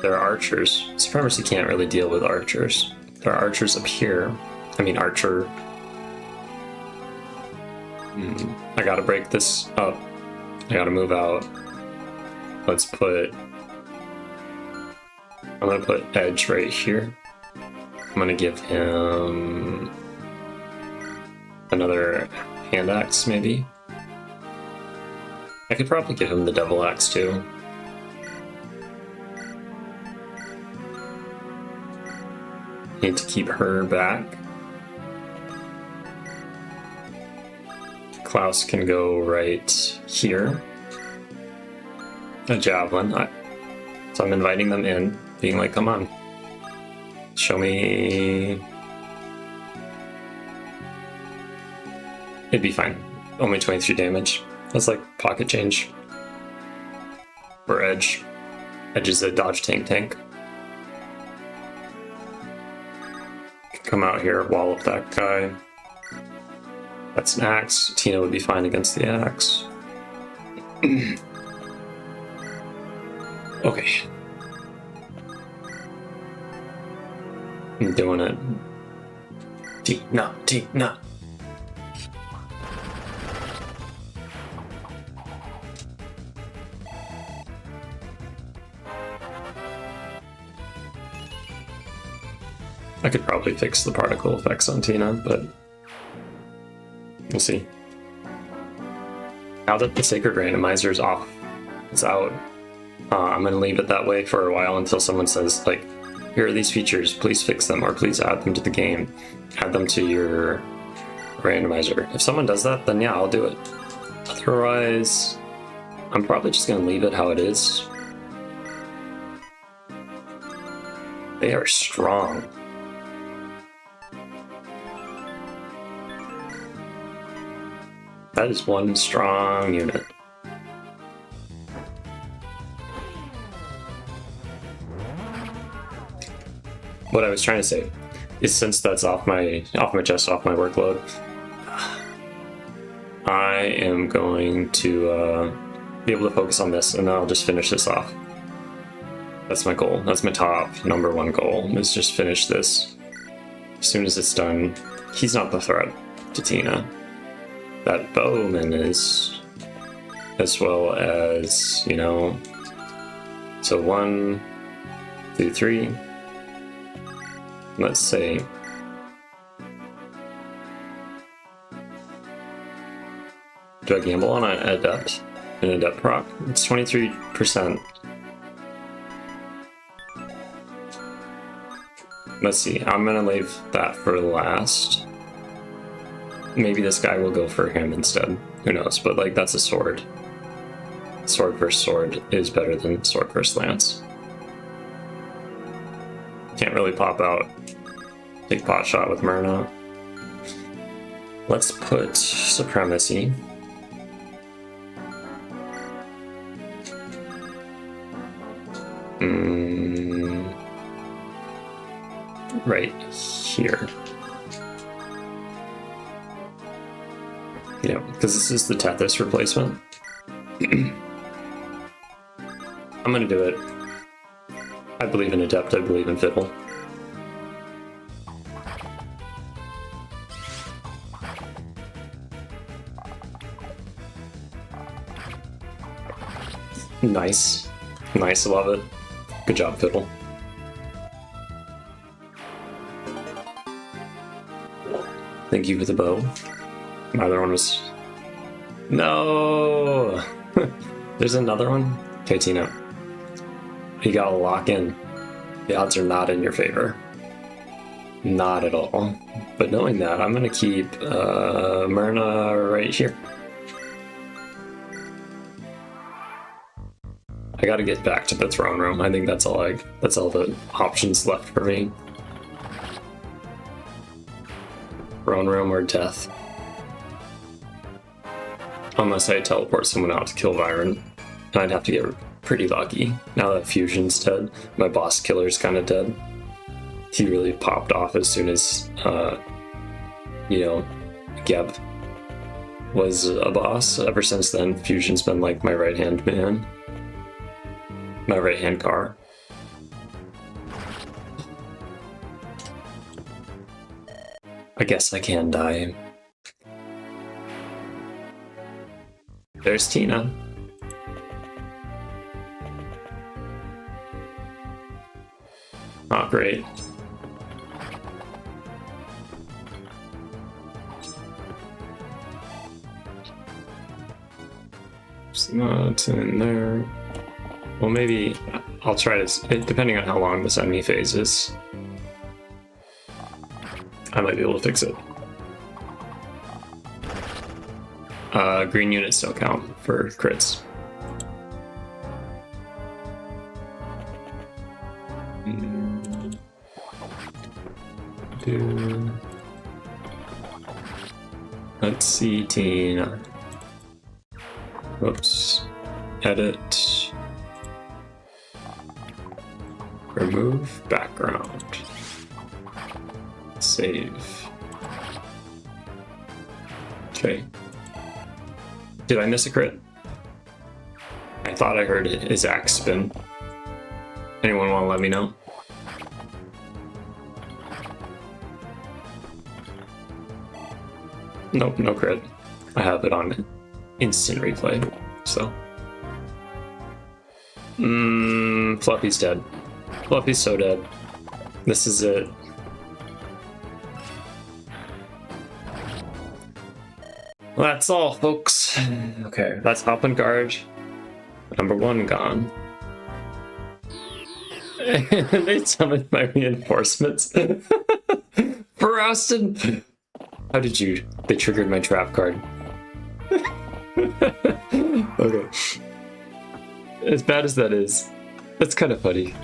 there are archers. Supremacy can't really deal with archers. There are archers up here. I mean, archer. I gotta break this up. I gotta move out. Let's put... I'm gonna put Edge right here. I'm gonna give him another hand axe, maybe. I could probably give him the devil axe too. Need to keep her back. Klaus can go right here. A javelin. So I'm inviting them in, being like, come on. Show me... It'd be fine. Only 23 damage. That's like pocket change. For Edge. Edge is a dodge tank. Come out here, wallop that guy. That's an axe. Tina would be fine against the axe. Okay. I'm doing it. Tina. I could probably fix the particle effects on Tina, but we'll see. Now that the Sacred Randomizer is off, it's out, I'm going to leave it that way for a while until someone says, like, here are these features, please fix them, or please add them to the game. Add them to your randomizer. If someone does that, then yeah, I'll do it. Otherwise, I'm probably just going to leave it how it is. They are strong. That is one strong unit. What I was trying to say is, since that's off my chest, off my workload, I am going to be able to focus on this, and then I'll just finish this off. That's my goal. That's my top #1 goal, is just finish this. As soon as it's done, he's not the threat to Tina. That bowman is, as well as, you know, so 1, 2, 3. Let's say do I gamble on an adept proc? It's 23%. Let's see, I'm gonna leave that for last. Maybe this guy will go for him instead. Who knows? But like, that's a sword. Sword versus sword is better than sword versus lance. Can't really pop out. Big pot shot with Myrna. Let's put Supremacy. Right here. Yeah, because this is the Tethys replacement. I'm gonna do it. I believe in Adept, I believe in Fiddle. Nice. Nice, love it. Good job, Fiddle. Thank you for the bow. My other one was... No! There's another one? Okay, Tina. You gotta lock in. The odds are not in your favor. Not at all. But knowing that, I'm gonna keep Myrna right here. I gotta get back to the throne room. I think that's all the options left for me. Throne room or death. Unless I teleport someone out to kill Byron. And I'd have to get pretty lucky. Now that Fusion's dead, my boss killer's kinda dead. He really popped off as soon as, Geb was a boss. Ever since then, Fusion's been like my right-hand man. My right-hand car. I guess I can die. There's Tina. Not great. It's not in there. Well, maybe I'll try to, depending on how long this enemy phase is, I might be able to fix it. Green units don't count for crits. Let's see, Tina. Whoops. Edit. Remove background. Save. Okay. Did I miss a crit? I thought I heard his axe spin. Anyone want to let me know? Nope, no crit. I have it on instant replay, so. Fluffy's dead. Fluffy's so dead. This is it. Well, that's all, folks. Okay, that's Hop and Guard. Number 1 gone. They summoned my reinforcements. For Austin! How did you? They triggered my trap card. Okay. As bad as that is, that's kind of funny.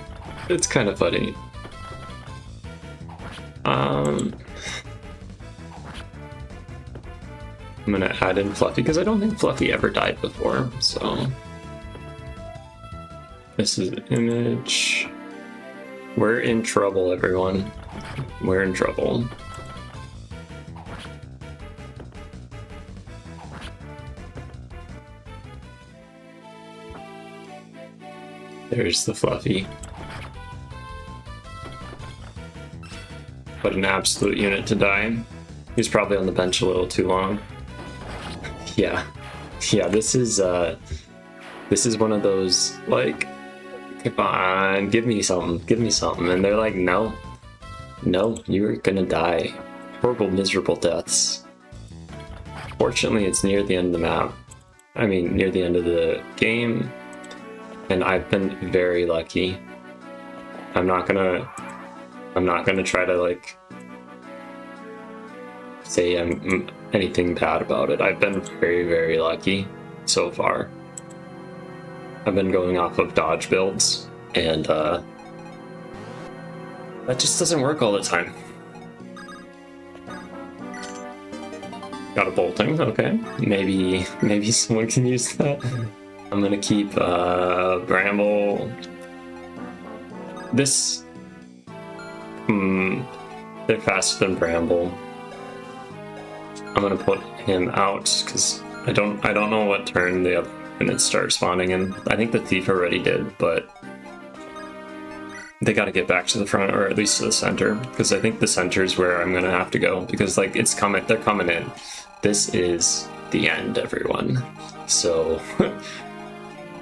It's kind of funny. I'm gonna add in Fluffy because I don't think Fluffy ever died before, so. This is an image. We're in trouble, everyone. We're in trouble. There's the Fluffy. What an absolute unit to die. He's probably on the bench a little too long. Yeah. Yeah, this is one of those, like, come on, give me something. And they're like, no, you're gonna die. Horrible, miserable deaths. Fortunately, it's near the end of the map. I mean, near the end of the game. And I've been very lucky. I'm not gonna try to, like, say anything bad about it. I've been very, very lucky so far. I've been going off of dodge builds, and that just doesn't work all the time. Got a bolting, okay. Maybe someone can use that. I'm gonna keep Bramble. This, they're faster than Bramble. I'm gonna put him out because I don't know what turn the other units start spawning in. I think the Thief already did, but they got to get back to the front, or at least to the center, because I think the center is where I'm gonna have to go, because like it's coming, they're coming in. This is the end, everyone. So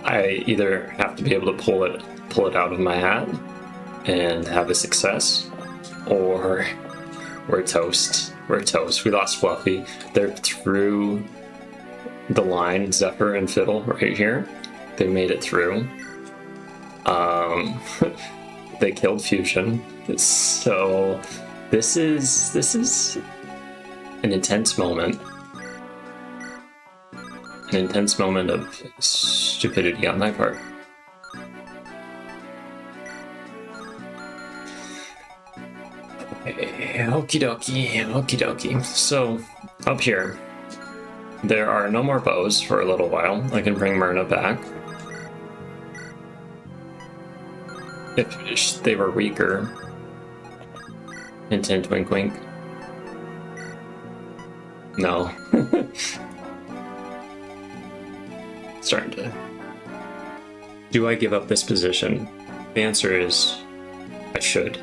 I either have to be able to pull it out of my hat and have a success, or we're toast. We're toast. We lost Fluffy. They're through the line, Zephyr and Fiddle right here. They made it through. They killed Fusion. So this is an intense moment. An intense moment of stupidity on my part. Okie dokie. So, up here, there are no more bows for a little while. I can bring Myrna back. If they were weaker. Hint hint wink wink. No. Starting to... Do I give up this position? The answer is I should.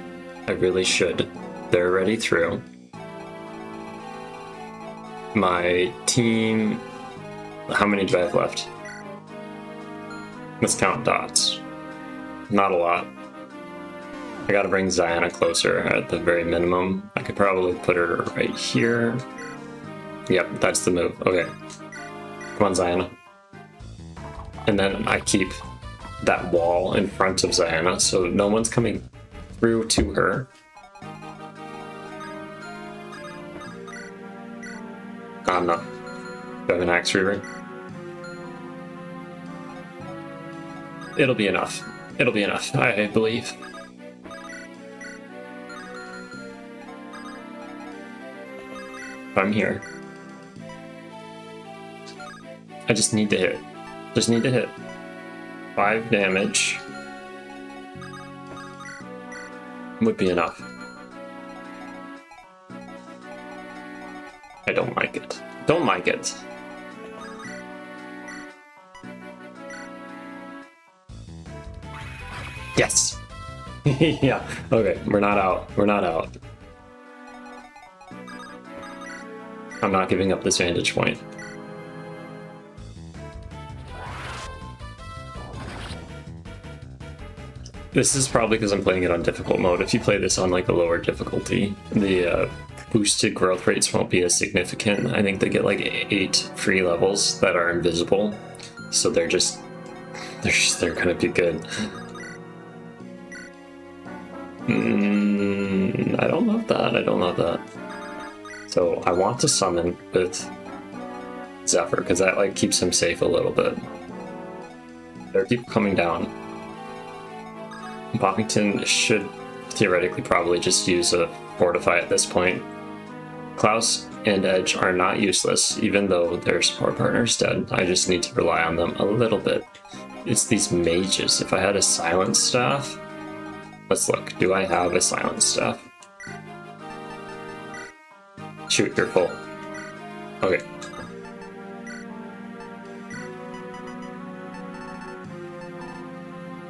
I really should. They're already through. My team... How many do I have left? Let's count dots. Not a lot. I gotta bring Ziana closer at the very minimum. I could probably put her right here. Yep, that's the move. Okay. Come on, Ziana. And then I keep that wall in front of Ziana, so no one's coming through to her. I'm not. Do I have an Axe Reaver? It'll be enough. It'll be enough, I believe. I'm here. I just need to hit. Just need to hit. 5 damage would be enough. I don't like it. Don't like it. Yes! Yeah, okay, we're not out. We're not out. I'm not giving up this vantage point. This is probably because I'm playing it on difficult mode. If you play this on like a lower difficulty, the boosted growth rates won't be as significant. I think they get like 8 free levels that are invisible, so they're gonna be good. I don't love that. I don't love that. So I want to summon with Zephyr because that like keeps him safe a little bit. There are people coming down. Boppington should theoretically probably just use a Fortify at this point. Klaus and Edge are not useless, even though their support partner is dead. I just need to rely on them a little bit. It's these mages. If I had a Silence Staff... Let's look. Do I have a Silence Staff? Shoot, you're full. Okay.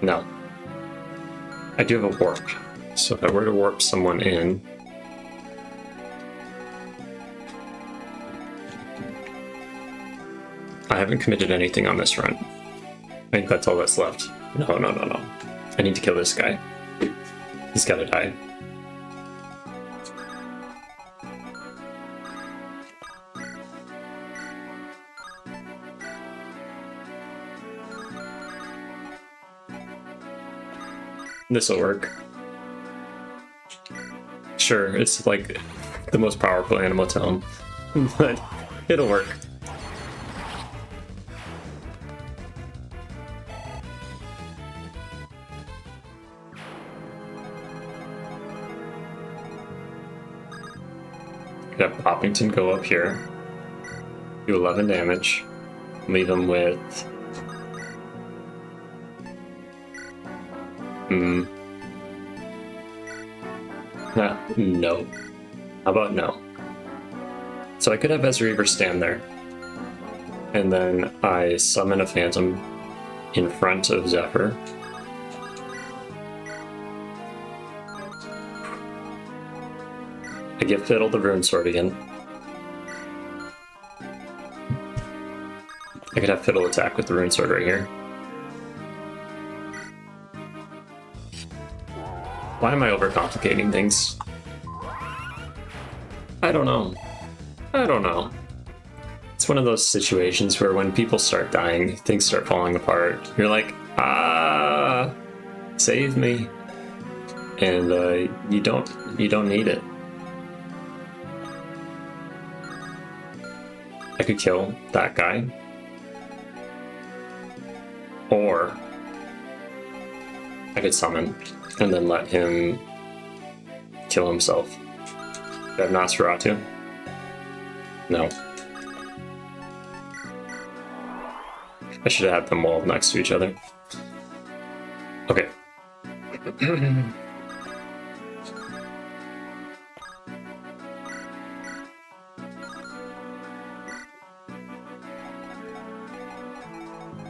No. I do have a warp. So if I were to warp someone in... I haven't committed anything on this run. I think that's all that's left. No. I need to kill this guy. He's gotta die. This'll work. Sure, it's like the most powerful animal tome, but it'll work. Have Poppington go up here, do 11 damage, leave him with... No. How about no? So I could have Ezreaver stand there, and then I summon a Phantom in front of Zephyr. I give Fiddle the Rune Sword again. I could have Fiddle attack with the Rune Sword right here. Why am I overcomplicating things? I don't know. I don't know. It's one of those situations where when people start dying, things start falling apart. You're like, ah, save me. And you don't need it. I could kill that guy. Or I could summon and then let him kill himself. Do I have Nosferatu? No. I should have had them all next to each other. Okay.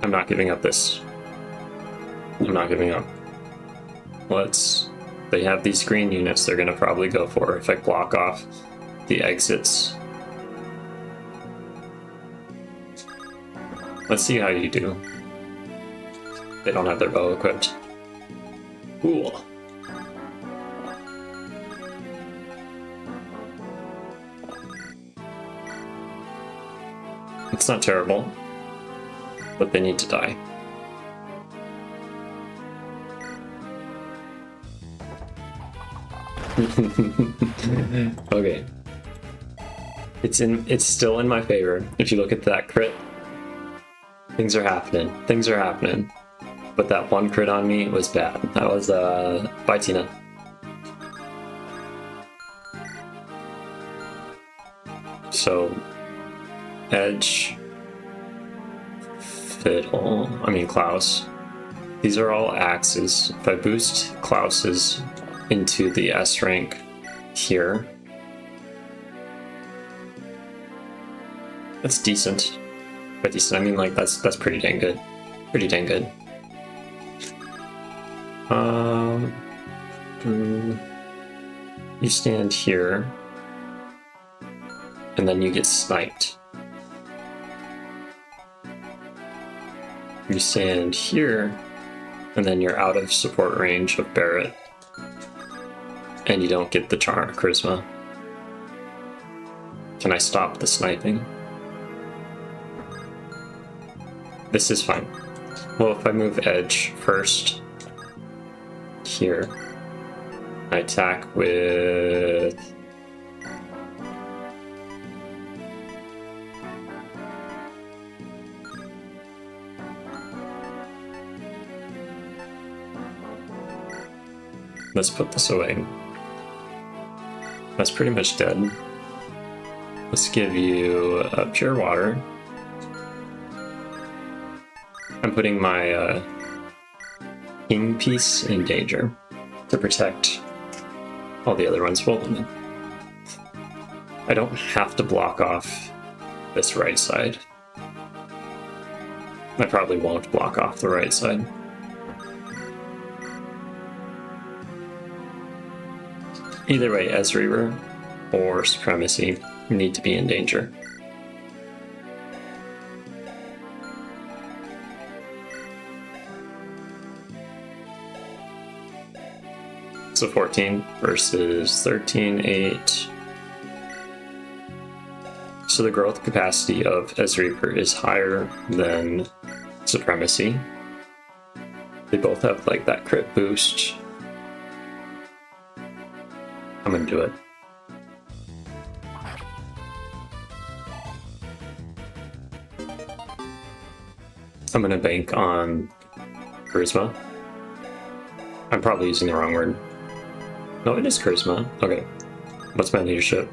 I'm not giving up this. I'm not giving up. They have these green units they're gonna probably go for if I block off the exits. Let's see how you do. They don't have their bow equipped. Cool. It's not terrible, but they need to die. Okay. It's still in my favor. If you look at that crit, things are happening. Things are happening. But that one crit on me was bad. That was bye Tina. So Edge, Fiddle, Klaus. These are all axes. If I boost Klaus's into the S rank here, that's decent. By decent, I mean like that's pretty dang good. Pretty dang good. You stand here, and then you get sniped. You stand here, and then you're out of support range of Barret, and you don't get the charisma. Can I stop the sniping? This is fine. Well, if I move Edge first, here, I attack with... Let's put this away. That's pretty much dead. Let's give you pure water. I'm putting my king piece in danger to protect all the other ones. Well, I don't have to block off this right side. I probably won't block off the right side. Either way, Ezreaver or Supremacy need to be in danger. So 14 versus 13, 8. So the growth capacity of Ezreaver is higher than Supremacy. They both have like that crit boost. I'm gonna do it. I'm gonna bank on charisma. I'm probably using the wrong word. No, it is charisma. Okay. What's my leadership?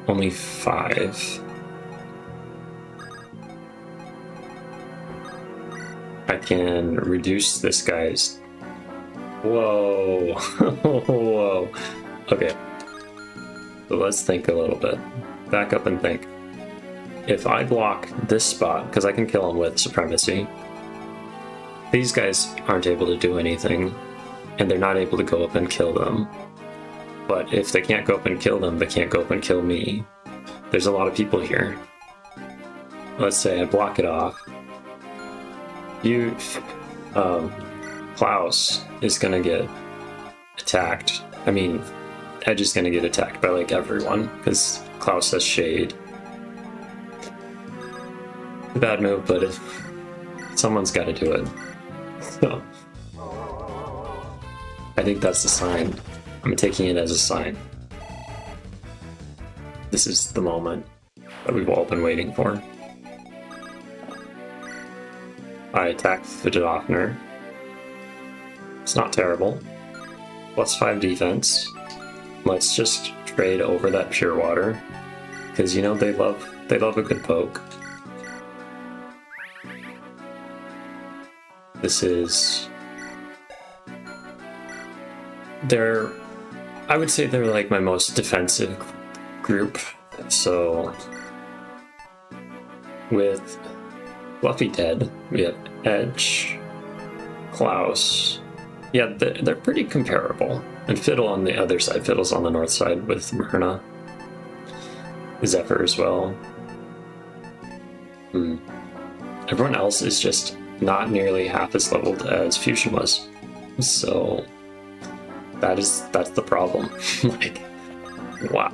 Only 5. I can reduce this guy's... Whoa. Whoa. Okay. So let's think a little bit. Back up and think. If I block this spot, because I can kill him with Supremacy, these guys aren't able to do anything, and they're not able to go up and kill them. But if they can't go up and kill them, they can't go up and kill me. There's a lot of people here. Let's say I block it off. Klaus is gonna get attacked. I mean, Edge is gonna get attacked by like everyone because Klaus has Shade. A bad move, but someone's got to do it. So I think that's the sign. I'm taking it as a sign. This is the moment that we've all been waiting for. I attack the Dofner. It's not terrible. +5 defense. Let's just trade over that Pure Water, because you know they love a good poke. This is... I would say they're like my most defensive group. So with Fluffy dead, we have Edge, Klaus. Yeah, they're pretty comparable. And Fiddle on the other side. Fiddle's on the north side with Myrna. Zephyr as well. Everyone else is just not nearly half as leveled as Fusion was. So that's the problem. Like, wow.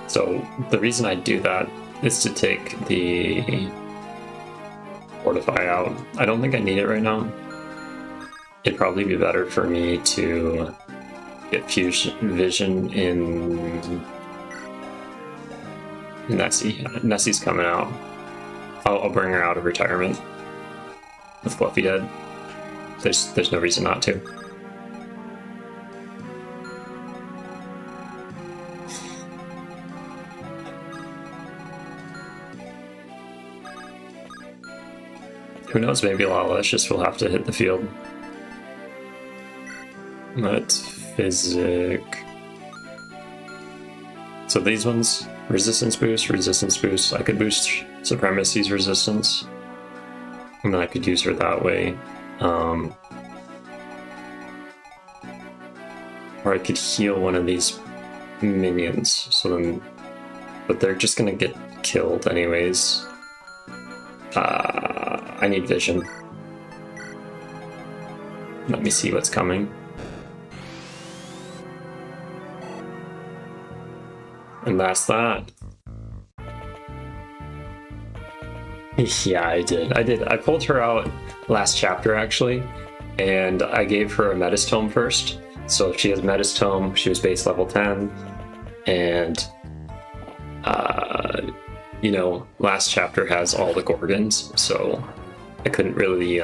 So the reason I do that is to take the Fortify out. I don't think I need it right now. It'd probably be better for me to get Fusion Vision in Nessie. Nessie's coming out. I'll bring her out of retirement with Fluffy dead. There's no reason not to. Who knows, maybe Lalicious will have to hit the field. Let's Physic. So these ones, resistance boost. I could boost Supremacy's resistance. And then I could use her that way. Or I could heal one of these minions. So then, but they're just gonna get killed anyways. I need vision. Let me see what's coming. And that's that. Yeah, I did. I pulled her out last chapter, actually, and I gave her a Metastome first. So if she has Metastome, she was base level 10, and you know, last chapter has all the Gorgons, so I couldn't really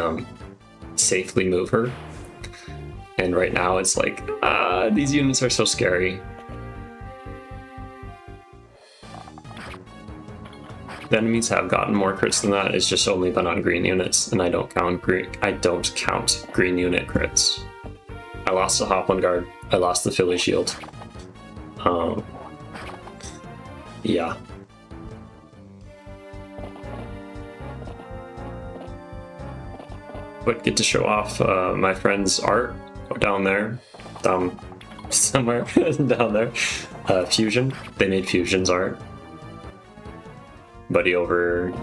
safely move her. And right now it's like, these units are so scary. The enemies have gotten more crits than that. It's just only been on green units, and I don't count green unit crits. I lost the Hoplin Guard. I lost the Philly Shield. Yeah. But get to show off my friend's art down there, somewhere down there. Fusion. They made Fusion's art. Buddy over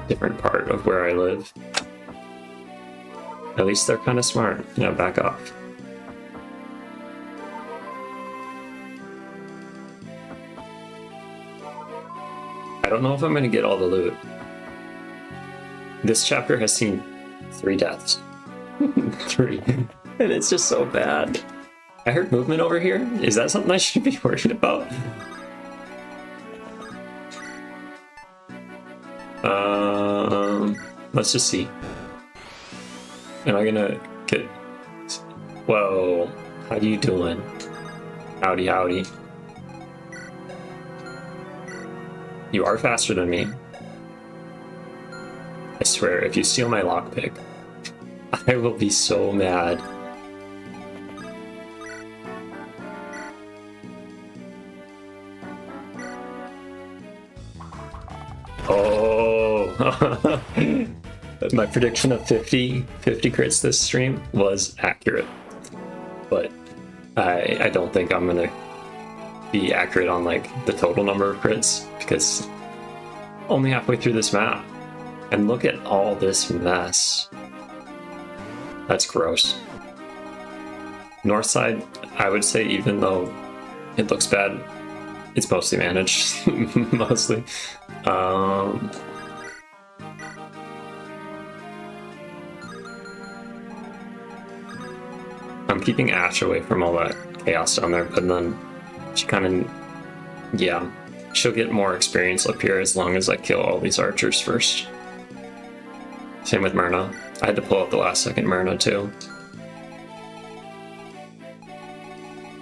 different part of where I live. At least they're kind of smart. Yeah, back off. I don't know if I'm going to get all the loot. This chapter has seen 3 deaths. 3. And it's just so bad. I heard movement over here. Is that something I should be worried about? Let's just see. Am I gonna get... Whoa. How you doing? Howdy, howdy. You are faster than me. I swear, if you steal my lockpick, I will be so mad. Oh! My prediction of 50 crits this stream was accurate. But I don't think I'm gonna be accurate on like the total number of crits, because only halfway through this map. And look at all this mess. That's gross. North side, I would say, even though it looks bad, it's mostly managed. Mostly. I'm keeping Ash away from all that chaos down there, but then she kind of, yeah, she'll get more experience up here as long as I kill all these archers first. Same with Myrna. I had to pull out the last second Myrna too.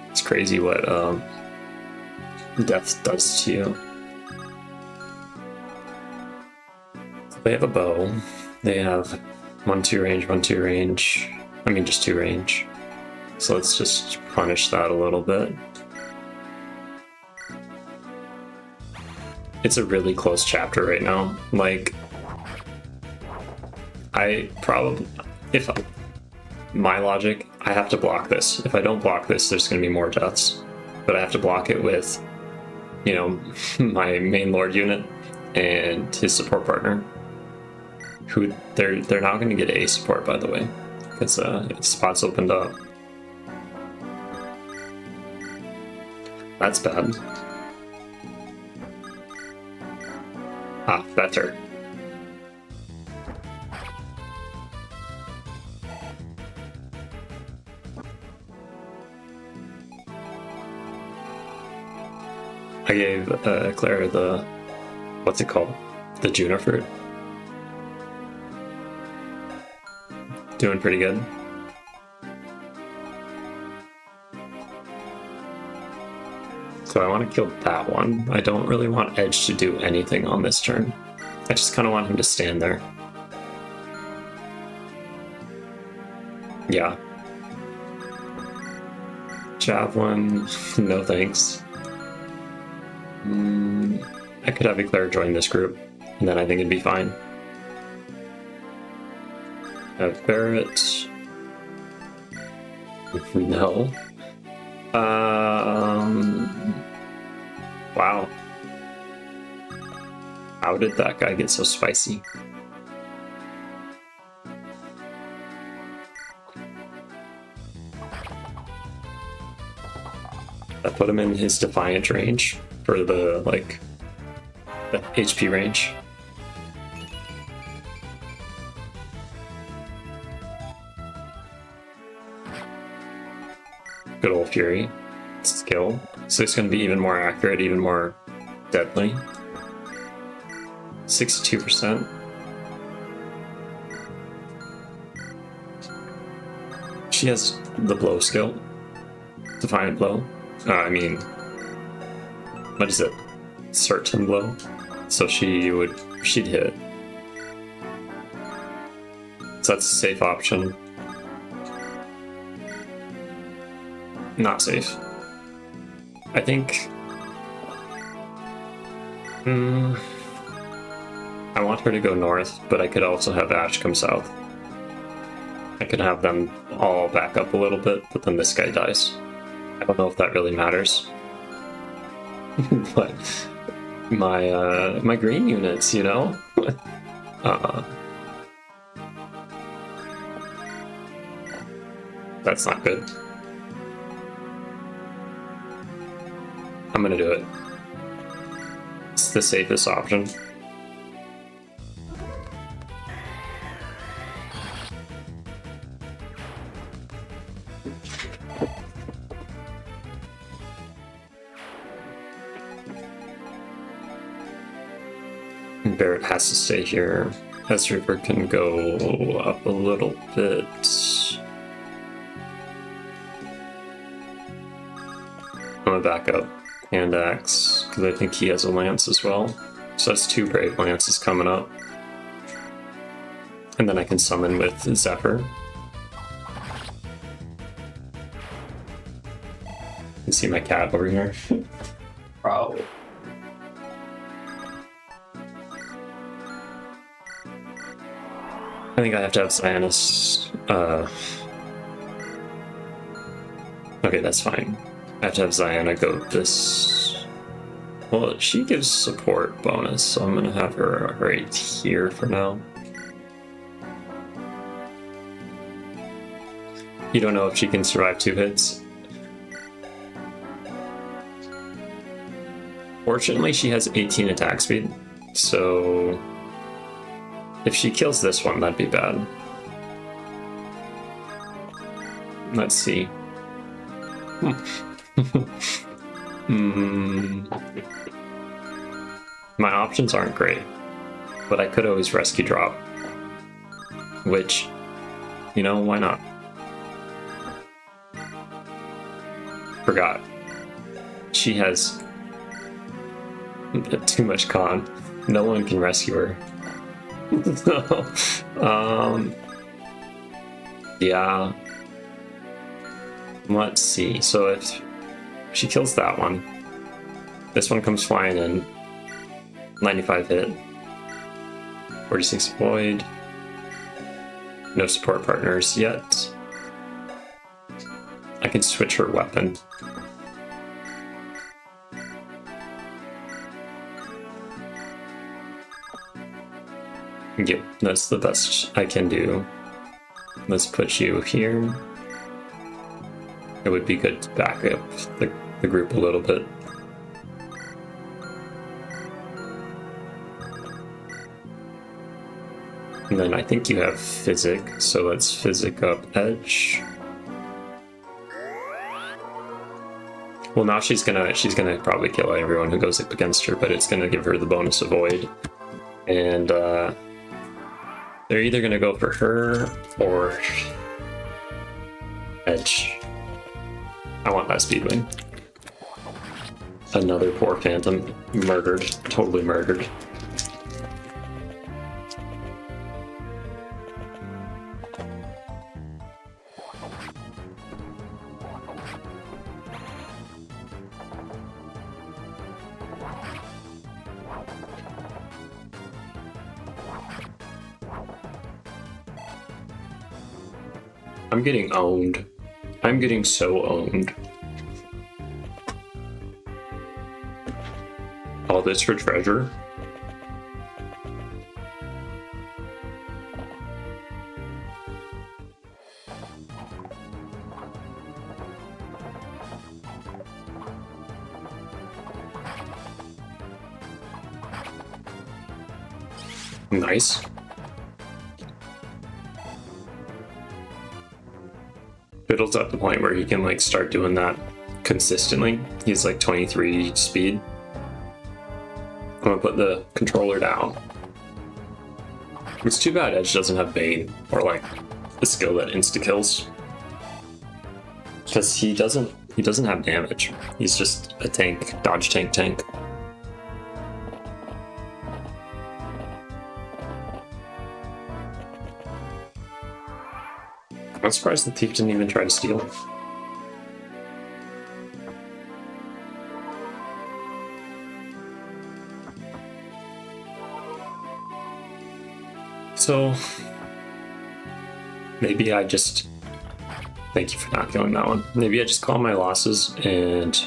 It's crazy what death does to you. They have a bow. They have 1-2 range, 1-2 range. I mean, just 2 range. So let's just punish that a little bit. It's a really close chapter right now. Like, I probably, if my logic, I have to block this. If I don't block this, there's going to be more deaths. But I have to block it with, you know, my main lord unit and his support partner. Who they're now going to get a support, by the way, because spots opened up. That's bad. Ah, better. I gave Clara the, what's it called? The Juno fruit. Doing pretty good. So I want to kill that one. I don't really want Edge to do anything on this turn. I just kind of want him to stand there. Yeah. Javelin, no thanks. I could have Eclair join this group, and then I think it'd be fine. Have Barrett. No. Wow. How did that guy get so spicy? That put him in his Defiant range for the, like, the HP range. Good old Fury. Skill. So it's going to be even more accurate, even more deadly. 62%. She has the blow skill. Defiant blow. I mean, what is it? Certain blow. So she'd hit. So that's a safe option. Not safe. I think... I want her to go north, but I could also have Ash come south. I could have them all back up a little bit, but then this guy dies. I don't know if that really matters. But my green units, you know? That's not good. I'm gonna do it. It's the safest option. Barrett has to stay here. S-Reaper can go up a little bit. I'm gonna back up Hand Axe, because I think he has a lance as well. So that's 2 Brave Lances coming up. And then I can summon with Zephyr. You can see my cat over here. Bro. I think I have to have Cyanus. Okay, that's fine. I have to have Ziana go this. Well, she gives support bonus, so I'm gonna have her right here for now. You don't know if she can survive 2 hits. Fortunately, she has 18 attack speed, so if she kills this one, that'd be bad. Let's see. My options aren't great, but I could always rescue drop, which, you know, why not? Forgot. She has too much con. No one can rescue her. So, yeah. Let's see. So if she kills that one, this one comes flying in. 95 hit. 46 void. No support partners yet. I can switch her weapon. Yep, that's the best I can do. Let's put you here. It would be good to back up the group a little bit. And then I think you have Physic, so let's Physic up Edge. Well, now she's gonna probably kill everyone who goes up against her, but it's gonna give her the bonus of Void. And they're either gonna go for her or Edge. I want that speed wing. Another poor Phantom. Murdered. Totally murdered. I'm getting owned. I'm getting so owned. All this for treasure? Nice. Fiddle's at the point where he can like start doing that consistently. He's like 23 speed. I'm gonna put the controller down. It's too bad Edge doesn't have Bane or like a skill that insta kills, because he doesn't have damage. He's just a tank, dodge tank. I'm surprised the thief didn't even try to steal. So maybe I just, thank you for not killing that one. Maybe I just call my losses and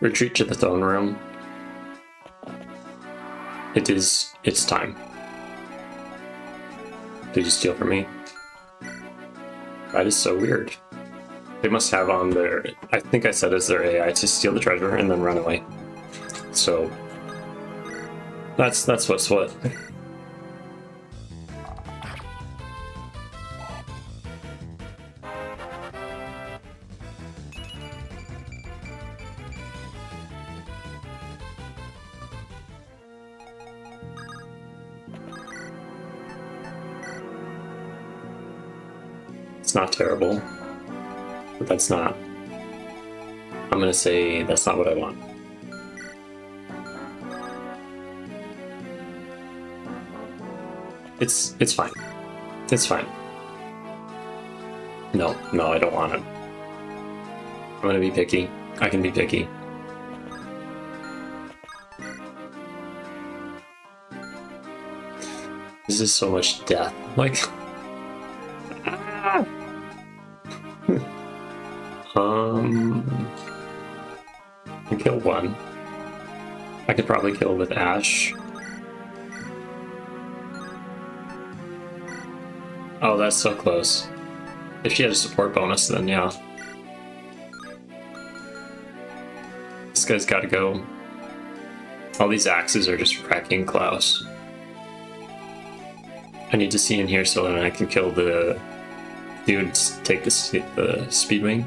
retreat to the throne room. It's time. Did you steal from me? That is so weird. They must have on their, I think I said as their AI to steal the treasure and then run away. So that's what's what. It's not terrible, but that's not, I'm gonna say that's not what I want. It's fine. It's fine. No, I don't want it. I'm gonna be picky. I can be picky. This is so much death. Like, I kill one. I could probably kill with Ash. Oh, that's so close. If she had a support bonus, then yeah. This guy's gotta go. All these axes are just wrecking Klaus. I need to see in here so that I can kill the dudes, take the Speedwing.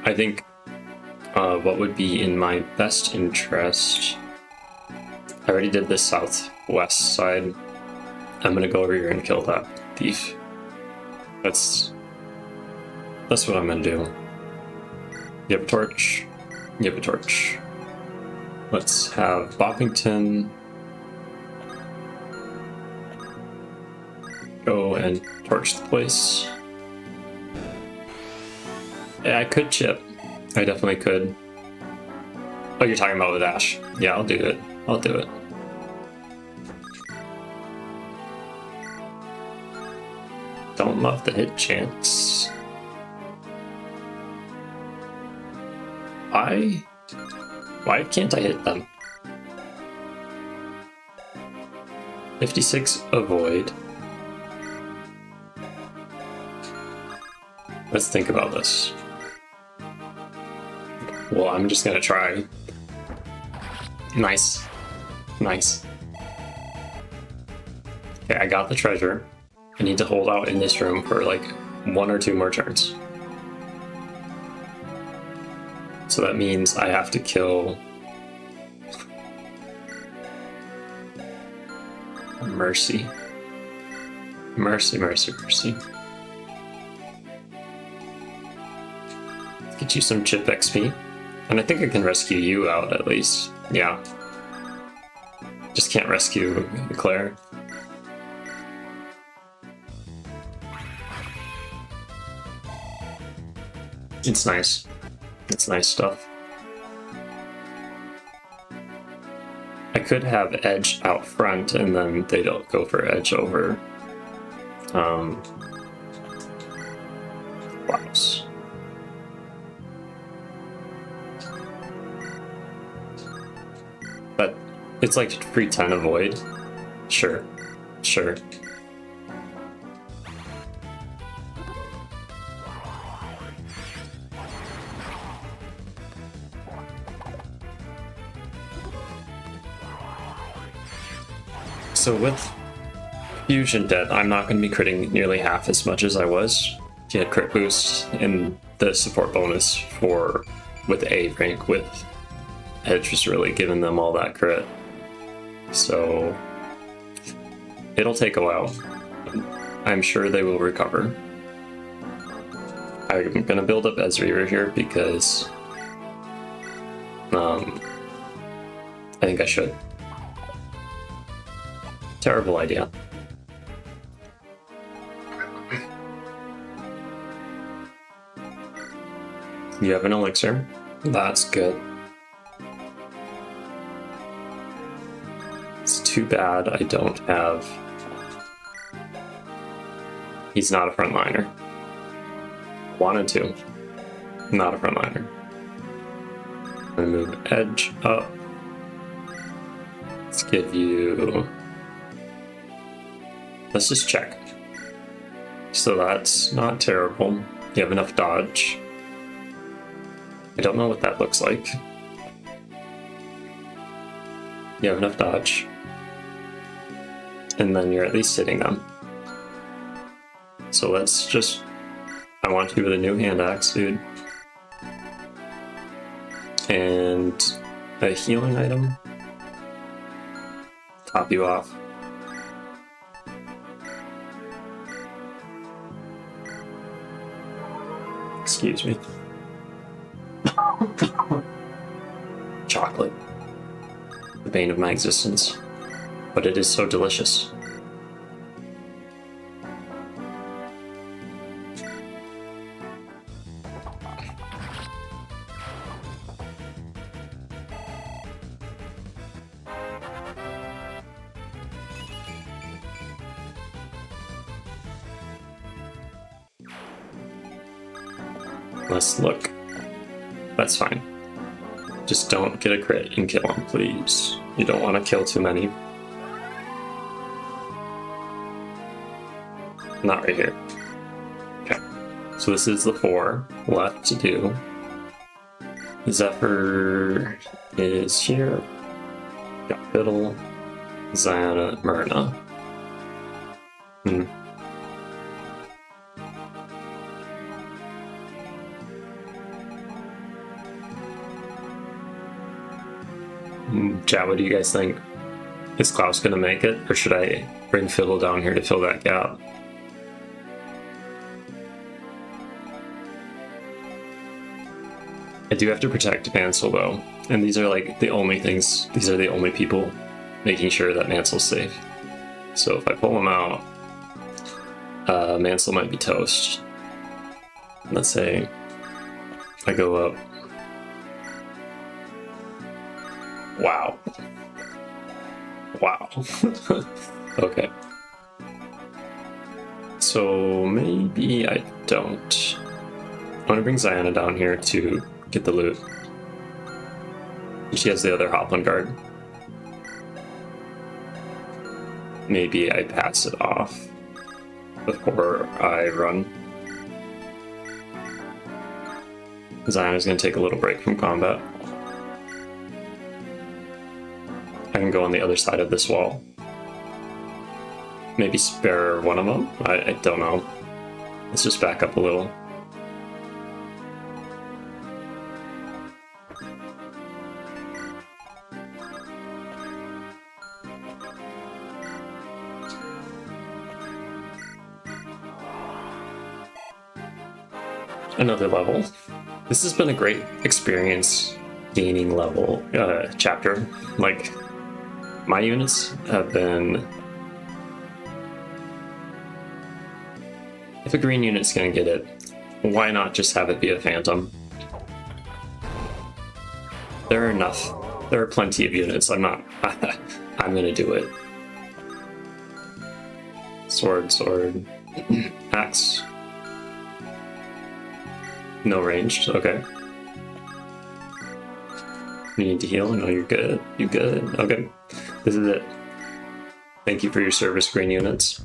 I think what would be in my best interest... I already did the southwest side. I'm gonna go over here and kill that thief. That's what I'm gonna do. You have a torch. You have a torch. Let's have Boppington go and torch the place. Yeah, I could chip. I definitely could. Oh, you're talking about with Ash. Yeah, I'll do it. I'll do it. Don't love the hit chance. Why can't I hit them? 56 avoid. Let's think about this. Well, I'm just gonna try. Nice. Nice. Okay, I got the treasure. I need to hold out in this room for like 1 or 2 more turns. So that means I have to kill... Mercy. Mercy, mercy, mercy. Get you some chip XP. And I think I can rescue you out at least. Yeah. Just can't rescue Claire. It's nice. It's nice stuff. I could have Edge out front and then they don't go for Edge over Klaus. But it's like free 10 avoid. Sure. Sure. So with Fusion dead, I'm not going to be critting nearly half as much as I was. He had crit boost and the support bonus for with A rank with Edge was really giving them all that crit. So it'll take a while. I'm sure they will recover. I'm going to build up Ezreal here because I think I should. Terrible idea. You have an elixir. That's good. It's too bad I don't have... He's not a frontliner. Wanted to. Not a frontliner. I'm gonna move Edge up. Let's give you... Let's just check. So that's not terrible. You have enough dodge. I don't know what that looks like. You have enough dodge. And then you're at least hitting them. So let's just... I want you with a new hand axe, dude. And a healing item. Top you off. Excuse me. Chocolate. The bane of my existence. But it is so delicious. Let's look. That's fine. Just don't get a crit and kill him, please. You don't want to kill too many. Not right here. Okay. So this is the 4 left to do. Zephyr is here. Got Fiddle, Ziana, Myrna. Chat, what do you guys think? Is Klaus gonna make it, or should I bring Fiddle down here to fill that gap? I do have to protect Mansell though, and these are like the only things, these are the only people making sure that Mansell's safe. So if I pull him out, Mansell might be toast. Let's say I go up. Wow. Wow. Okay. So maybe I don't. I want to bring Ziana down here to get the loot. She has the other Hoplin guard. Maybe I pass it off before I run. Ziana's going to take a little break from combat. I can go on the other side of this wall. Maybe spare one of them? I don't know. Let's just back up a little. Another level. This has been a great experience gaining level chapter. Like, my units have been... If a green unit's gonna get it, why not just have it be a phantom? There are enough. There are plenty of units. I'm gonna do it. Sword, sword. Axe. No ranged, okay. You need to heal? No, you're good. You good? Okay. This is it. Thank you for your service, green units.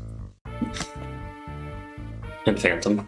And Phantom.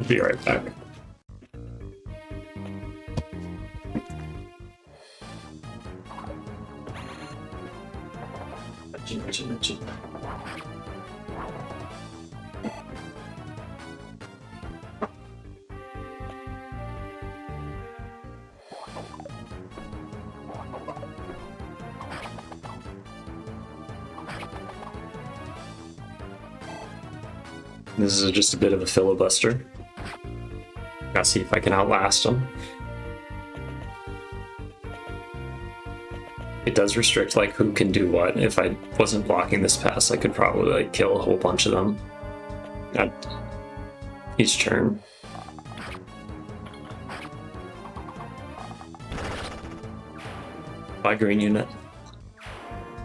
Be right back. This is just a bit of a filibuster. Gotta see if I can outlast them. It does restrict like who can do what. If I wasn't blocking this pass, I could probably like kill a whole bunch of them at each turn. Bye, green unit.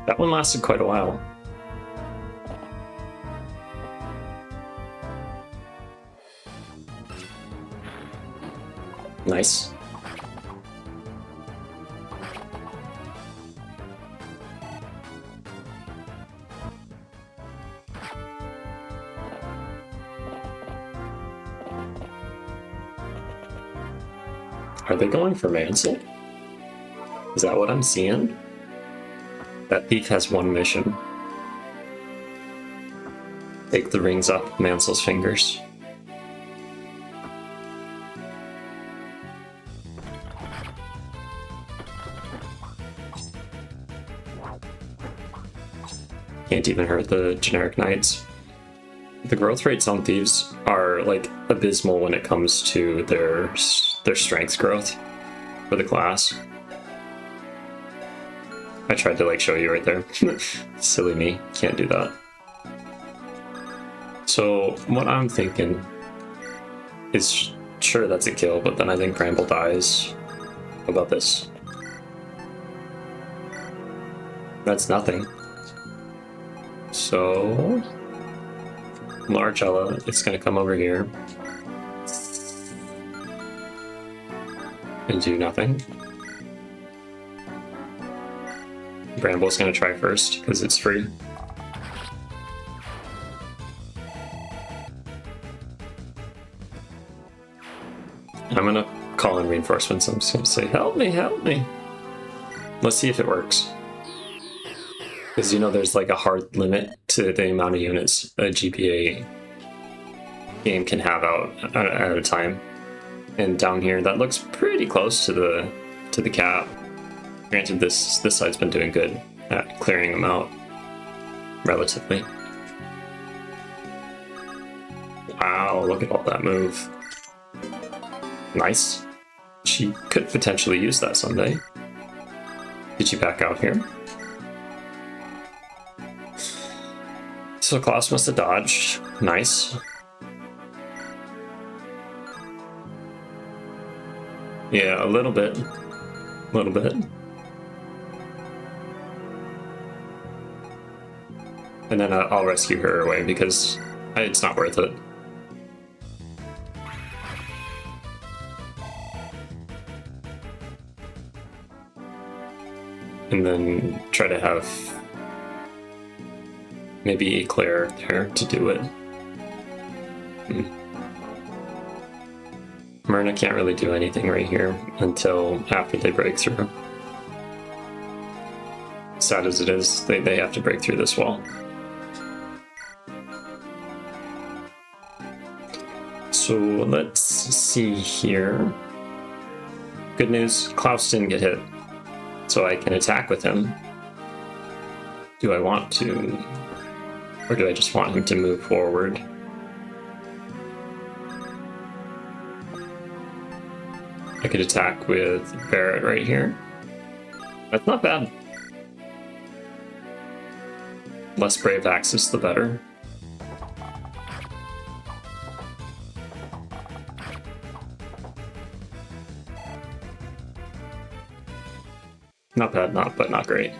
That one lasted quite a while. Nice. Are they going for Mansell? Is that what I'm seeing? That thief has one mission. Take the rings off Mansell's fingers. Can't even hurt the generic knights. The growth rates on thieves are like abysmal when it comes to their strength growth for the class. I tried to like show you right there. Silly me, can't do that. So what I'm thinking is, sure, that's a kill, but then I think Bramble dies. How about this? That's nothing. So Largella, it's gonna come over here and do nothing. Bramble's gonna try first because it's free. I'm gonna call in reinforcements. I'm just gonna say, help me, help me. Let's see if it works. Because you know there's like a hard limit to the amount of units a GPA game can have out at a time. And down here, that looks pretty close to the cap. Granted, this side's been doing good at clearing them out, relatively. Wow, look at all that move. Nice. She could potentially use that someday. Did she back out here? So Klaus must have dodged. Nice. Yeah, a little bit. A little bit. And then I'll rescue her away because it's not worth it. And then try to have maybe Claire there to do it. Myrna can't really do anything right here until after they break through. Sad as it is, they have to break through this wall. So let's see here. Good news, Klaus didn't get hit, so I can attack with him. Do I want to, or do I just want him to move forward? I could attack with Barrett right here. That's not bad. Less brave axis, the better. Not bad, but not great.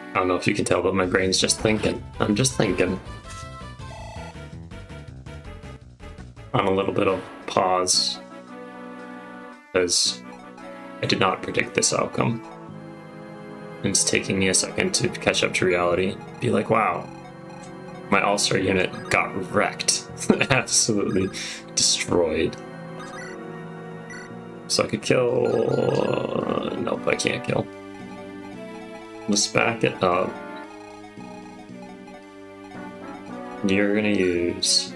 I don't know if you can tell, but my brain's just thinking. I'm just thinking. On a little bit of pause, because I did not predict this outcome. And it's taking me a second to catch up to reality. Be like, wow, my all-star unit got wrecked. Absolutely destroyed. So I could kill... Nope, I can't kill. Let's back it up. You're gonna use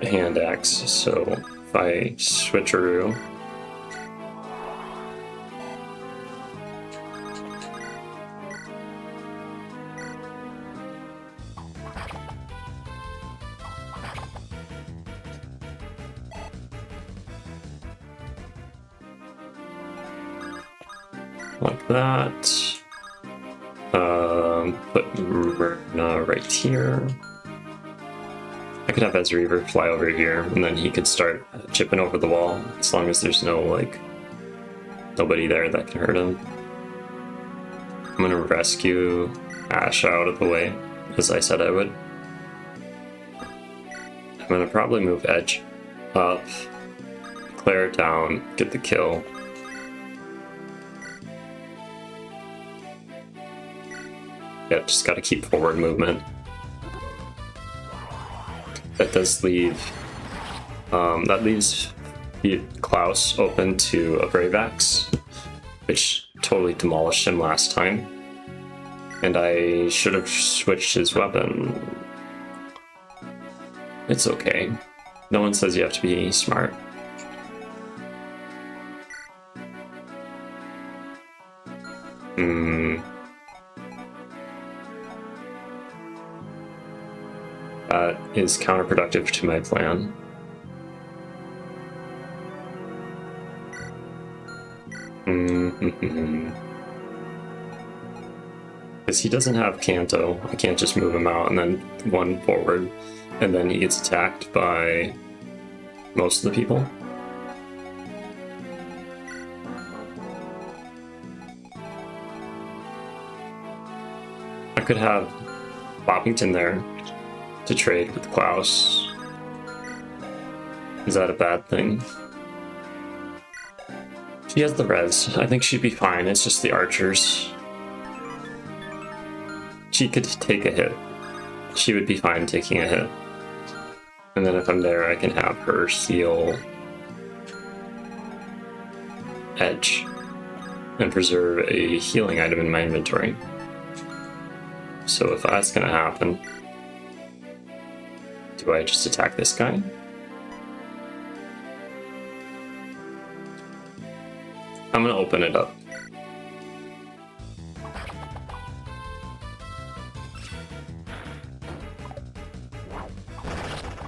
a hand axe, so if I switcheroo, like that. Put Myrna right here. I could have Ezreaver fly over here, and then he could start chipping over the wall, as long as there's no, like, nobody there that can hurt him. I'm gonna rescue Ash out of the way, as I said I would. I'm gonna probably move Edge up, Claire down, get the kill. Yep, just gotta keep forward movement. That does leave... that leaves Klaus open to a Brave Axe, which totally demolished him last time. And I should have switched his weapon. It's okay. No one says you have to be smart. That is counterproductive to my plan. Because he doesn't have Canto. I can't just move him out and then one forward, and then he gets attacked by most of the people. I could have Boppington there to trade with Klaus. Is that a bad thing? She has the res. I think she'd be fine. It's just the archers. She could take a hit. She would be fine taking a hit. And then if I'm there, I can have her heal Edge and preserve a healing item in my inventory. So if that's gonna happen, do I just attack this guy? I'm gonna open it up.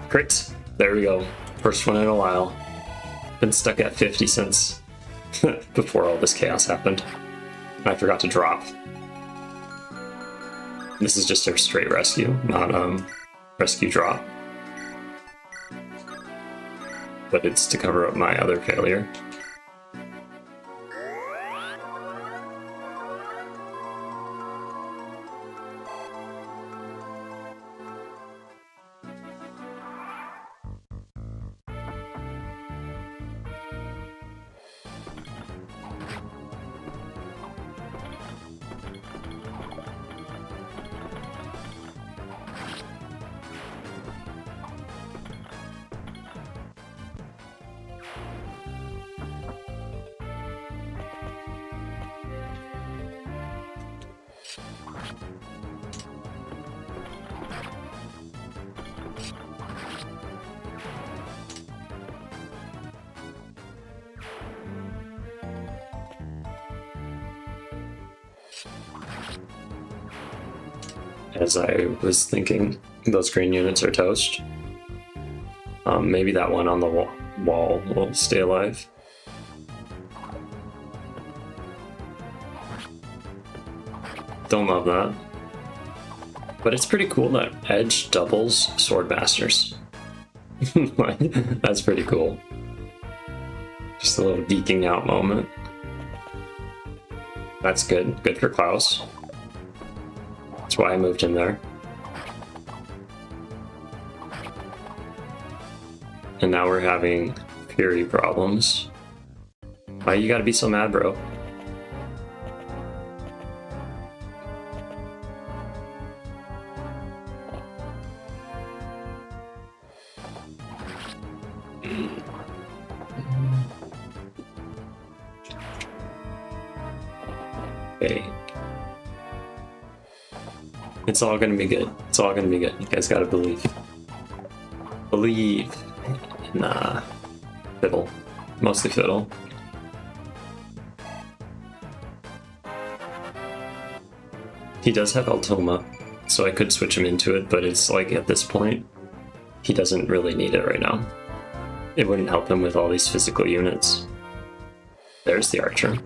Crit. There we go. First one in a while. Been stuck at 50 since before all this chaos happened. I forgot to drop. This is just a straight rescue, not rescue drop. But it's to cover up my other failure. As I was thinking, those green units are toast. Maybe that one on the wall will stay alive. Don't love that. But it's pretty cool that Edge doubles Swordmasters. Like, that's pretty cool. Just a little geeking out moment. That's good. Good for Klaus. That's why I moved him there. And now we're having Fury problems. Why you gotta be so mad, bro? Okay. It's all gonna be good. It's all gonna be good. You guys gotta believe. Believe. Nah. Fiddle. Mostly fiddle. He does have Altoma, so I could switch him into it, but it's like at this point, he doesn't really need it right now. It wouldn't help him with all these physical units. There's the archer.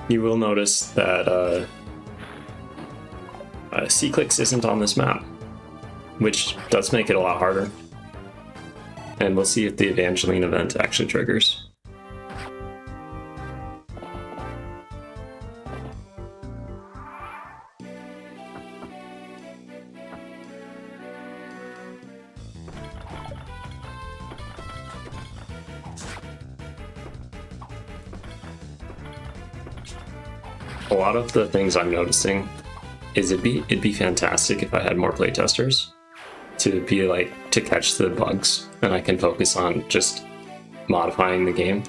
You will notice that C-Clicks isn't on this map, which does make it a lot harder. And we'll see if the Evangeline event actually triggers. A lot of the things I'm noticing is it'd be fantastic if I had more playtesters to be like to catch the bugs, and I can focus on just modifying the game.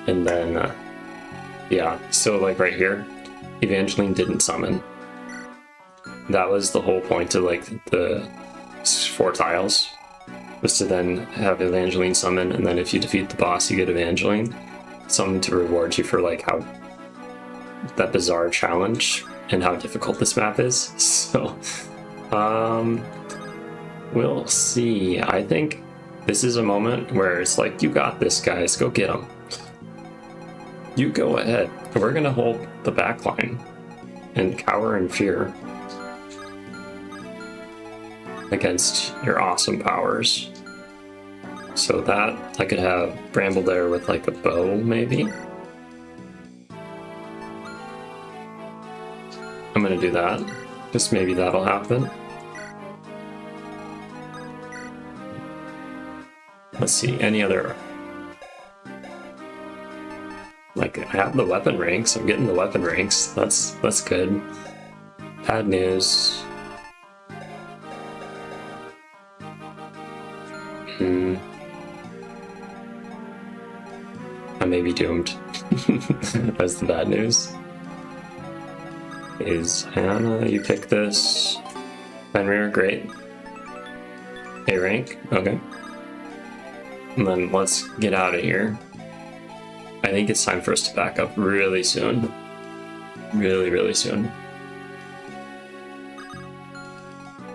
And then yeah, so like right here, Evangeline didn't summon. That was the whole point of like the 4 tiles, was to then have Evangeline summon, and then if you defeat the boss you get Evangeline. something to reward you for like how that bizarre challenge and how difficult this map is. So we'll see. I think this is a moment where it's like, you got this, guys, go get them. You go ahead. We're gonna hold the back line and cower in fear against your awesome powers. So that I could have Bramble there with like a bow, maybe. I'm gonna do that. Just maybe that'll happen. Let's see, any other... Like, I have the weapon ranks. I'm getting the weapon ranks. That's good. Bad news. I may be doomed. That's the bad news. Is Hannah, you pick this. Fenrir, great. A rank, okay. And then let's get out of here. I think it's time for us to back up really soon. Really, really soon.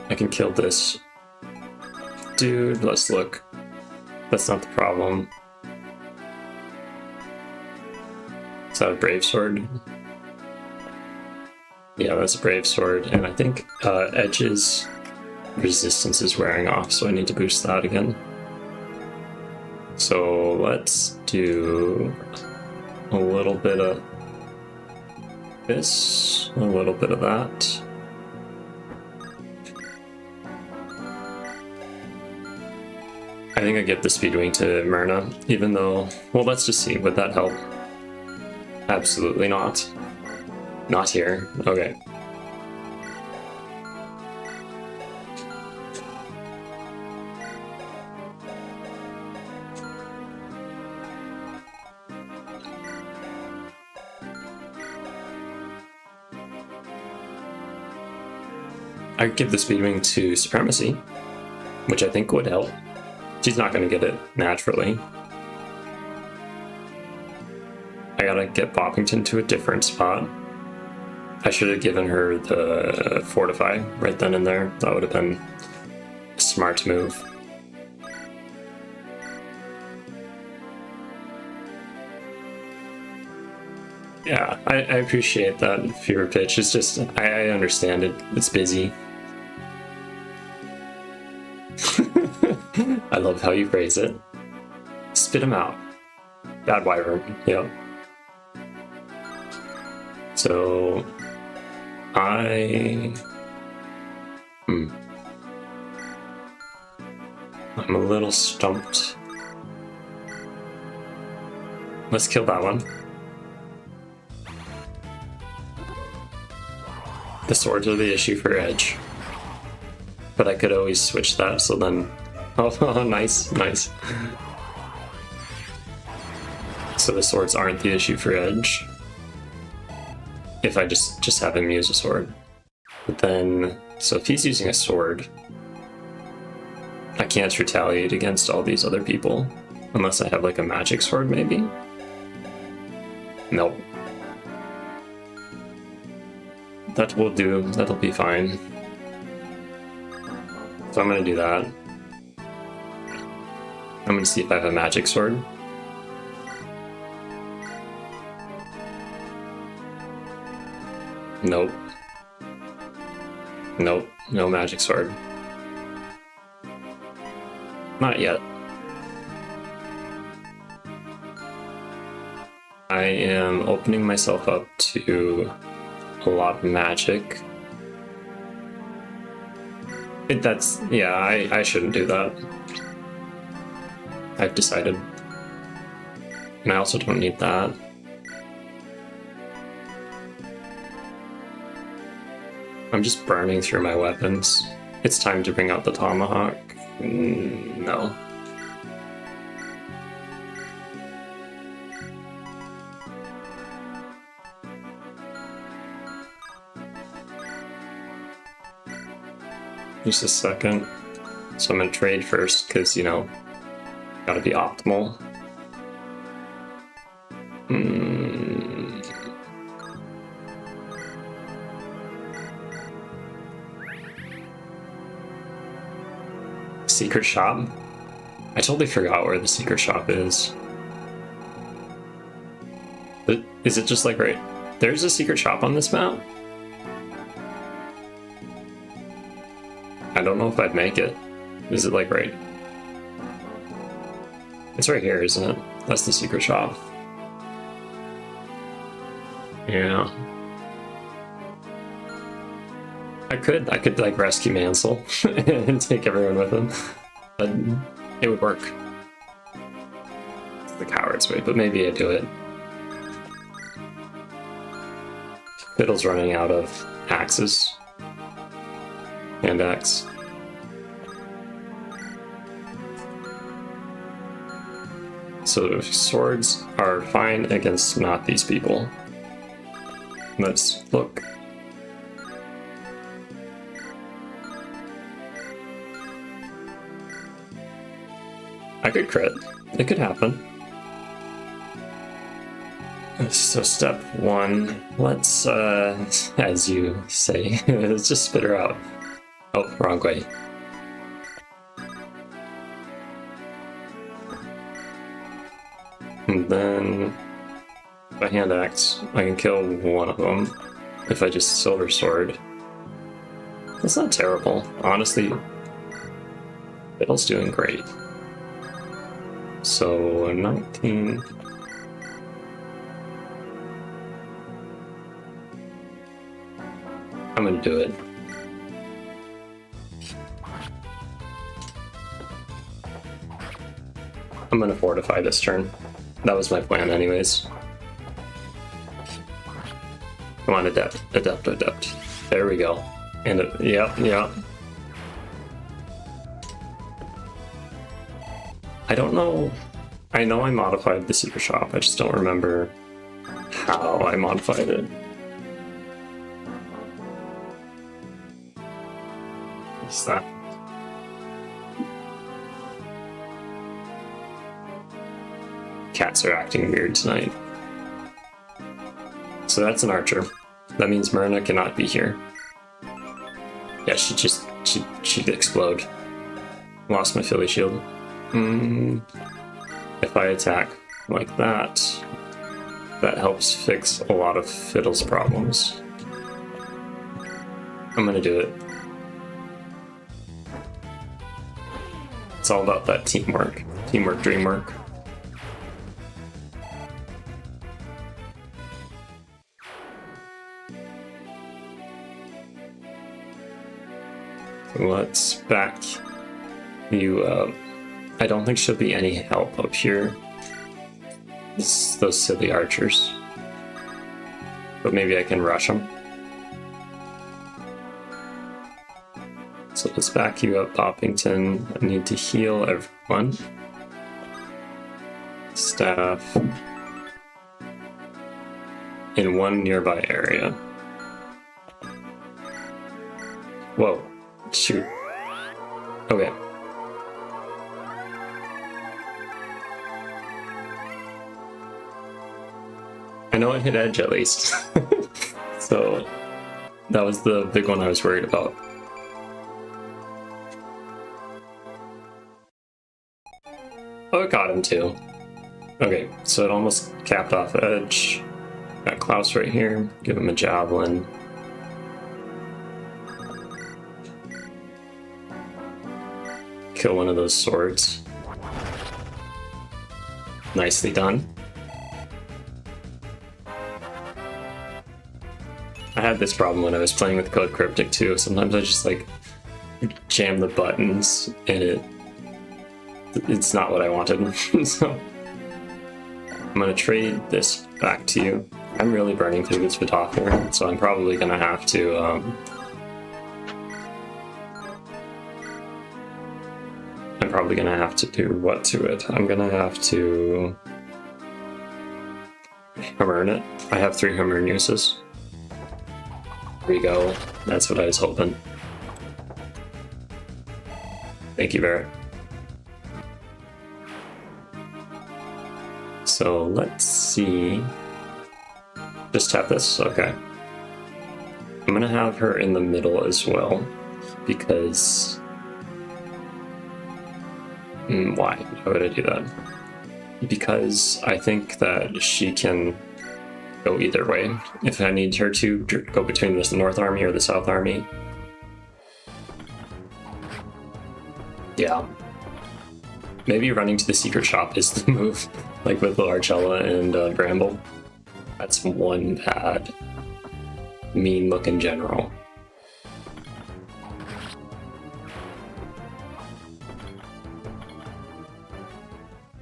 I can kill this dude. Let's look. That's not the problem. Is that a brave sword? Yeah, that's a brave sword. And I think Edge's resistance is wearing off, so I need to boost that again. So let's do a little bit of this, a little bit of that. I think I give the Speedwing to Myrna, even though, well, let's just see, would that help? Absolutely not. Not here, okay. I could give the Speedwing to Supremacy, which I think would help. She's not going to get it naturally. I gotta get Boppington to a different spot. I should have given her the Fortify right then and there. That would have been a smart move. Yeah, I appreciate that fever pitch. It's just, I understand it. It's busy. I love how you phrase it. Spit him out. Bad wyvern, yep. So, I'm a little stumped. Let's kill that one. The swords are the issue for Edge. But I could always switch that, so then... Oh, nice, nice. So the swords aren't the issue for Edge. If I just have him use a sword. But then... So if he's using a sword... I can't retaliate against all these other people. Unless I have like a magic sword, maybe? Nope. That will do. That'll be fine. So I'm gonna do that. I'm gonna see if I have a magic sword. Nope. Nope. No magic sword. Not yet. I am opening myself up to a lot of magic. Yeah, I shouldn't do that. I've decided. And I also don't need that. I'm just burning through my weapons. It's time to bring out the tomahawk. No. Just a second. So I'm gonna trade first, because, you know, gotta be optimal. Secret shop? I totally forgot where the secret shop is. But is it just like right? There's a secret shop on this map? I don't know if I'd make it. Is it like right? It's right here, isn't it? That's the secret shop. Yeah. I could like rescue Mansell and take everyone with him. But it would work. It's the coward's way, but maybe I do it. Fiddle's running out of axes. Hand axe. So swords are fine against not these people. Let's look. I could crit. It could happen. So step one, let's, as you say, let's just spit her out. Oh, wrong way. And then, if I hand axe, I can kill one of them. If I just silver sword. That's not terrible. Honestly, Fiddle's doing great. So, 19... I'm gonna do it. I'm gonna fortify this turn. That was my plan anyways. Come on, adept, adept, adept. There we go. And yep. I don't know. I know I modified the super shop. I just don't remember how I modified it. What's that? Cats are acting weird tonight. So that's an archer. That means Myrna cannot be here. Yeah, she'd explode. Lost my Philly shield. If I attack like that, that helps fix a lot of Fiddle's problems. I'm gonna do it. It's all about that teamwork. Teamwork, dreamwork. Let's back you up. I don't think she'll be any help up here. It's those silly archers. But maybe I can rush them. So let's back you up, Poppington. I need to heal everyone. Staff. In one nearby area. Whoa. Shoot. Okay. I know I hit edge at least. So that was the big one I was worried about. Oh, it got him too. Okay, so it almost capped off edge. Got Klaus right here. Give him a javelin. Kill one of those swords. Nicely done. I had this problem when I was playing with Code Cryptic too. Sometimes I just like jam the buttons and it's not what I wanted. So I'm gonna trade this back to you. I'm really burning through this Vitoffer, so I'm probably gonna have to do what to it? I'm gonna have to Hammer it. I have 3 Hammer uses. There we go. That's what I was hoping. Thank you, Barrett. So let's see. Just tap this? Okay. I'm gonna have her in the middle as well, because... why? Why would I do that? Because I think that she can go either way. If I need her to go between the North Army or the South Army. Yeah. Maybe running to the secret shop is the move, like with Largella and Bramble. That's one bad, mean-looking general.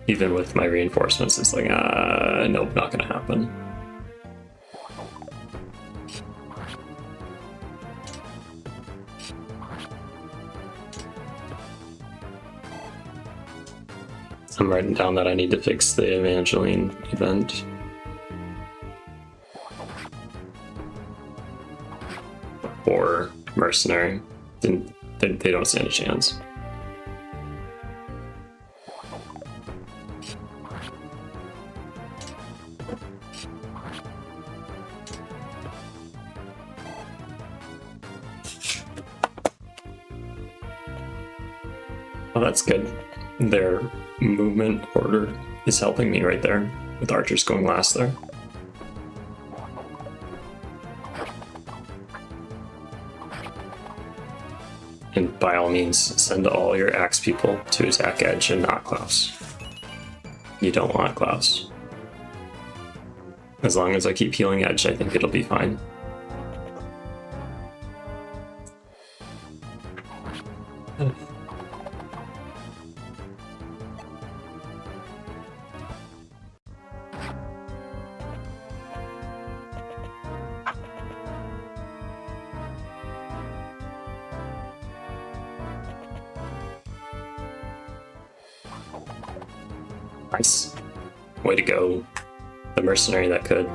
Even with my reinforcements, it's like, nope, not gonna happen. I'm writing down that I need to fix the Evangeline event. Or Mercenary. They don't stand a chance. Oh, that's good. Their movement order is helping me right there, with archers going last there. And by all means, send all your axe people to attack Edge and not Klaus. You don't want Klaus. As long as I keep healing Edge, I think it'll be fine. Nice. Way to go. The mercenary that could.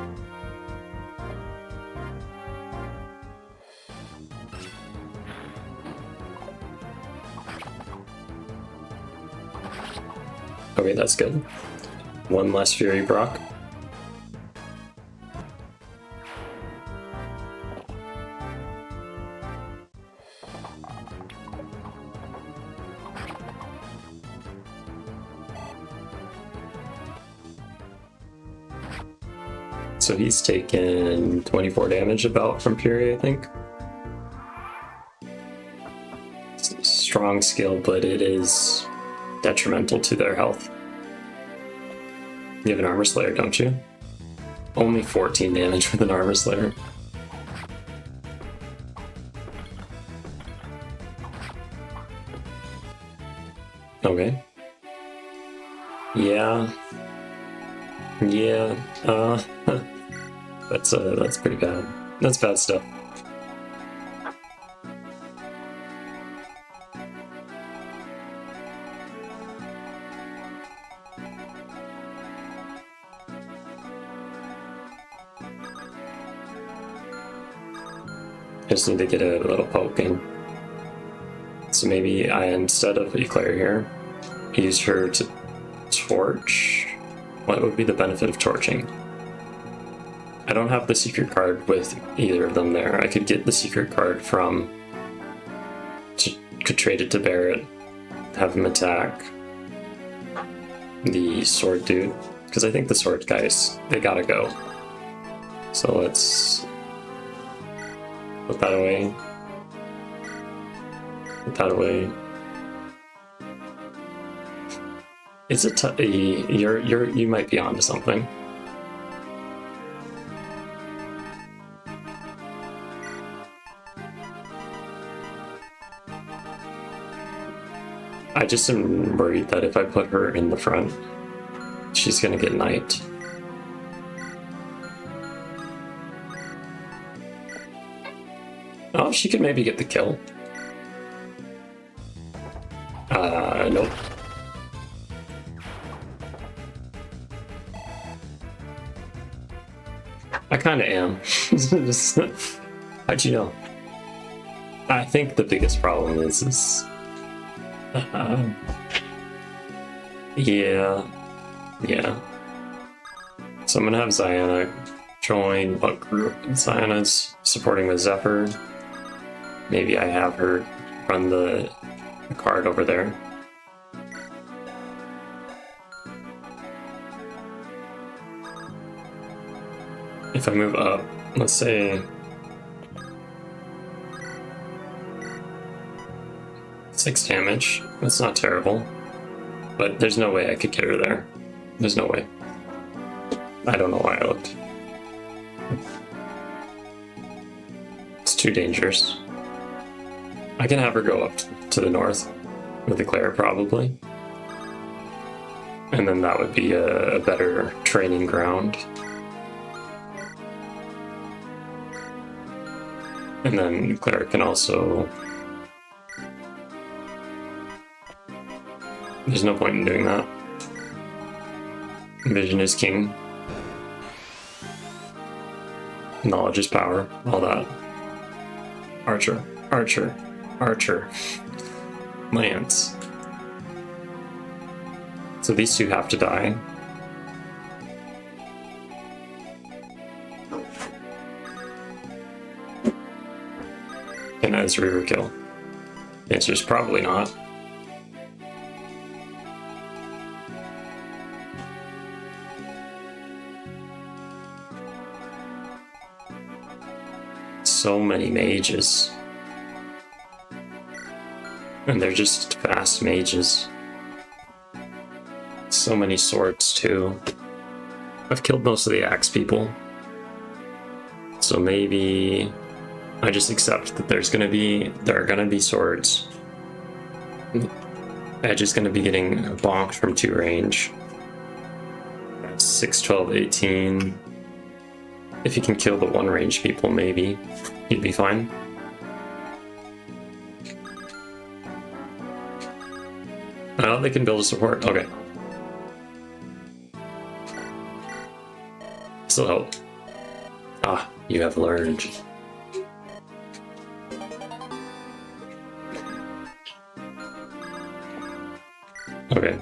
Okay, that's good. One less Fury Brock. So he's taken 24 damage about from Fury, I think. It's a strong skill, but it is detrimental to their health. You have an Armor Slayer, don't you? Only 14 damage with an Armor Slayer. Okay. Yeah. Yeah, that's pretty bad. That's bad stuff. I just need to get a little poking. So maybe I, instead of Eclair here, use her to torch. What would be the benefit of torching? I don't have the secret card with either of them there. I could get the secret card from... could trade it to Barrett, have him attack the sword dude, because I think the sword guys, they gotta go. So let's put that away. Put that away. It's a you might be onto something. I just am worried that if I put her in the front, she's gonna get knifed. Oh, she could maybe get the kill. Nope. I kinda am. How'd you know? I think the biggest problem is yeah. So I'm gonna have Ziana join what group? Ziana's supporting with Zephyr. Maybe I have her run the card over there. If I move up, let's say 6 damage, that's not terrible, but there's no way I could get her there. There's no way. I don't know why I looked. It's too dangerous. I can have her go up to the north with the Claire probably. And then that would be a better training ground. And then Claire can also... There's no point in doing that. Vision is king. Knowledge is power. All that. Archer. Archer. Archer. Lance. So these two have to die. Can Ezra overkill? The answer is probably not. So many mages. And they're just fast mages. So many swords too. I've killed most of the axe people. So maybe I just accept that there are gonna be swords. Edge is gonna be getting bonked from 2 range. 6, 12, 18. If he can kill the 1 range people, maybe he'd be fine. Oh, they can build a support. Okay. Still help. Ah, you have learned. Okay.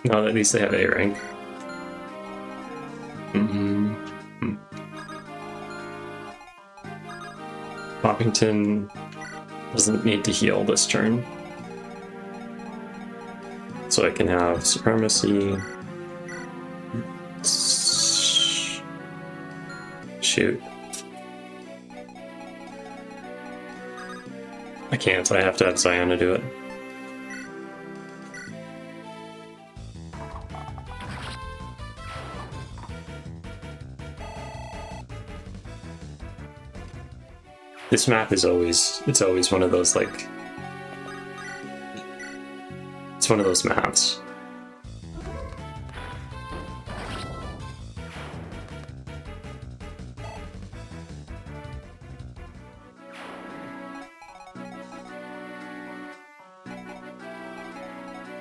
Now at least they have A rank. Poppington doesn't need to heal this turn. So I can have Supremacy. Shoot. I can't, I have to have Ziana do it. This map is always one of those, like, it's one of those maps.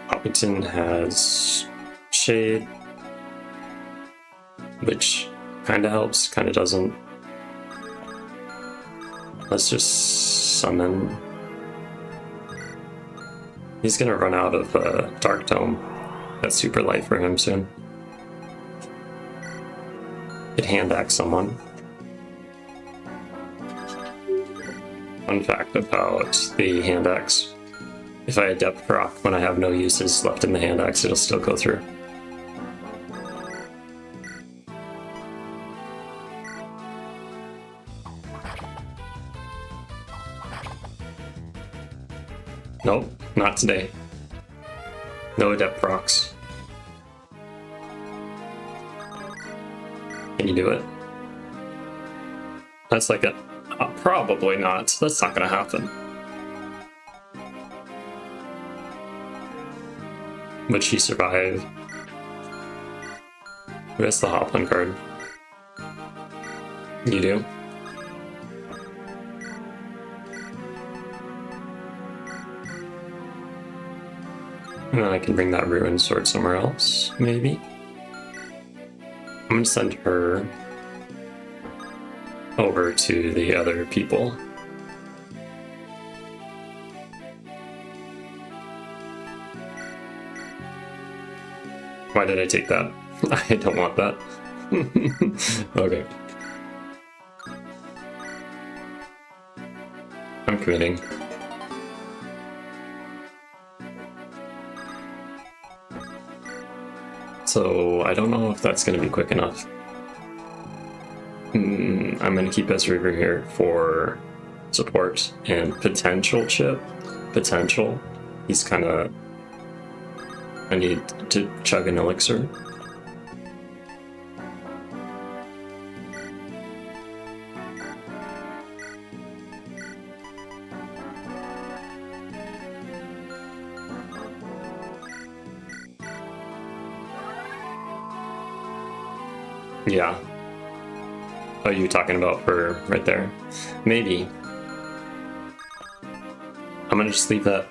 Poppington has Shade, which kinda helps, kinda doesn't. Let's just summon. He's gonna run out of Dark Tome. That's super light for him soon. Could hand axe someone. Fun fact about the hand axe. If I adept proc when I have no uses left in the hand axe, it'll still go through. Nope, not today. No adept procs. Can you do it? That's like a... probably not. That's not gonna happen. Would she survive? Who has the Hoplin card? You do? And then I can bring that Ruin Sword somewhere else, maybe? I'm gonna send her over to the other people. Why did I take that? I don't want that. Okay. I'm committing. So I don't know if that's going to be quick enough. I'm going to keep S River here for support and potential chip. Potential. He's kind of... I need to chug an elixir. Yeah. Oh, you talking about for right there? Maybe. I'm gonna just leave that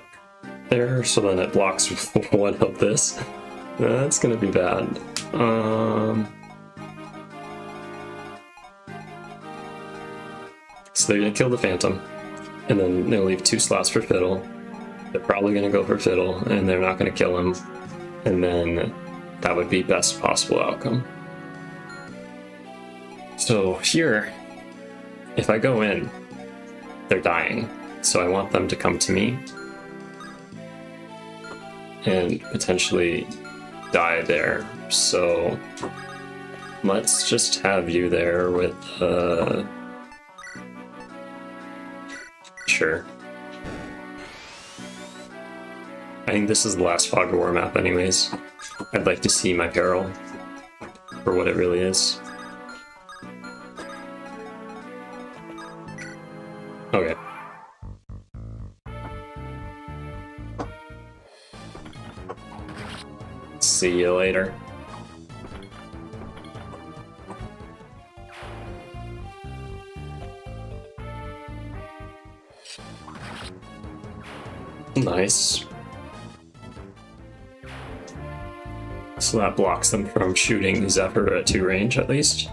there so then it blocks one of this. That's gonna be bad. So they're gonna kill the Phantom, and then they'll leave 2 slots for Fiddle. They're probably gonna go for Fiddle, and they're not gonna kill him. And then that would be best possible outcome. So here, if I go in, they're dying. So I want them to come to me and potentially die there. So let's just have you there with, sure. I think this is the last Fog of War map anyways. I'd like to see my peril for what it really is. Okay. See you later. Nice. So that blocks them from shooting Zephyr at 2 range at least.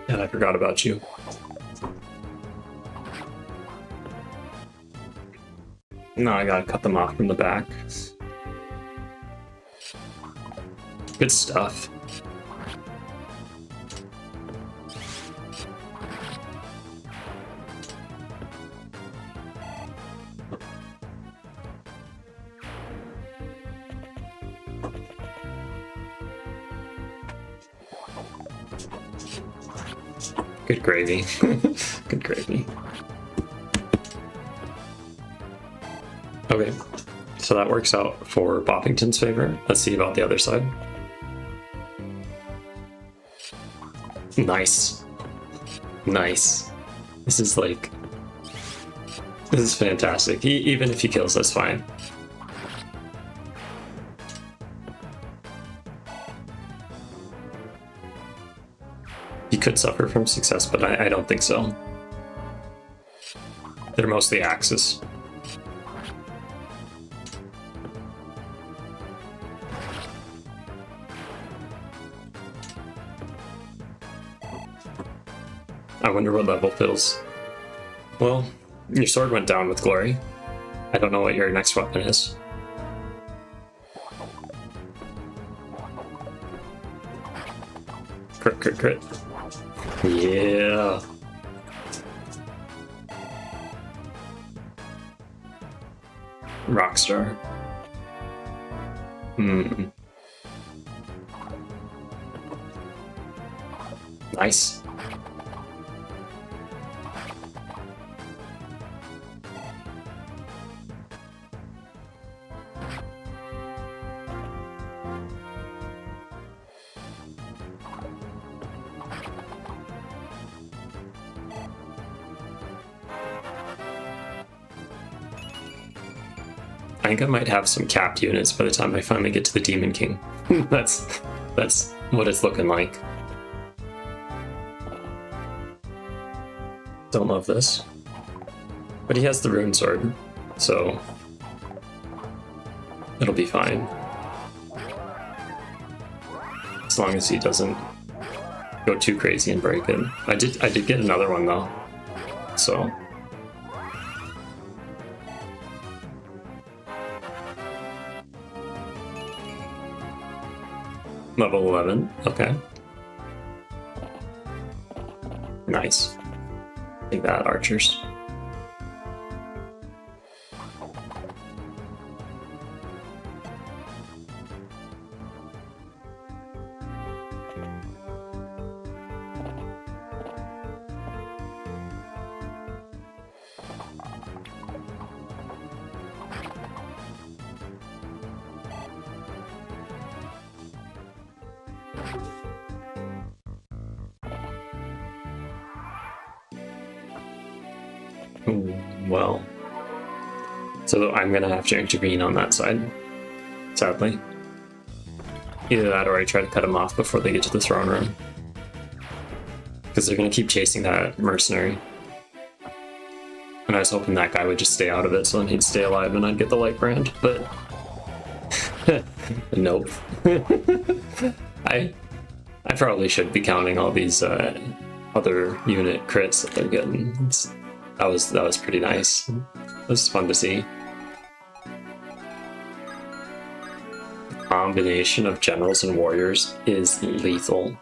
And I forgot about you. No, I gotta cut them off from the back. Good stuff. Good gravy. Good gravy. Okay, so that works out for Boppington's favor. Let's see about the other side. Nice. Nice. This is like... This is fantastic. Even if he kills, that's fine. He could suffer from success, but I don't think so. They're mostly axes. I wonder what level Fiddle's. Well, your sword went down with glory. I don't know what your next weapon is. Crit, crit, crit. Yeah. Rockstar. Nice. I think I might have some capped units by the time I finally get to the Demon King. That's what it's looking like. Don't love this. But he has the rune sword, so it'll be fine. As long as he doesn't go too crazy and break it. I did get another one though. So level 11, okay. Nice. Take that, archers. Well, so I'm gonna have to intervene on that side, sadly. Either that or I try to cut them off before they get to the throne room. Because they're gonna keep chasing that mercenary. And I was hoping that guy would just stay out of it so then he'd stay alive and I'd get the light brand, but nope. I probably should be counting all these other unit crits that they're getting. That was pretty nice. It was fun to see. The combination of generals and warriors is lethal.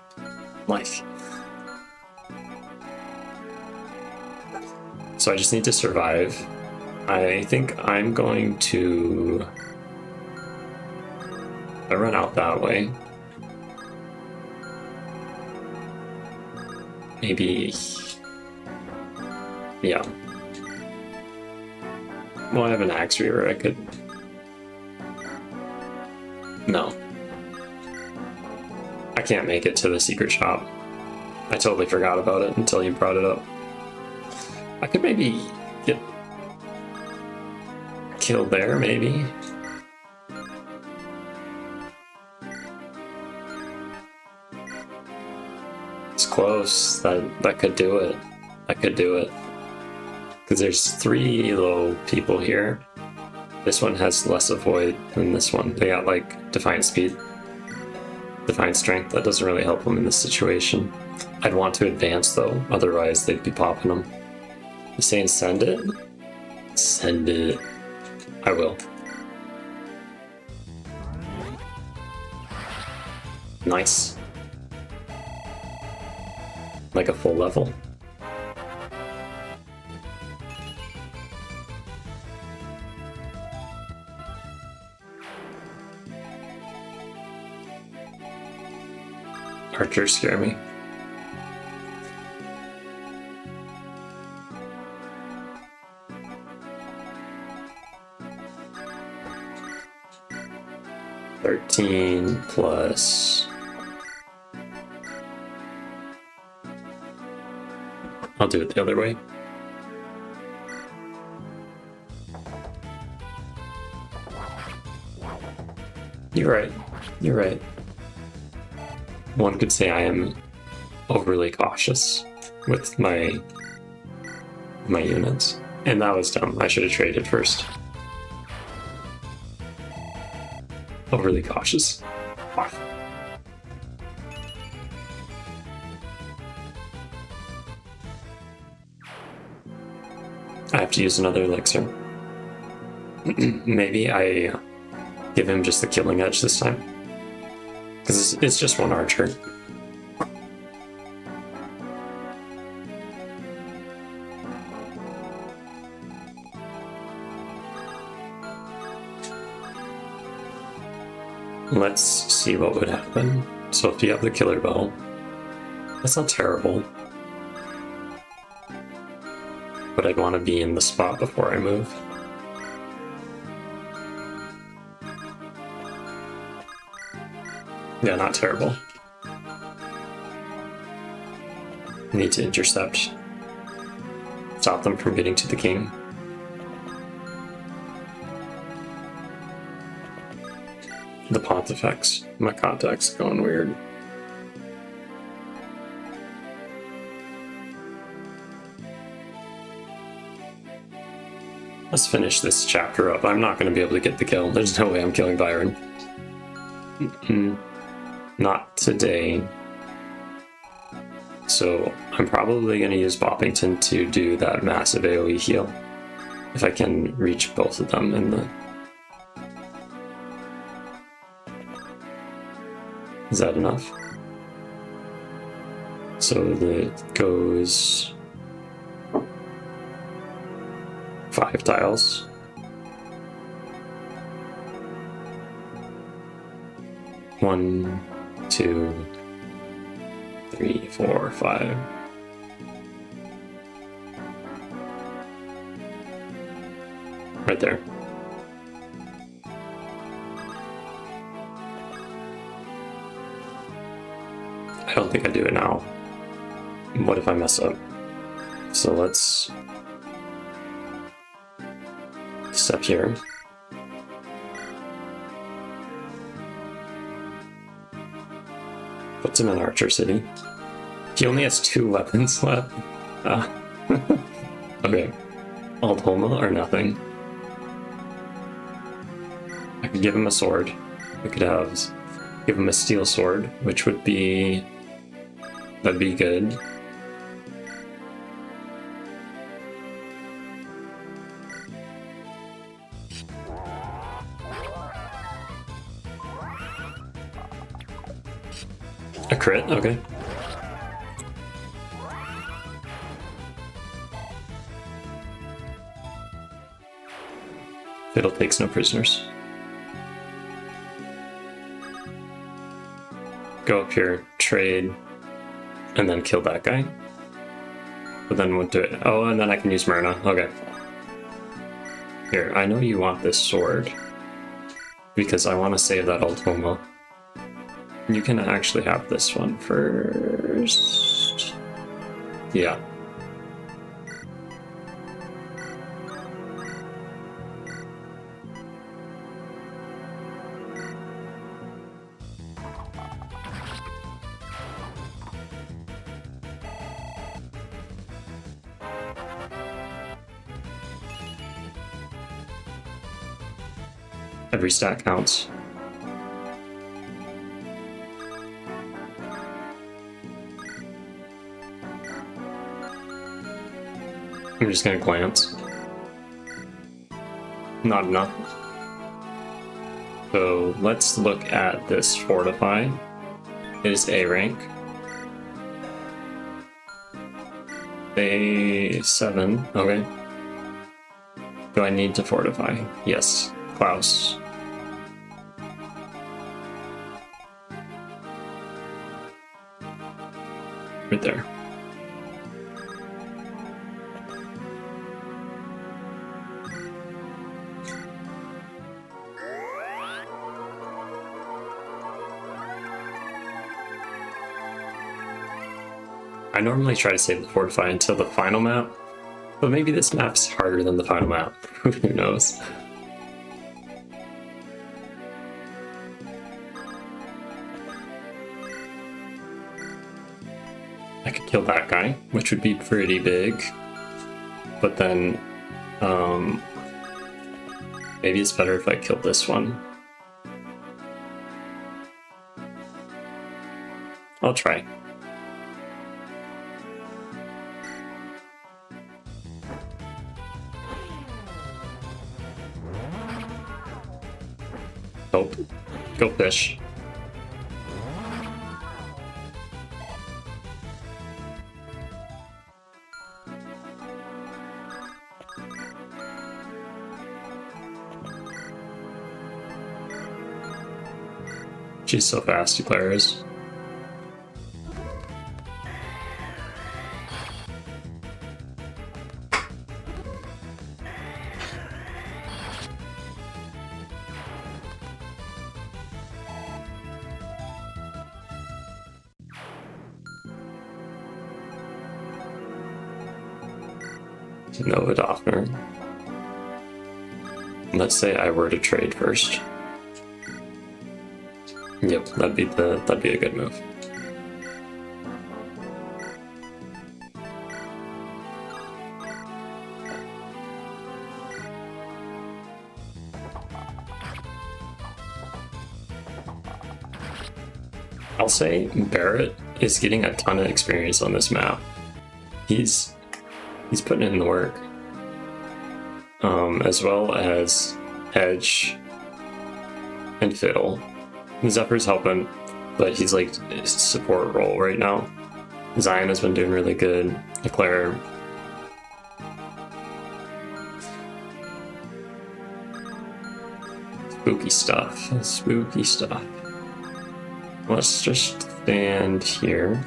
Like, so I just need to survive. I think I'm going to run out that way. Maybe, yeah. Well, I have an axe reaver, I could... No. I can't make it to the secret shop. I totally forgot about it until you brought it up. I could maybe get killed there, maybe. It's close. That could do it. That could do it. Because there's 3 low people here. This one has less avoid than this one. They got like Defiant Speed, Defiant Strength. That doesn't really help them in this situation. I'd want to advance though, otherwise they'd be popping them. I'm saying send it? Send it. I will. Nice. Like a full level. Archers scare me. $13 plus... I'll do it the other way. You're right. You're right. One could say I am overly cautious with my units. And that was dumb. I should have traded first. Overly cautious. I have to use another elixir. Maybe I give him just the killing edge this time. Because it's just one archer. Let's see what would happen. So if you have the killer bow, that's not terrible. But I'd want to be in the spot before I move. Yeah, not terrible. Need to intercept. Stop them from getting to the king. The Pontifex. My contact's going weird. Let's finish this chapter up. I'm not going to be able to get the kill. There's no way I'm killing Byron. Not today. So I'm probably going to use Boppington to do that massive AoE heal. If I can reach both of them in the... Is that enough? So that goes 5 tiles. One, 2, 3, 4, 5. Right there. I don't think I do it now. What if I mess up? So let's step here. Puts him in Archer City. He only has 2 weapons left. Okay. Aldhoma or nothing. I could give him a sword. I could give him a steel sword, which would be... that'd be good. A crit? Okay. Fiddle takes no prisoners. Go up here, trade, and then kill that guy. But then what do it? Oh, and then I can use Myrna. Okay. Here, I know you want this sword because I want to save that Aldhoma. You can actually have this one first. Yeah. Every stack counts. I'm just gonna glance. Not enough. So let's look at this Fortify. It is A rank. A7, okay. Do I need to fortify? Yes. Klaus. Right there. I normally try to save the Fortify until the final map, but maybe this map's harder than the final map. Who knows? I could kill that guy, which would be pretty big, but then maybe it's better if I kill this one. I'll try. Nope. Go fish. She's so fast, you players. Nova Doffner. Let's say I were to trade first. Yep, that'd be a good move. I'll say Barrett is getting a ton of experience on this map. He's putting in the work. As well as Edge and Fiddle. Zephyr's helping, but he's like support role right now. Zion has been doing really good. Eclair. Spooky stuff. Spooky stuff. Let's just stand here.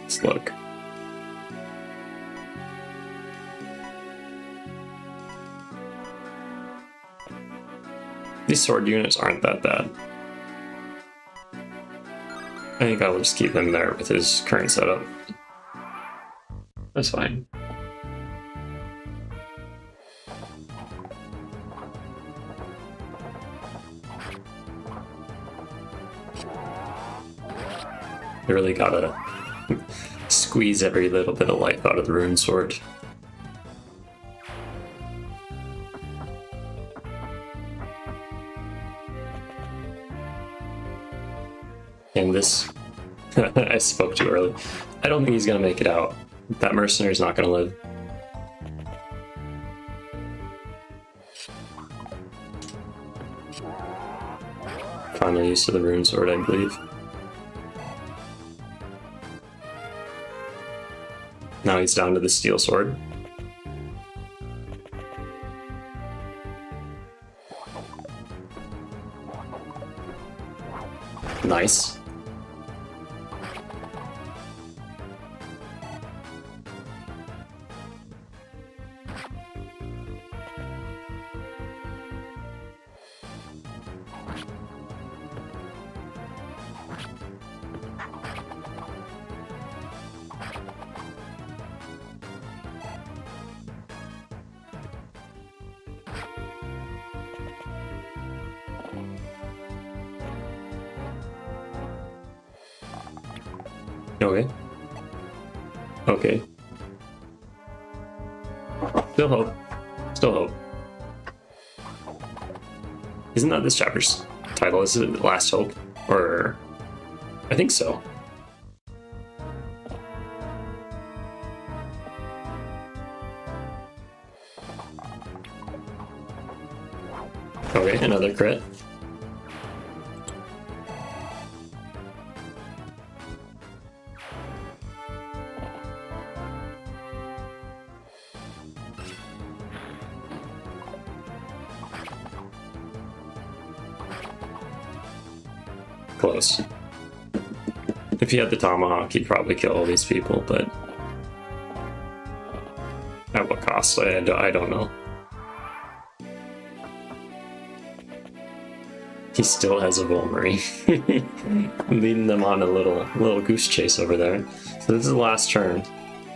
Let's look. These sword units aren't that bad. I think I will just keep him there with his current setup. That's fine. You really gotta squeeze every little bit of life out of the rune sword. And this, I spoke too early. I don't think he's gonna make it out. That mercenary's not gonna live. Finally used to the rune sword, I believe. Now he's down to the steel sword. Nice. Okay. Okay. Still hope. Still hope. Isn't that this chapter's title? Is it Last Hope? Or... I think so. Okay, another crit. Close. If he had the tomahawk, he'd probably kill all these people, but at what cost? I don't know. He still has a Volmery, leading them on a little goose chase over there. So this is the last turn.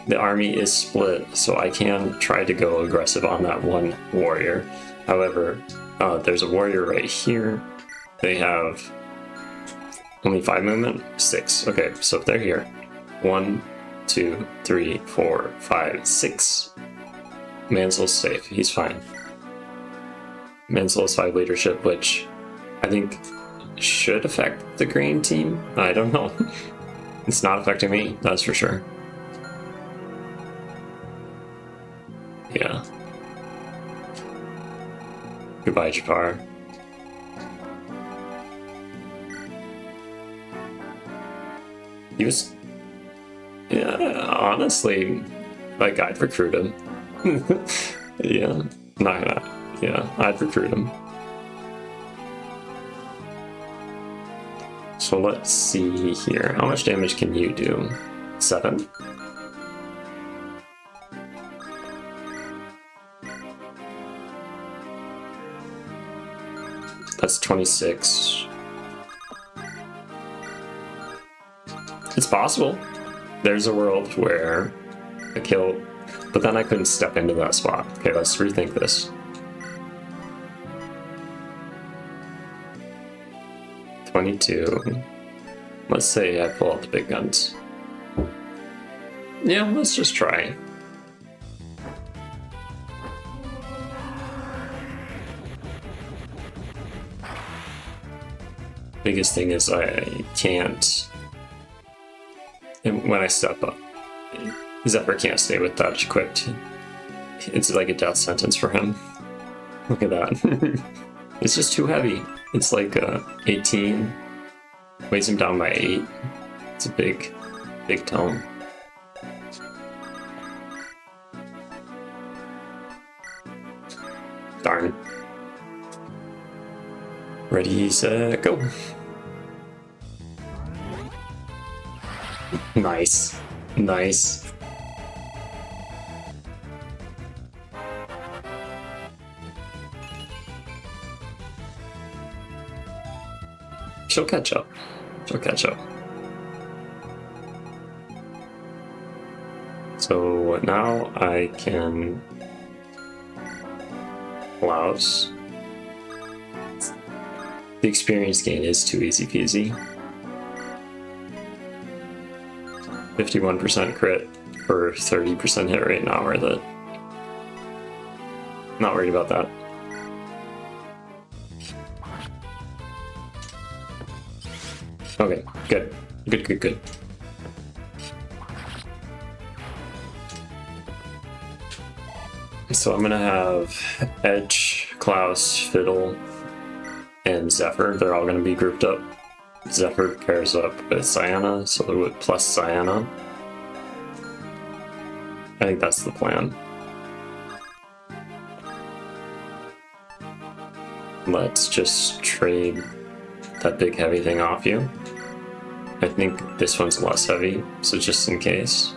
The army is split, so I can try to go aggressive on that one warrior. However, there's a warrior right here. They have only 5 movement? 6. Okay, so if they're here. 1, 2, 3, 4, 5, 6. Mansel's safe. He's fine. Mansell has 5 leadership, which I think should affect the green team. I don't know. It's not affecting me, that's for sure. Yeah. Goodbye, Jafar. He was, yeah, honestly, like, I'd recruit him. Yeah, not gonna, yeah, I'd recruit him. So let's see here. How much damage can you do? 7? That's 26. It's possible. There's a world where I kill, but then I couldn't step into that spot. Okay, let's rethink this. 22. Let's say I pull out the big guns. Yeah, let's just try. Biggest thing is I can't. And when I step up, Zephyr can't stay with that equipped. it's like a death sentence for him. Look at that. It's just too heavy. It's like 18. Weighs him down by 8. It's a big tome. Darn. Ready, set, go. Nice. Nice. She'll catch up. She'll catch up. So now I can allows. The experience gain is too easy peasy. 51% crit for 30% hit rate, not worth it. Not worried about that. Okay, good. Good. So I'm gonna have Edge, Klaus, Fiddle, and Zephyr. They're all gonna be grouped up. Zephyr pairs up with Cyana, so with plus Cyana. I think that's the plan. Let's just trade that big heavy thing off you. I think this one's less heavy, so just in case.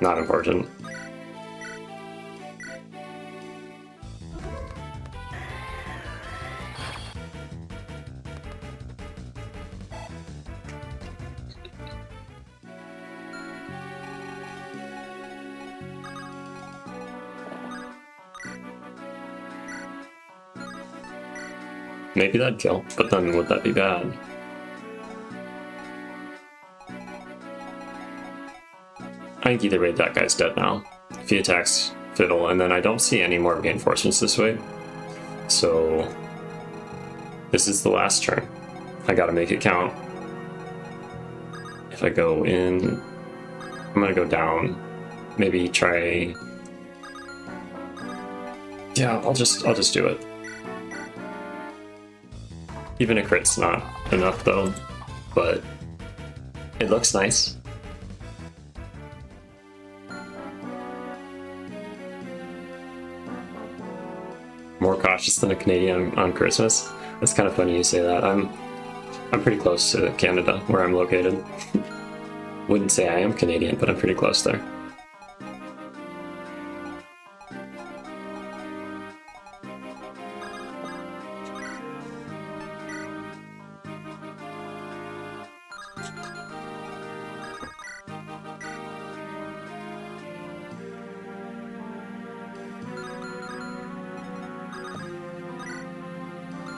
Not important. Maybe that'd kill, but then would that be bad? I think either way that guy's dead now. If he attacks Fiddle, and then I don't see any more reinforcements this way. So this is the last turn. I gotta make it count. If I go in, I'm gonna go down. Maybe try. Yeah, I'll just do it. Even a crit's not enough though, but it looks nice. More cautious than a Canadian on Christmas. That's kind of funny you say that. I'm pretty close to Canada, where I'm located. Wouldn't say I am Canadian, but I'm pretty close there.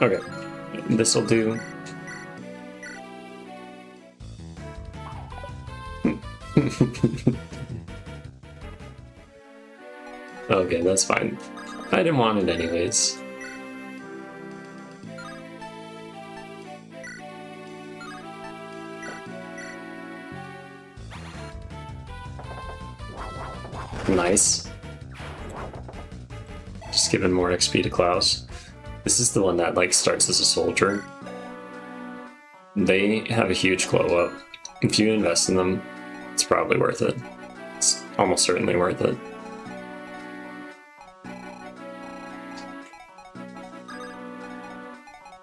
Okay, this'll do. Okay, that's fine. I didn't want it anyways. Nice. Just giving more XP to Klaus. This is the one that like starts as a soldier. They have a huge glow up. If you invest in them, it's probably worth it. It's almost certainly worth it.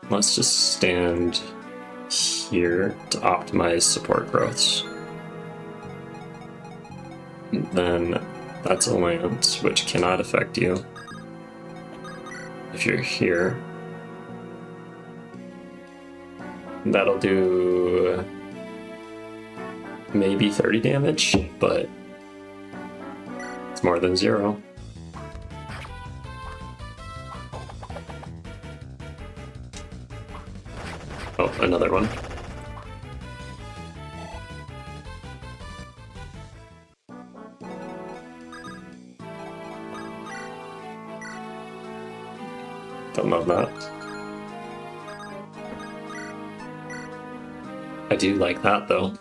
Let's just stand here to optimize support growths. And then that's a lance, which cannot affect you. If you're here, that'll do maybe 30 damage, but it's more than 0. Oh, another one. Don't love that. I do like that though.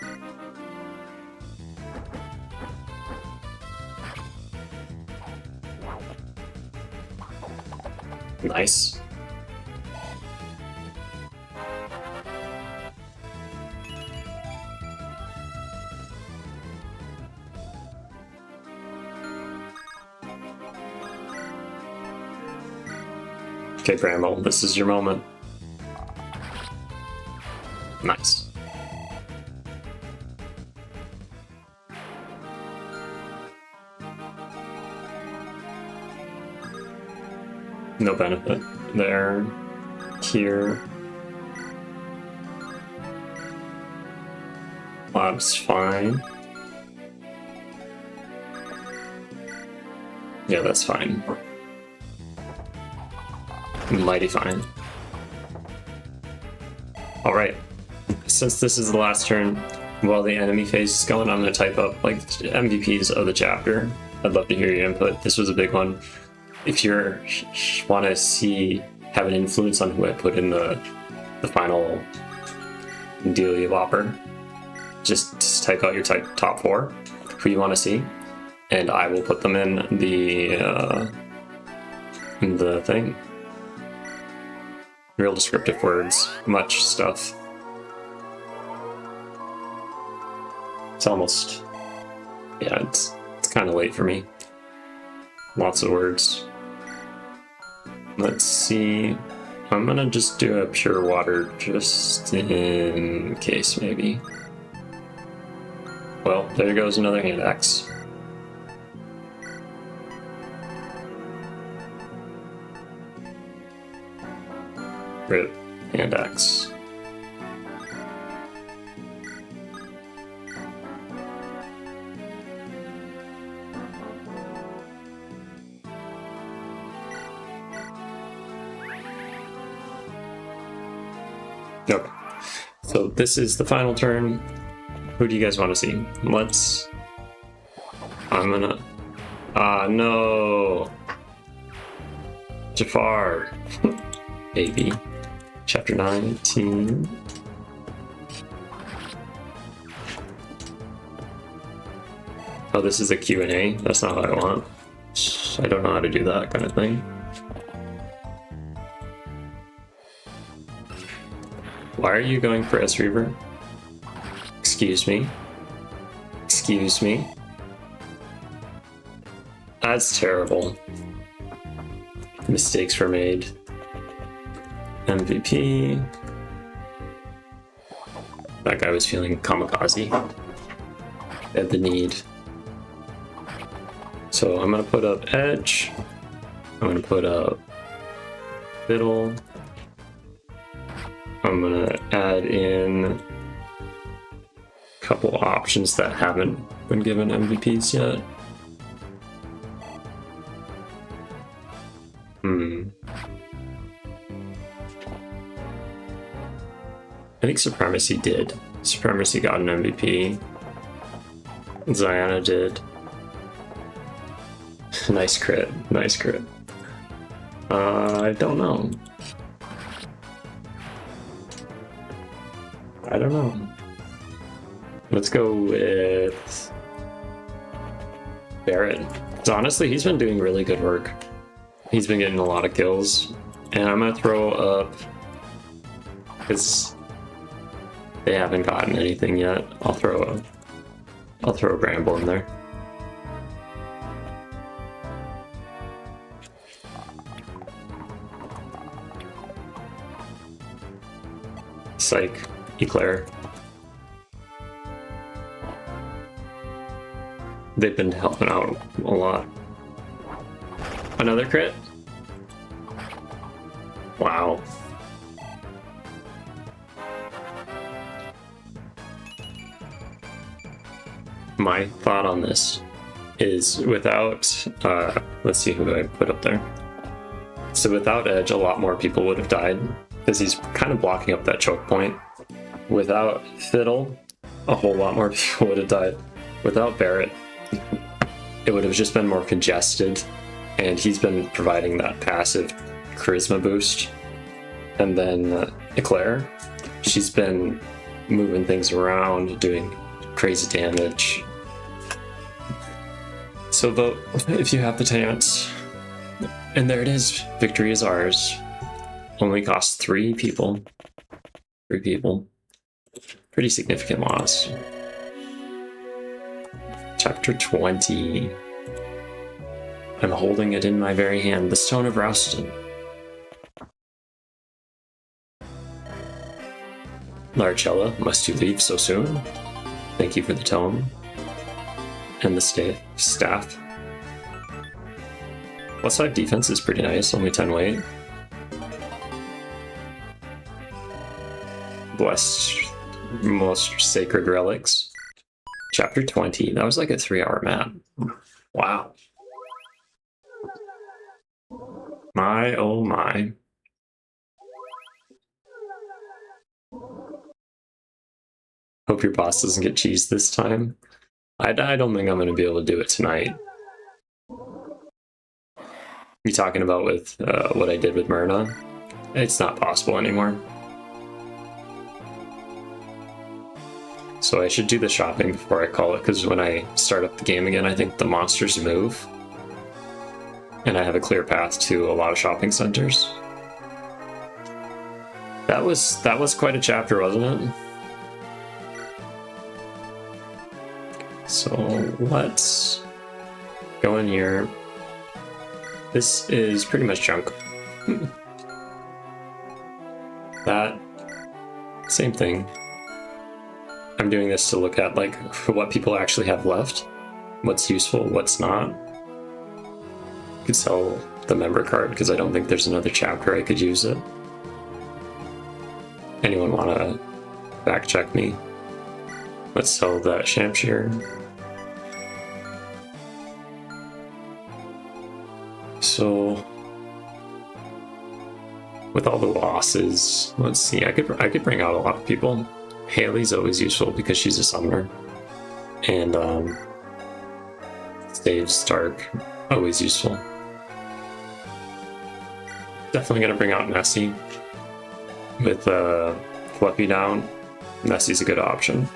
Nice. Okay, Bramble, this is your moment. Nice. No benefit there. Here. Lab's fine. Yeah, that's fine. Mighty fine. Alright. Since this is the last turn, while the enemy phase is going, I'm going to type up like MVPs of the chapter. I'd love to hear your input. This was a big one. If you want to have an influence on who I put in the final Dealy Whopper, just type out your top 4, who you want to see, and I will put them in the thing. Real descriptive words, much stuff. It's almost, yeah, it's kind of late for me. Lots of words. Let's see. I'm gonna just do a pure water just in case, maybe. Well, there goes another hand axe. Rip hand axe. Okay, so this is the final turn. Who do you guys want to see? I'm gonna... no! Jafar! AB. Chapter 19. Oh, this is a Q&A? That's not what I want. I don't know how to do that kind of thing. Why are you going for S-Reaver? Excuse me. Excuse me. That's terrible. Mistakes were made. MVP. That guy was feeling kamikaze. Had the need. So I'm gonna put up Edge. I'm gonna put up Fiddle. I'm gonna add in a couple options that haven't been given MVPs yet. I think Supremacy did. Supremacy got an MVP. Ziana did. Nice crit. Nice crit. I don't know. I don't know. Let's go with Barrett. So honestly, he's been doing really good work. He's been getting a lot of kills. And I'm gonna throw up, because they haven't gotten anything yet. I'll throw a Bramble in there. Psych, Eclair. They've been helping out a lot. Another crit? Wow. My thought on this is without, let's see who I put up there. So without Edge, a lot more people would have died, because he's kind of blocking up that choke point. Without Fiddle, a whole lot more people would have died. Without Barrett, it would have just been more congested, and he's been providing that passive charisma boost. And then Eclair, she's been moving things around, doing crazy damage. So vote if you have the chance. And there it is. Victory is ours. Only cost 3 people. 3 people. Pretty significant loss. Chapter 20. I'm holding it in my very hand. The Stone of Rouston. Larchella, must you leave so soon? Thank you for the tome. And the staff. Plus 5 defense is pretty nice, only 10 weight. Blessed most sacred relics. Chapter 20. That was like a 3-hour map. Wow. My oh my. Hope your boss doesn't get cheese this time. I don't think I'm going to be able to do it tonight. You talking about with what I did with Myrna? It's not possible anymore. So I should do the shopping before I call it, because when I start up the game again, I think the monsters move. And I have a clear path to a lot of shopping centers. That was quite a chapter, wasn't it? So let's go in here. This is pretty much junk. That, same thing. I'm doing this to look at like what people actually have left, what's useful, what's not. I could sell the member card because I don't think there's another chapter I could use it. Anyone want to fact check me? Let's sell that Shamshir. So with all the losses, let's see, I could bring out a lot of people. Haley's always useful because she's a summoner. And Dave Stark, always useful. Definitely gonna bring out Nessie. With Fluffy down, Nessie's a good option.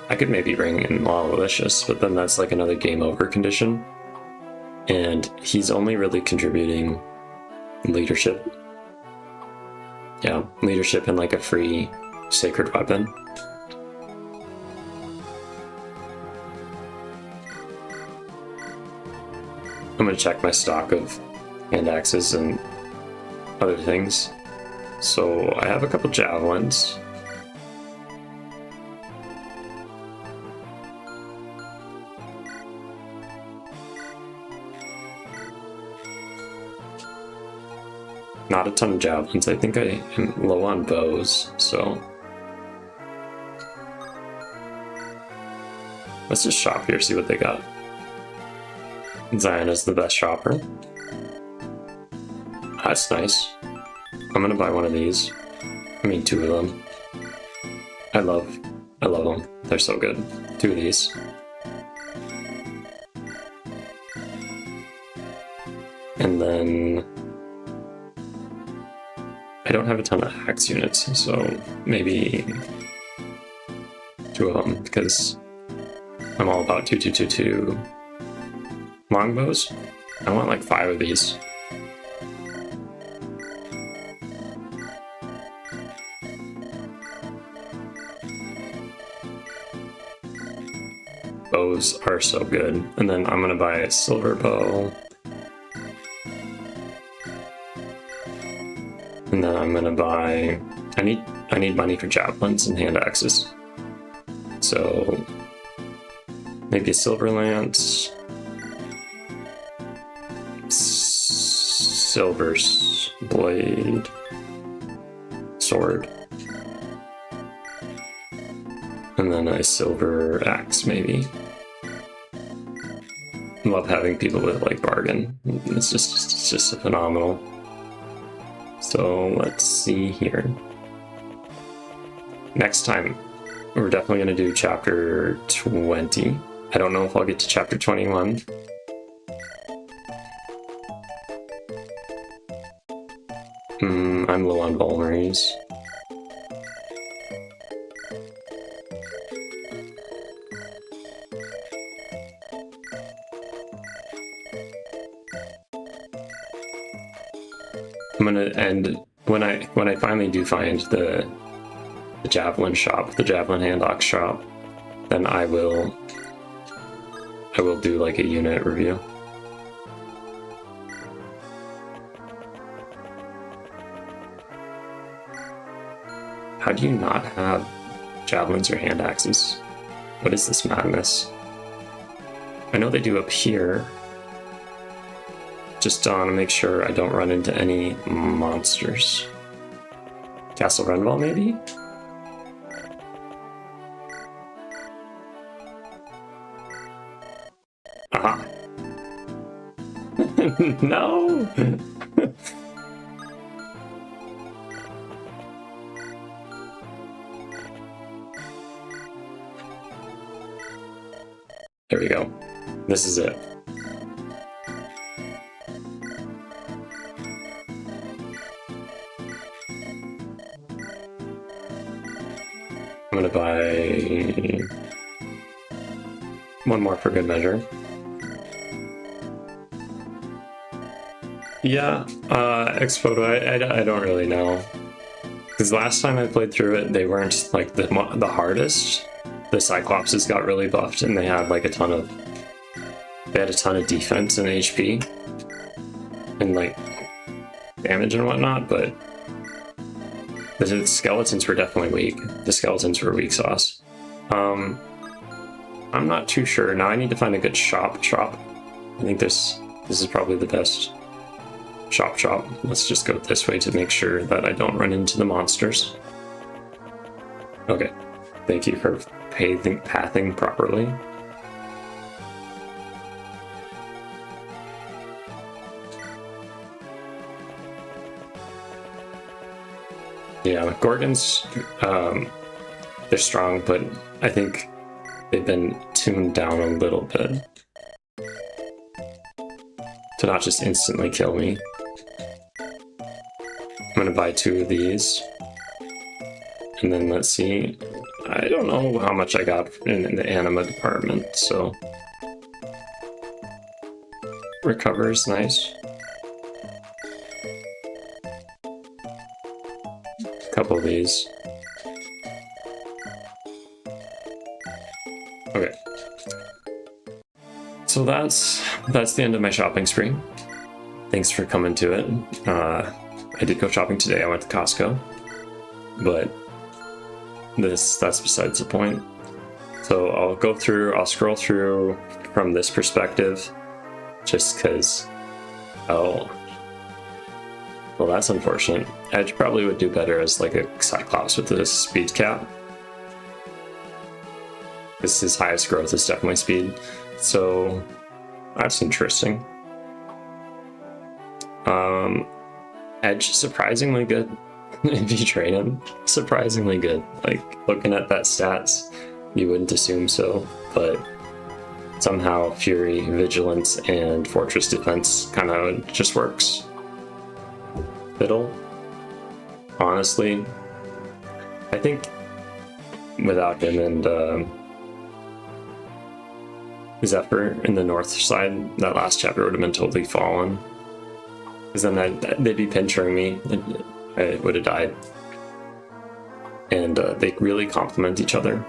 I could maybe bring in Lawlicious, but then that's like another game over condition. And he's only really contributing leadership. Yeah, leadership and like a free sacred weapon. I'm gonna check my stock of hand axes and other things. So I have a couple javelins. Not a ton of javelins. I think I am low on bows, so let's just shop here, see what they got. Ziona's the best shopper. That's nice. I'm gonna buy one of these. I mean, 2 of them. I love them. They're so good. 2 of these. And then I don't have a ton of axe units, so maybe 2 of them, because I'm all about 2 longbows. I want like 5 of these. Bows are so good. And then I'm gonna buy a silver bow. And then I'm gonna buy, I need money for javelins and hand axes. So maybe a silver lance, silver blade, sword, and then a silver axe maybe. I love having people with like bargain. It's just phenomenal. So let's see here. Next time, we're definitely going to do chapter 20. I don't know if I'll get to chapter 21. I'm low on Vulmaries. I'm gonna end when I finally do find the javelin shop, the javelin handlock shop, then I will do like a unit review. How do you not have javelins or hand axes? What is this madness? I know they do up here. Just want to make sure I don't run into any monsters. Castle Renval, maybe? Aha. No! There we go. This is it. I'm gonna buy one more for good measure. Yeah, X-Photo, I don't really know. Because last time I played through it, they weren't like the hardest. The Cyclopses got really buffed and they had like a ton of defense and HP and like damage and whatnot, but the skeletons were definitely weak. The skeletons were weak sauce. I'm not too sure. Now I need to find a good shop. I think this is probably the best shop. Let's just go this way to make sure that I don't run into the monsters. Okay, thank you for pathing properly. Yeah, Gorgons, they're strong, but I think they've been tuned down a little bit to not just instantly kill me. I'm gonna buy 2 of these, and then let's see. I don't know how much I got in the anima department, so recover is nice. A couple of these. Okay. So that's the end of my shopping spree. Thanks for coming to it. I did go shopping today. I went to Costco, but that's besides the point. So I'll scroll through from this perspective, just because, well, that's unfortunate. Edge probably would do better as like a Cyclops with a speed cap, because his highest growth is definitely speed. So that's interesting. Edge surprisingly good. If you train him, surprisingly good. Like, looking at that stats, you wouldn't assume so, but somehow Fury, Vigilance, and Fortress Defense kind of just works. Fiddle, honestly, I think without him and Zephyr in the north side, that last chapter would have been totally fallen. Because then they'd be pinching me, and I would have died. And they really complement each other.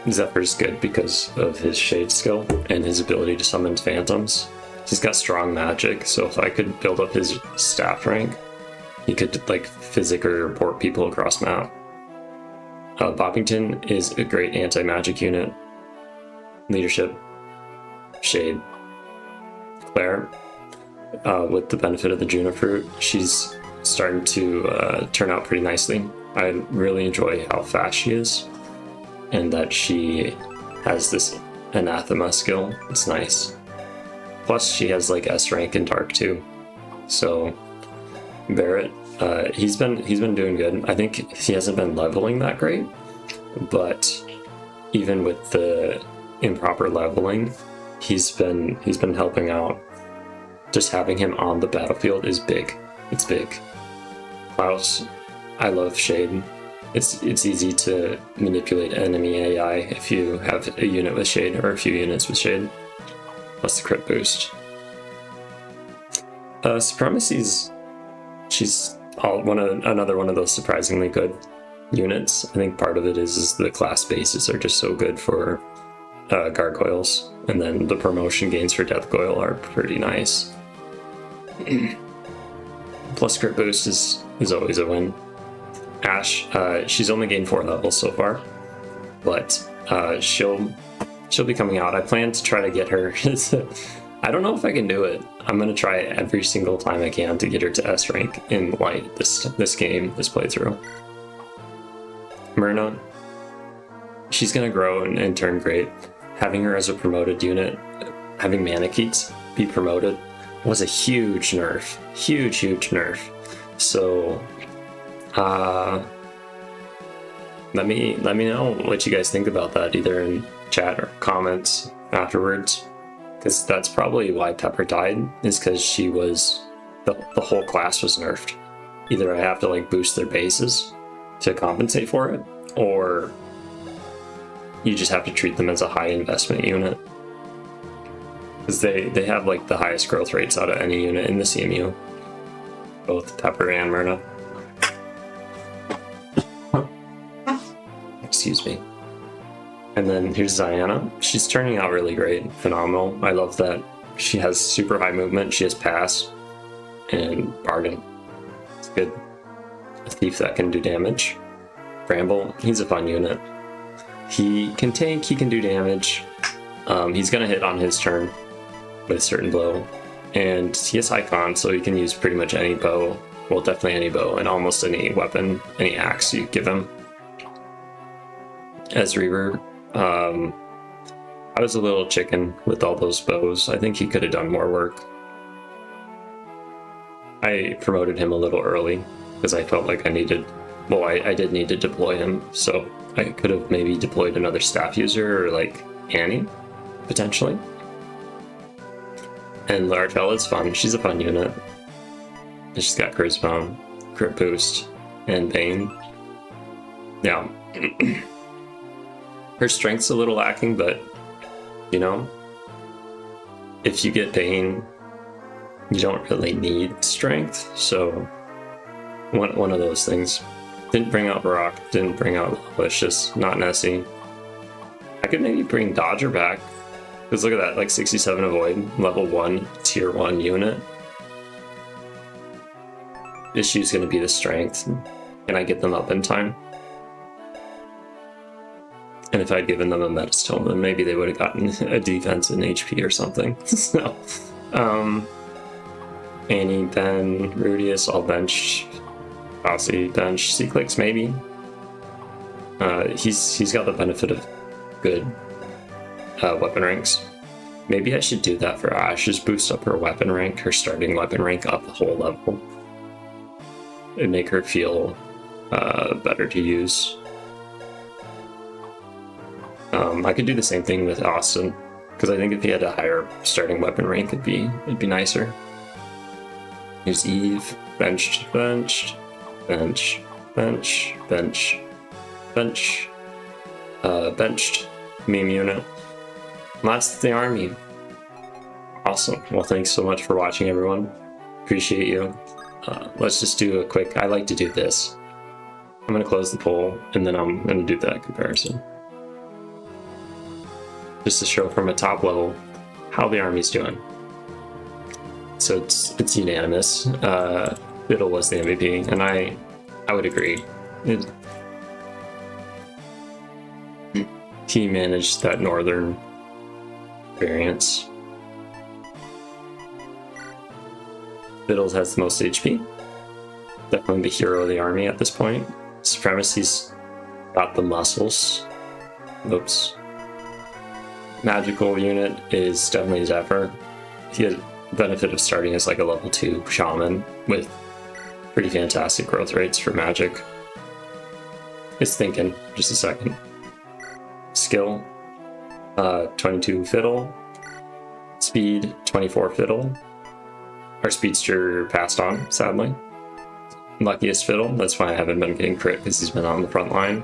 Zephyr's good because of his shade skill and his ability to summon phantoms. He's got strong magic, so if I could build up his staff rank, he could like physic or port people across map. Boppington is a great anti-magic unit. Leadership, Shade. Claire, with the benefit of the Juno fruit, she's starting to turn out pretty nicely. I really enjoy how fast she is, and that she has this anathema skill. It's nice. Plus, she has like S rank in Dark too. So Barrett, he's been doing good. I think he hasn't been leveling that great, but even with the improper leveling, he's been helping out. Just having him on the battlefield is big. It's big. Klaus, I love Shade. It's easy to manipulate enemy AI if you have a unit with Shade or a few units with Shade. Plus the crit boost. Supremacy's, she's another one of those surprisingly good units. I think part of it is the class bases are just so good for gargoyles, and then the promotion gains for Death Goyle are pretty nice. Plus crit boost is always a win. Ash, she's only gained 4 levels so far, but she'll be coming out. I plan to try to get her. I don't know if I can do it. I'm gonna try every single time I can to get her to S rank in light this playthrough. Myrna, she's gonna grow and turn great. Having her as a promoted unit, having Manikeets be promoted was a huge nerf. Huge nerf. So let me know what you guys think about that, either in chat or comments afterwards, because that's probably why Pepper died, is because she was the whole class was nerfed. Either I have to like boost their bases to compensate for it, or you just have to treat them as a high investment unit, because they have like the highest growth rates out of any unit in the CMU, both Pepper and Myrna. Excuse me. And then here's Ziana. She's turning out really great. Phenomenal. I love that she has super high movement. She has pass and bargain. It's good. A thief that can do damage. Bramble, he's a fun unit. He can tank, he can do damage. He's gonna hit on his turn with a certain blow. And he has high con, so he can use pretty much any bow. Well, definitely any bow and almost any weapon, any axe you give him. As Reaver, I was a little chicken with all those bows. I think he could have done more work. I promoted him a little early because I felt like I needed, well, I did need to deploy him, so I could have maybe deployed another staff user or like Annie, potentially. And Larafel is fun. She's a fun unit. She's got Charisma, Crit Boost, and Bane. Yeah. Her strength's a little lacking, but, you know, if you get Bane, you don't really need strength, so one of those things. Didn't bring out Barak, didn't bring out Malicious, not Nessie. I could maybe bring Dodger back, because look at that, like 67 Avoid, level 1, tier 1 unit. Issue's going to be the strength. Can I get them up in time? And if I'd given them a Metastone, then maybe they would have gotten a defense in HP or something. So, Annie, Ben, Rudius, all benched. Aussie, bench, C-Clicks, maybe. He's got the benefit of good weapon ranks. Maybe I should do that for Ash, just boost up her weapon rank, her starting weapon rank up a whole level. It'd make her feel better to use. I could do the same thing with Austin, because I think if he had a higher starting weapon rank, it'd be nicer. Here's Eve, benched, bench, bench, benched, meme unit. And that's the army. Awesome. Well, thanks so much for watching, everyone. Appreciate you. Let's just do a quick, I like to do this. I'm going to close the poll, and then I'm going to do that comparison. Just to show from a top level how the army's doing. So it's unanimous. Biddle was the MVP, and I would agree. He managed that northern variance. Biddle has the most HP. Definitely the hero of the army at this point. Supremacy's got the muscles. Oops. Magical unit is definitely Zephyr. He has the benefit of starting as like a level 2 shaman with pretty fantastic growth rates for magic. It's thinking, just a second. Skill, 22 Fiddle. Speed, 24 Fiddle. Our Speedster passed on, sadly. Luckiest Fiddle, that's why I haven't been getting crit, because he's been on the front line.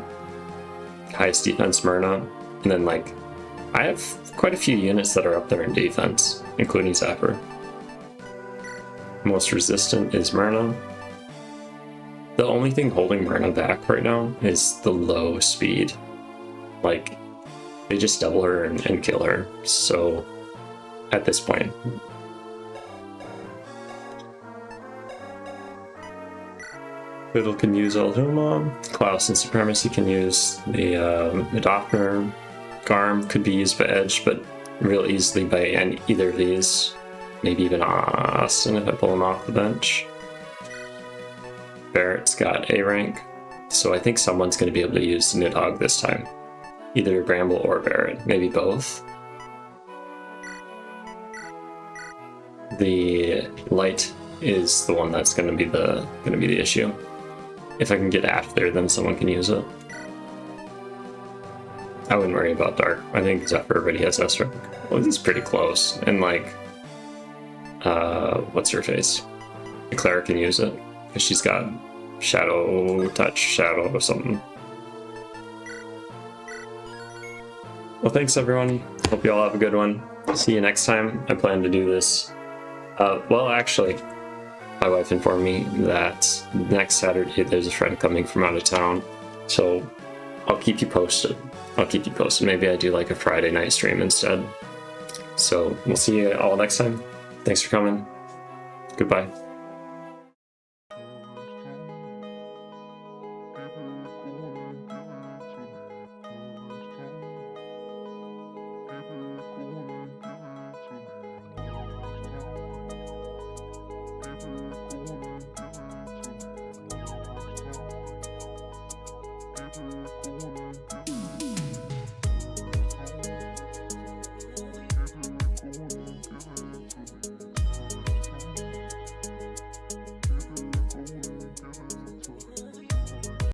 Highest defense, Myrna. And then like, I have quite a few units that are up there in defense, including Zephyr. Most resistant is Myrna. The only thing holding Myrna back right now is the low speed. Like, they just double her and kill her, so at this point. Fiddle can use Alhuma, Klaus and Supremacy can use the Adopter, Garm could be used by Edge, but real easily by either of these. Maybe even Austin if I pull him off the bench. Barrett's got A rank, so I think someone's going to be able to use Nidhogg this time. Either Bramble or Barrett, maybe both. The light is the one that's going to be the issue. If I can get after, then someone can use it. I wouldn't worry about dark. I think Zephyr already has S rank. Well, this is pretty close, and like, what's her face? Clara can use it because she's got Shadow Touch, Shadow or something. Well, thanks everyone. Hope you all have a good one. See you next time. I plan to do this. Well, actually, my wife informed me that next Saturday there's a friend coming from out of town, so I'll keep you posted. Maybe I do like a Friday night stream instead. So we'll see you all next time. Thanks for coming. Goodbye.